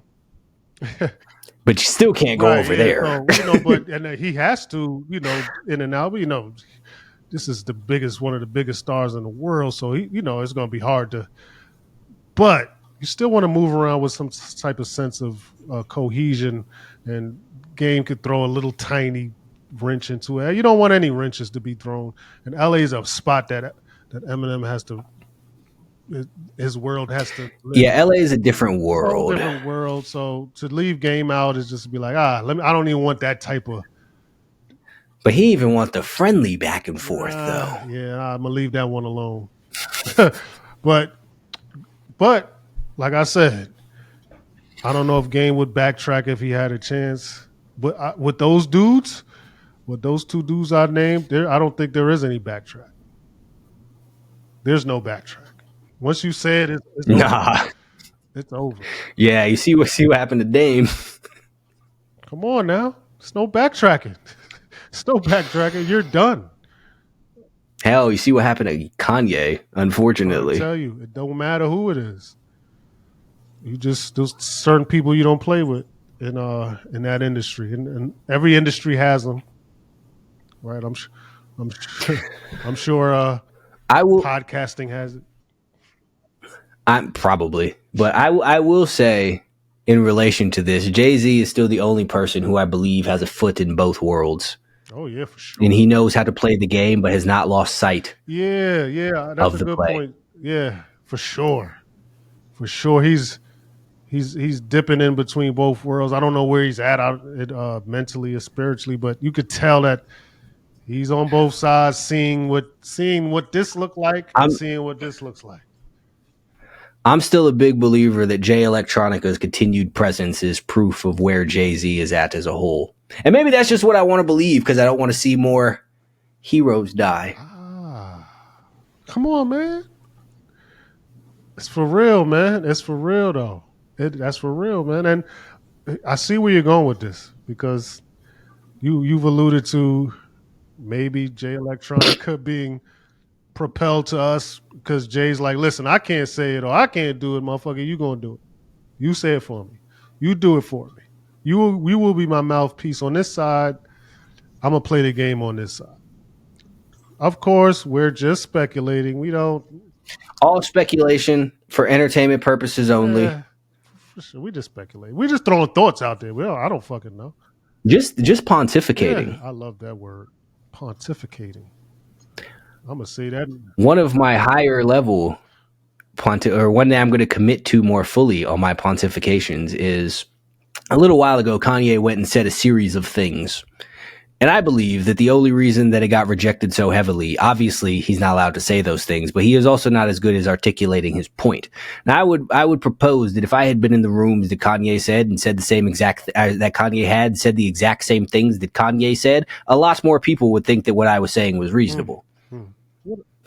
S2: But you still can't go
S1: Right,
S2: over
S1: yeah,
S2: there.
S1: so, but and he has to, in and out. But this is one of the biggest stars in the world. So it's going to be hard to. But you still want to move around with some type of sense of cohesion, and Game could throw a little tiny wrench into it. You don't want any wrenches to be thrown. And LA is a spot that Eminem has to. His world has to. Live.
S2: Yeah, LA is a different world.
S1: Different world. So to leave Game out is just to be like, I don't even want that type of.
S2: But he even wants the friendly back and forth, though.
S1: Yeah, I'm gonna leave that one alone. But But like I said, I don't know if Game would backtrack if he had a chance. But with those dudes, with those two dudes I named, I don't think there is any backtrack. There's no backtrack. Once you say it, it's over.
S2: Nah.
S1: It's over.
S2: Yeah, you see what happened to Dame.
S1: Come on now. There's no backtracking. There's no backtracking. You're done.
S2: Hell, you see what happened to Kanye, unfortunately.
S1: I tell you, it don't matter who it is. There's certain people you don't play with in that industry, and every industry has them, right? I'm sure.
S2: I will.
S1: Podcasting has it.
S2: I'm probably, but I will say, in relation to this, Jay-Z is still the only person who I believe has a foot in both worlds.
S1: Oh yeah, for sure.
S2: And he knows how to play the game, but has not lost sight.
S1: Yeah, that's a good point. Yeah, for sure. He's dipping in between both worlds. I don't know where he's at mentally or spiritually, but you could tell that he's on both sides, seeing what this looked like and seeing what this looks like.
S2: I'm still a big believer that Jay Electronica's continued presence is proof of where Jay-Z is at as a whole. And maybe that's just what I want to believe because I don't want to see more heroes die.
S1: Come on, man. It's for real, man. It's for real, though. That's for real, man. And I see where you're going with this because you've alluded to maybe Jay Electronica being propelled to us because Jay's like, listen, I can't say it or I can't do it, motherfucker. You gonna do it. You say it for me. You do it for me. You will be my mouthpiece on this side. I'm gonna play the game on this side. Of course, we're just speculating. We don't.
S2: All speculation for entertainment purposes only.
S1: For sure. We just speculate. We just throwing thoughts out there. I don't fucking know.
S2: Just pontificating.
S1: Yeah, I love that word, pontificating. I'm gonna say that.
S2: One of my higher level or one that I'm going to commit to more fully on my pontifications is a little while ago, Kanye went and said a series of things. And I believe that the only reason that it got rejected so heavily, obviously he's not allowed to say those things, but he is also not as good as articulating his point. Now I would propose that if I had been in the rooms that Kanye said and said the same exact, that Kanye had said the exact same things that Kanye said, a lot more people would think that what I was saying was reasonable.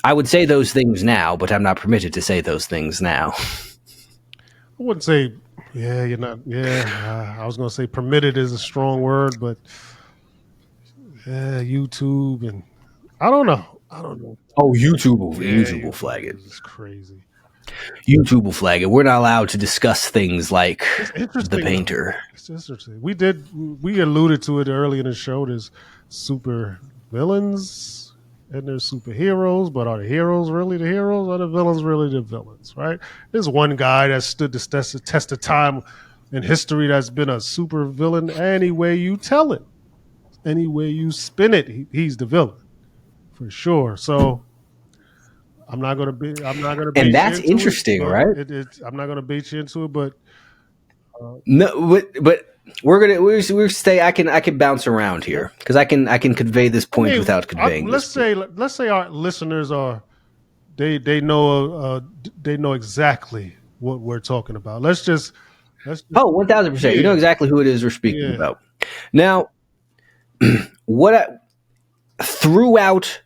S2: I would say those things now, but I'm not permitted to say those things now.
S1: I wouldn't say, yeah, you're not, yeah. I was going to say permitted is a strong word, but yeah, YouTube and I don't know.
S2: Oh, YouTube will flag it.
S1: It's crazy.
S2: YouTube will flag it. We're not allowed to discuss things like the painter.
S1: It's interesting. We alluded to it early in the show. There's super villains and there's superheroes, but are the heroes really the heroes? Or are the villains really the villains, right? There's one guy that stood the test of time in history that's been a super villain any way you tell it. Any way you spin it, he's the villain. For sure. So I'm not gonna bait
S2: and that's
S1: you into
S2: interesting,
S1: it,
S2: right?
S1: I'm not gonna bait you into it, but
S2: no, but we're stay. I can bounce around here because I can convey this point without conveying.
S1: Let's say our listeners they know exactly what we're talking about. Let's just
S2: 1000%. You know exactly who it is we're speaking about. Now, throughout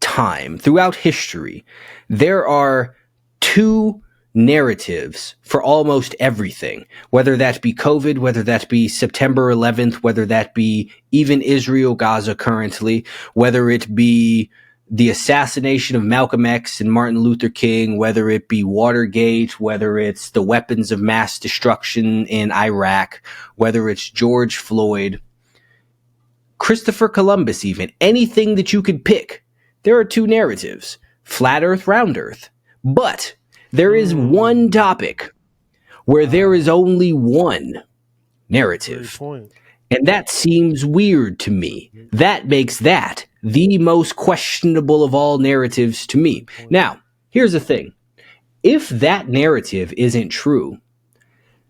S2: time, throughout history, there are two narratives for almost everything, whether that be COVID, whether that be September 11th, whether that be even Israel, Gaza currently, whether it be the assassination of Malcolm X and Martin Luther King, whether it be Watergate, whether it's the weapons of mass destruction in Iraq, whether it's George Floyd, Christopher Columbus, even anything that you could pick. There are two narratives, flat earth, round earth. But there is one topic where there is only one narrative. And that seems weird to me. That makes that the most questionable of all narratives to me. Now, here's the thing. If that narrative isn't true,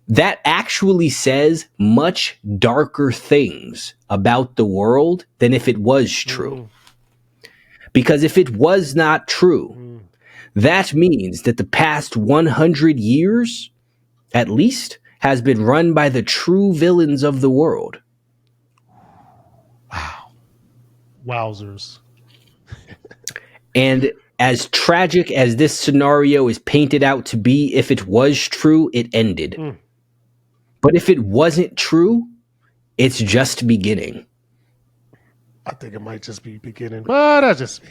S2: that actually says much darker things about the world than if it was true. Because if it was not true, That means that the past 100 years, at least, has been run by the true villains of the world.
S1: Wow. Wowzers.
S2: And as tragic as this scenario is painted out to be, if it was true, it ended. But if it wasn't true, it's just beginning.
S1: I think it might just be beginning, but I just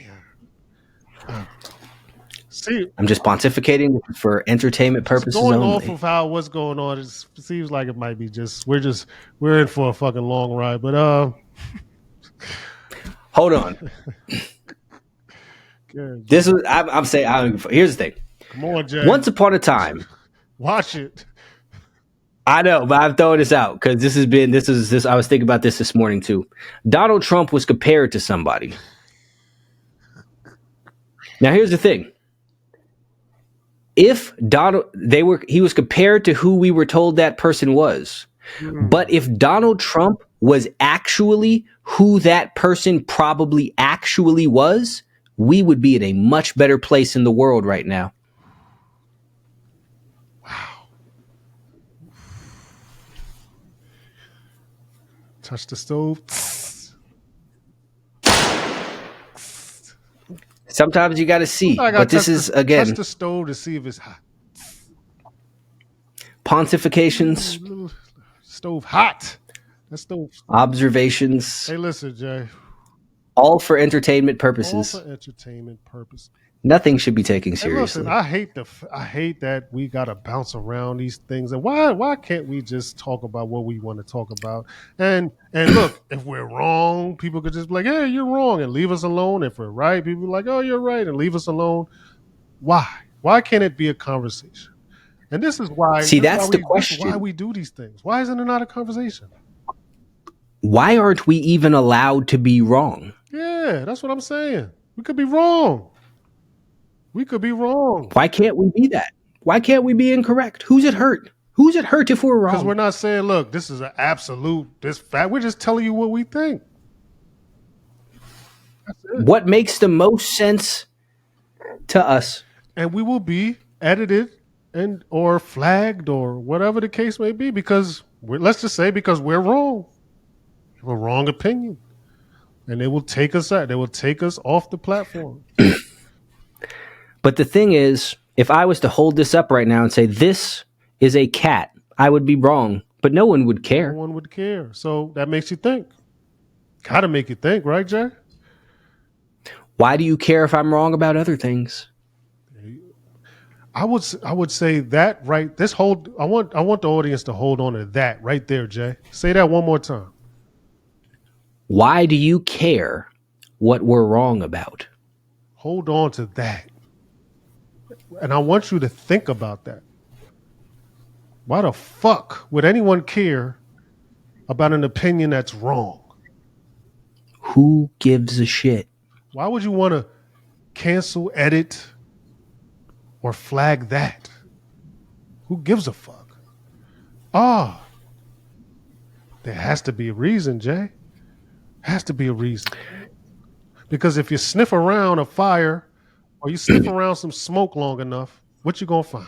S1: see.
S2: I'm just pontificating for entertainment purposes
S1: Going
S2: only.
S1: off of what's going on, it seems like it might be we're in for a fucking long ride. But
S2: hold on. This is I'm saying. Here's the thing.
S1: Come on, Jay.
S2: Once upon a time,
S1: watch it.
S2: I know, but I'm throwing this out because this. I was thinking about this morning too. Donald Trump was compared to somebody. Now, here's the thing. If he was compared to who we were told that person was. But if Donald Trump was actually who that person probably actually was, we would be in a much better place in the world right now.
S1: Wow. Touch the stove.
S2: Sometimes you got to see, but this is, again,
S1: touch the stove to see if it's hot.
S2: Pontifications.
S1: Stove hot. That stove.
S2: Observations.
S1: Hey, listen, Jay.
S2: All for entertainment purposes.
S1: All for entertainment purposes.
S2: Nothing should be taken seriously.
S1: Listen, I hate that we gotta bounce around these things. And why can't we just talk about what we want to talk about? And look, if we're wrong, people could just be like, "Hey, you're wrong," and leave us alone. If we're right, people are like, "Oh, you're right," and leave us alone. Why? Why can't it be a conversation? And this is why.
S2: See, that's the question.
S1: Why we do these things? Why isn't it not a conversation?
S2: Why aren't we even allowed to be wrong?
S1: Yeah, that's what I'm saying. We could be wrong. We could be wrong.
S2: Why can't we be that? Why can't we be incorrect? Who's it hurt? Who's it hurt if we're wrong?
S1: Because we're not saying, look, this is an absolute, this fact. We're just telling you what we think. That's it.
S2: What makes the most sense to us? And
S1: we will be edited or flagged or whatever the case may be because let's just say because we're wrong. We have a wrong opinion. And they will take us out. They will take us off the platform.
S2: But the thing is, if I was to hold this up right now and say, this is a cat, I would be wrong. But no one would care.
S1: No one would care. So that makes you think. Gotta make you think, right, Jay?
S2: Why do you care if I'm wrong about other things?
S1: I would say that right. I want the audience to hold on to that right there, Jay. Say that one more time.
S2: Why do you care what we're wrong about?
S1: Hold on to that. And I want you to think about that. Why the fuck would anyone care about an opinion that's wrong?
S2: Who gives a shit?
S1: Why would you want to cancel, edit, or flag that? Who gives a fuck? There has to be a reason, Jay. Has to be a reason. Because if you sniff around a fire or you sniff around some smoke long enough, what you gonna find?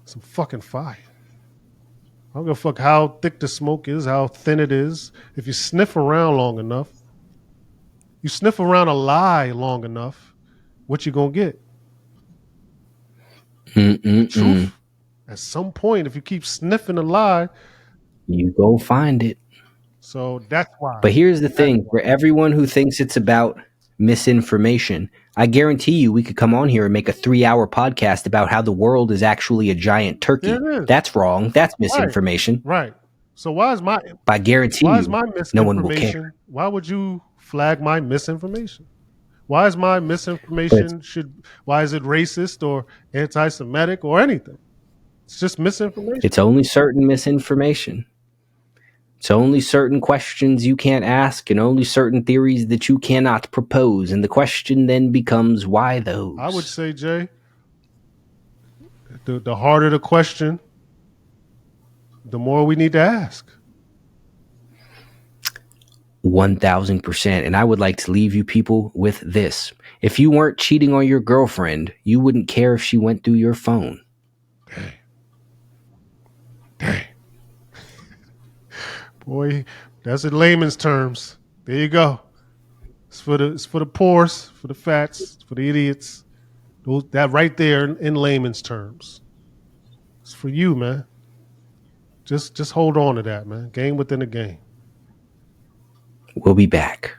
S1: Some fucking fire. I don't give a fuck how thick the smoke is, how thin it is. If you sniff around long enough, you sniff around a lie long enough, what you gonna get? The truth. At some point, if you keep sniffing a lie,
S2: you go find it.
S1: So that's why.
S2: But here's the thing, for everyone who thinks it's about misinformation, I guarantee you we could come on here and make a 3-hour podcast about how the world is actually a giant turkey. That's wrong. That's misinformation.
S1: Right. So why is my
S2: misinformation? No one will care.
S1: Why would you flag my misinformation? Why is my misinformation why is it racist or anti-Semitic or anything? It's just misinformation.
S2: It's only certain misinformation. It's only certain questions you can't ask and only certain theories that you cannot propose. And the question then becomes, why those?
S1: I would say, Jay, the harder the question, the more we need to ask.
S2: 1000%. And I would like to leave you people with this. If you weren't cheating on your girlfriend, you wouldn't care if she went through your phone.
S1: Dang. Boy, that's in layman's terms. There you go. It's for the poors, for the fats, for the idiots. That right there in layman's terms. It's for you, man. Just hold on to that, man. Game within a game.
S2: We'll be back.